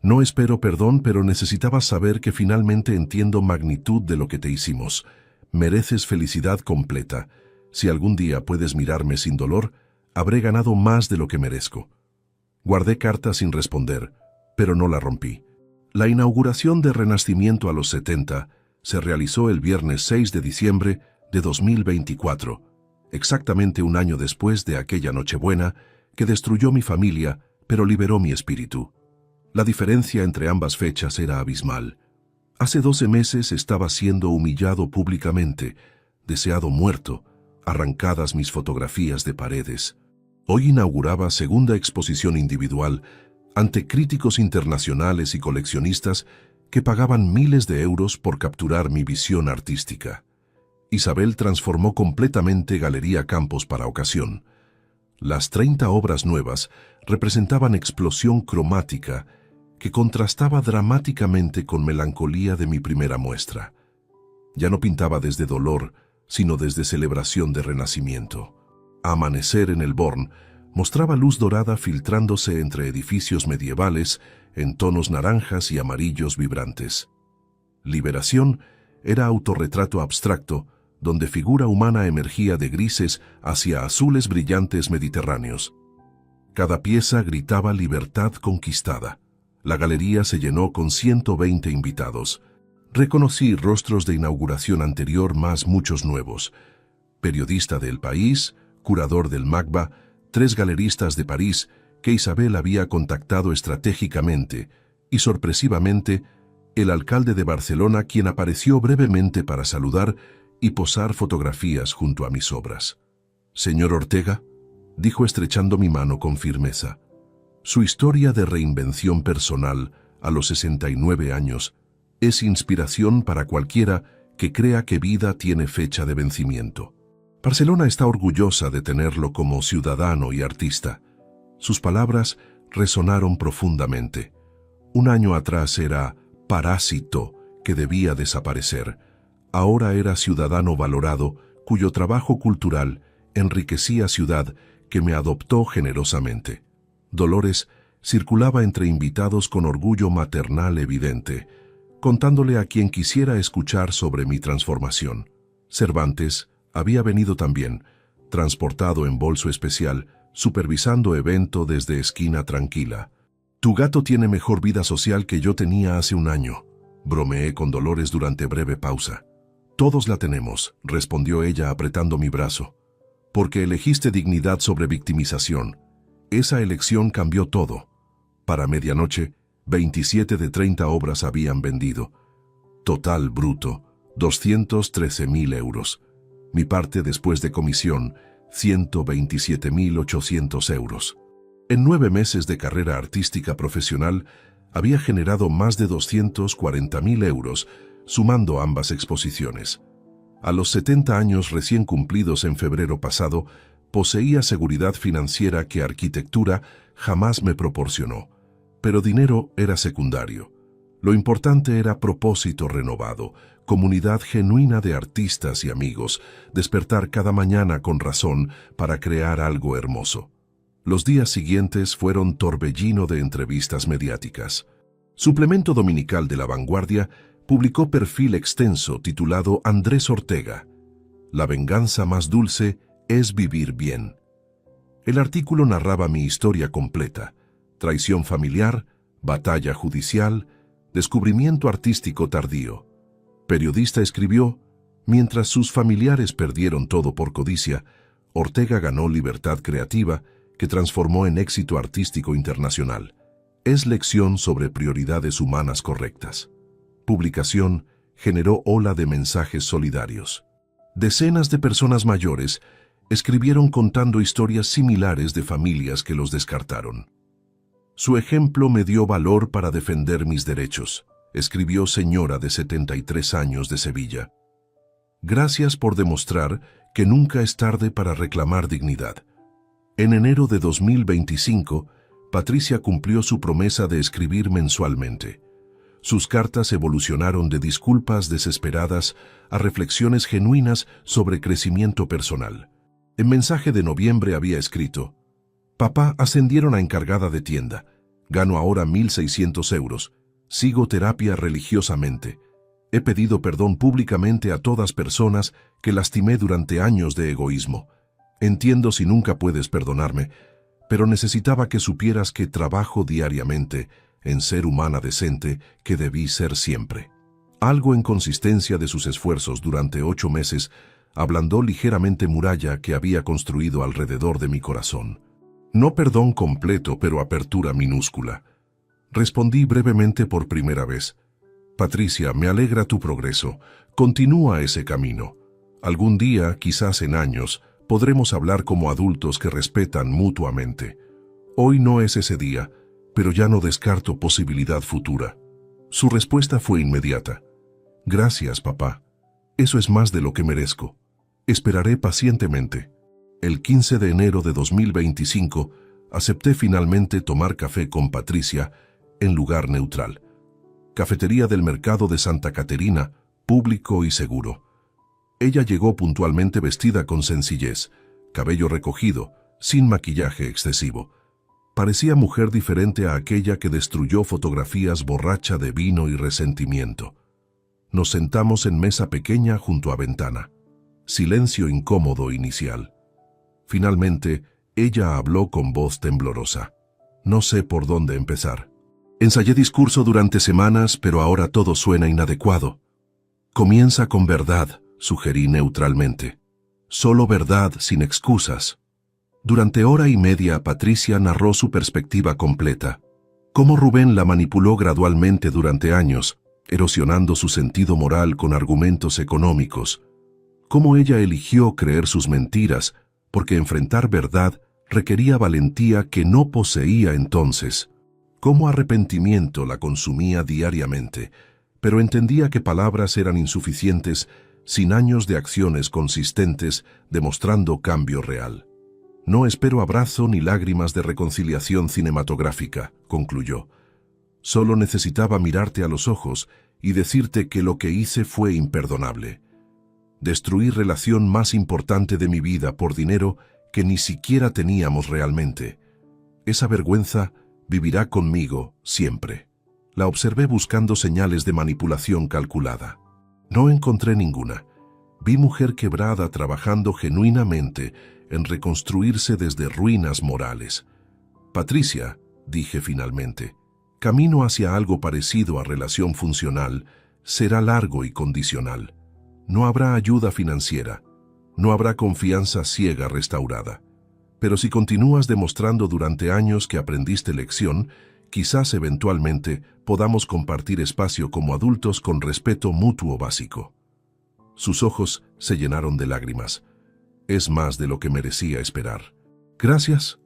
«No espero perdón, pero necesitabas saber que finalmente entiendo magnitud de lo que te hicimos. Mereces felicidad completa. Si algún día puedes mirarme sin dolor, habré ganado más de lo que merezco». Guardé carta sin responder, pero no la rompí. La inauguración de Renacimiento a los 70 se realizó el viernes 6 de diciembre de 2024, exactamente un año después de aquella Nochebuena que destruyó mi familia, pero liberó mi espíritu. La diferencia entre ambas fechas era abismal. Hace 12 meses estaba siendo humillado públicamente, deseado muerto, arrancadas mis fotografías de paredes. Hoy inauguraba segunda exposición individual ante críticos internacionales y coleccionistas que pagaban miles de euros por capturar mi visión artística. Isabel transformó completamente Galería Campos para ocasión. Las 30 obras nuevas representaban explosión cromática que contrastaba dramáticamente con melancolía de mi primera muestra. Ya no pintaba desde dolor, sino desde celebración de renacimiento. Amanecer en el Born mostraba luz dorada filtrándose entre edificios medievales en tonos naranjas y amarillos vibrantes. Liberación era autorretrato abstracto, donde figura humana emergía de grises hacia azules brillantes mediterráneos. Cada pieza gritaba libertad conquistada. La galería se llenó con 120 invitados. Reconocí rostros de inauguración anterior más muchos nuevos. Periodista del País, curador del MACBA, 3 galeristas de París que Isabel había contactado estratégicamente y, sorpresivamente, el alcalde de Barcelona, quien apareció brevemente para saludar y posar fotografías junto a mis obras. «Señor Ortega», dijo estrechando mi mano con firmeza. Su historia de reinvención personal a los 69 años es inspiración para cualquiera que crea que vida tiene fecha de vencimiento. Barcelona está orgullosa de tenerlo como ciudadano y artista. Sus palabras resonaron profundamente. Un año atrás era parásito que debía desaparecer. Ahora era ciudadano valorado, cuyo trabajo cultural enriquecía ciudad que me adoptó generosamente. Dolores circulaba entre invitados con orgullo maternal evidente, contándole a quien quisiera escuchar sobre mi transformación. Cervantes había venido también, transportado en bolso especial, supervisando evento desde esquina tranquila. «Tu gato tiene mejor vida social que yo tenía hace un año», bromeé con Dolores durante breve pausa. «Todos la tenemos», respondió ella apretando mi brazo. «Porque elegiste dignidad sobre victimización. Esa elección cambió todo». Para medianoche, 27 de 30 obras habían vendido. Total bruto, 213.000 euros. Mi parte después de comisión, 127.800 euros. En 9 meses de carrera artística profesional, había generado más de 240.000 euros, sumando ambas exposiciones. A los 70 años recién cumplidos en febrero pasado, poseía seguridad financiera que arquitectura jamás me proporcionó. Pero dinero era secundario. Lo importante era propósito renovado, comunidad genuina de artistas y amigos, despertar cada mañana con razón para crear algo hermoso. Los días siguientes fueron torbellino de entrevistas mediáticas. Suplemento dominical de La Vanguardia publicó perfil extenso titulado Andrés Ortega. La venganza más dulce es vivir bien. El artículo narraba mi historia completa: traición familiar, batalla judicial, descubrimiento artístico tardío. Periodista escribió: mientras sus familiares perdieron todo por codicia, Ortega ganó libertad creativa que transformó en éxito artístico internacional. Es lección sobre prioridades humanas correctas. Publicación generó ola de mensajes solidarios. Decenas de personas mayores escribieron contando historias similares de familias que los descartaron. Su ejemplo me dio valor para defender mis derechos, escribió señora de 73 años de Sevilla. Gracias por demostrar que nunca es tarde para reclamar dignidad. En enero de 2025, Patricia cumplió su promesa de escribir mensualmente. Sus cartas evolucionaron de disculpas desesperadas a reflexiones genuinas sobre crecimiento personal. En mensaje de noviembre había escrito: «Papá, ascendieron a encargada de tienda. Gano ahora 1.600 euros. Sigo terapia religiosamente. He pedido perdón públicamente a todas personas que lastimé durante años de egoísmo. Entiendo si nunca puedes perdonarme, pero necesitaba que supieras que trabajo diariamente en ser humana decente que debí ser siempre». Algo en consistencia de sus esfuerzos durante 8 meses ablandó ligeramente muralla que había construido alrededor de mi corazón. No perdón completo, pero apertura minúscula. Respondí brevemente por primera vez: «Patricia, me alegra tu progreso. Continúa ese camino. Algún día, quizás en años, podremos hablar como adultos que respetan mutuamente. Hoy no es ese día, pero ya no descarto posibilidad futura». Su respuesta fue inmediata: «Gracias, papá. Eso es más de lo que merezco. Esperaré pacientemente». El 15 de enero de 2025, acepté finalmente tomar café con Patricia en lugar neutral. Cafetería del mercado de Santa Caterina, público y seguro. Ella llegó puntualmente vestida con sencillez, cabello recogido, sin maquillaje excesivo. Parecía mujer diferente a aquella que destruyó fotografías borracha de vino y resentimiento. Nos sentamos en mesa pequeña junto a ventana. Silencio incómodo inicial. Finalmente, ella habló con voz temblorosa. No sé por dónde empezar. Ensayé discurso durante semanas, pero ahora todo suena inadecuado. Comienza con verdad, sugerí neutralmente. Solo verdad, sin excusas. Durante hora y media, Patricia narró su perspectiva completa. Cómo Rubén la manipuló gradualmente durante años, erosionando su sentido moral con argumentos económicos. Cómo ella eligió creer sus mentiras, porque enfrentar verdad requería valentía que no poseía entonces. Cómo arrepentimiento la consumía diariamente, pero entendía que palabras eran insuficientes sin años de acciones consistentes demostrando cambio real. «No espero abrazo ni lágrimas de reconciliación cinematográfica», concluyó. «Solo necesitaba mirarte a los ojos y decirte que lo que hice fue imperdonable. Destruí relación más importante de mi vida por dinero que ni siquiera teníamos realmente. Esa vergüenza vivirá conmigo siempre». La observé buscando señales de manipulación calculada. No encontré ninguna. Vi mujer quebrada trabajando genuinamente en reconstruirse desde ruinas morales. «Patricia», dije finalmente, «camino hacia algo parecido a relación funcional será largo y condicional. No habrá ayuda financiera, no habrá confianza ciega restaurada. Pero si continúas demostrando durante años que aprendiste lección, quizás eventualmente podamos compartir espacio como adultos con respeto mutuo básico». Sus ojos se llenaron de lágrimas. Es más de lo que merecía esperar. «Gracias».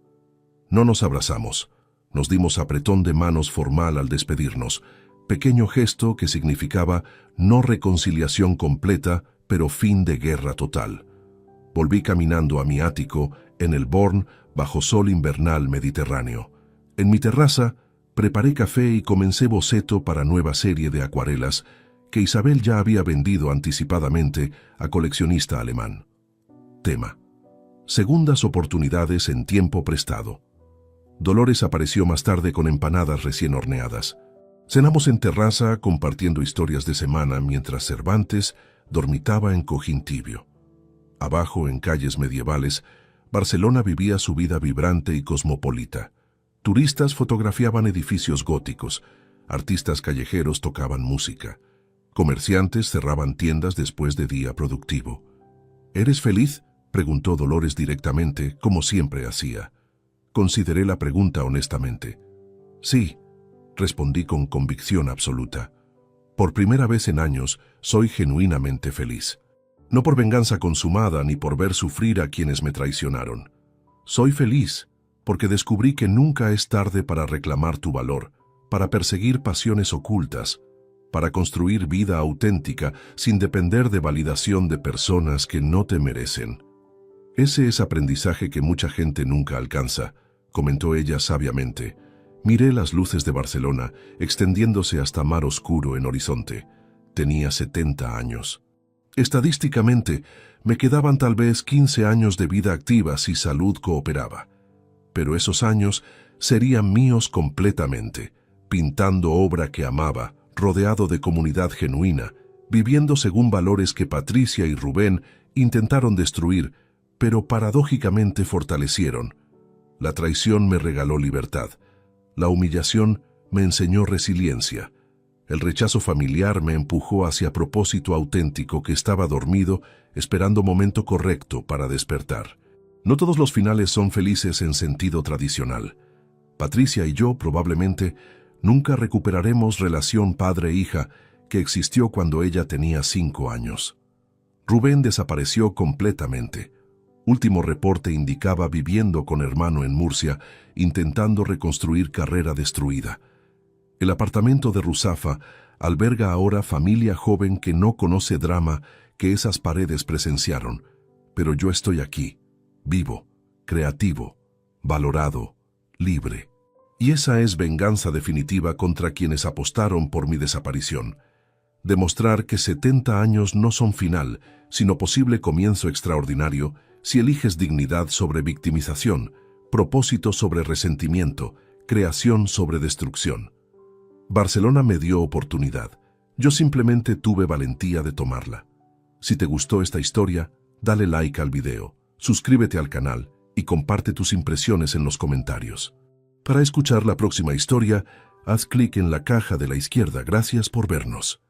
No nos abrazamos. Nos dimos apretón de manos formal al despedirnos. Pequeño gesto que significaba no reconciliación completa, pero fin de guerra total. Volví caminando a mi ático en el Born bajo sol invernal mediterráneo. En mi terraza preparé café y comencé boceto para nueva serie de acuarelas que Isabel ya había vendido anticipadamente a coleccionista alemán. Tema: segundas oportunidades en tiempo prestado. Dolores apareció más tarde con empanadas recién horneadas. Cenamos en terraza compartiendo historias de semana mientras Cervantes dormitaba en cojín tibio. Abajo, en calles medievales, Barcelona vivía su vida vibrante y cosmopolita. Turistas fotografiaban edificios góticos, artistas callejeros tocaban música, comerciantes cerraban tiendas después de día productivo. «¿Eres feliz?», preguntó Dolores directamente, como siempre hacía. Consideré la pregunta honestamente. «Sí», respondí con convicción absoluta. «Por primera vez en años, soy genuinamente feliz. No por venganza consumada ni por ver sufrir a quienes me traicionaron. Soy feliz porque descubrí que nunca es tarde para reclamar tu valor, para perseguir pasiones ocultas, para construir vida auténtica sin depender de validación de personas que no te merecen». Ese es aprendizaje que mucha gente nunca alcanza, comentó ella sabiamente. Miré las luces de Barcelona, extendiéndose hasta mar oscuro en horizonte. Tenía 70 años. Estadísticamente, me quedaban tal vez 15 años de vida activa si salud cooperaba. Pero esos años serían míos completamente, pintando obra que amaba, rodeado de comunidad genuina, viviendo según valores que Patricia y Rubén intentaron destruir, pero paradójicamente fortalecieron. La traición me regaló libertad. La humillación me enseñó resiliencia. El rechazo familiar me empujó hacia propósito auténtico que estaba dormido, esperando momento correcto para despertar. No todos los finales son felices en sentido tradicional. Patricia y yo probablemente nunca recuperaremos relación padre-hija que existió cuando ella tenía 5 años. Rubén desapareció completamente. Último reporte indicaba viviendo con hermano en Murcia, intentando reconstruir carrera destruida. El apartamento de Ruzafa alberga ahora familia joven que no conoce drama que esas paredes presenciaron, pero yo estoy aquí, vivo, creativo, valorado, libre. Y esa es venganza definitiva contra quienes apostaron por mi desaparición. Demostrar que 70 años no son final, sino posible comienzo extraordinario si eliges dignidad sobre victimización, propósito sobre resentimiento, creación sobre destrucción. Barcelona me dio oportunidad. Yo simplemente tuve valentía de tomarla. Si te gustó esta historia, dale like al video, suscríbete al canal y comparte tus impresiones en los comentarios. Para escuchar la próxima historia, haz clic en la caja de la izquierda. Gracias por vernos.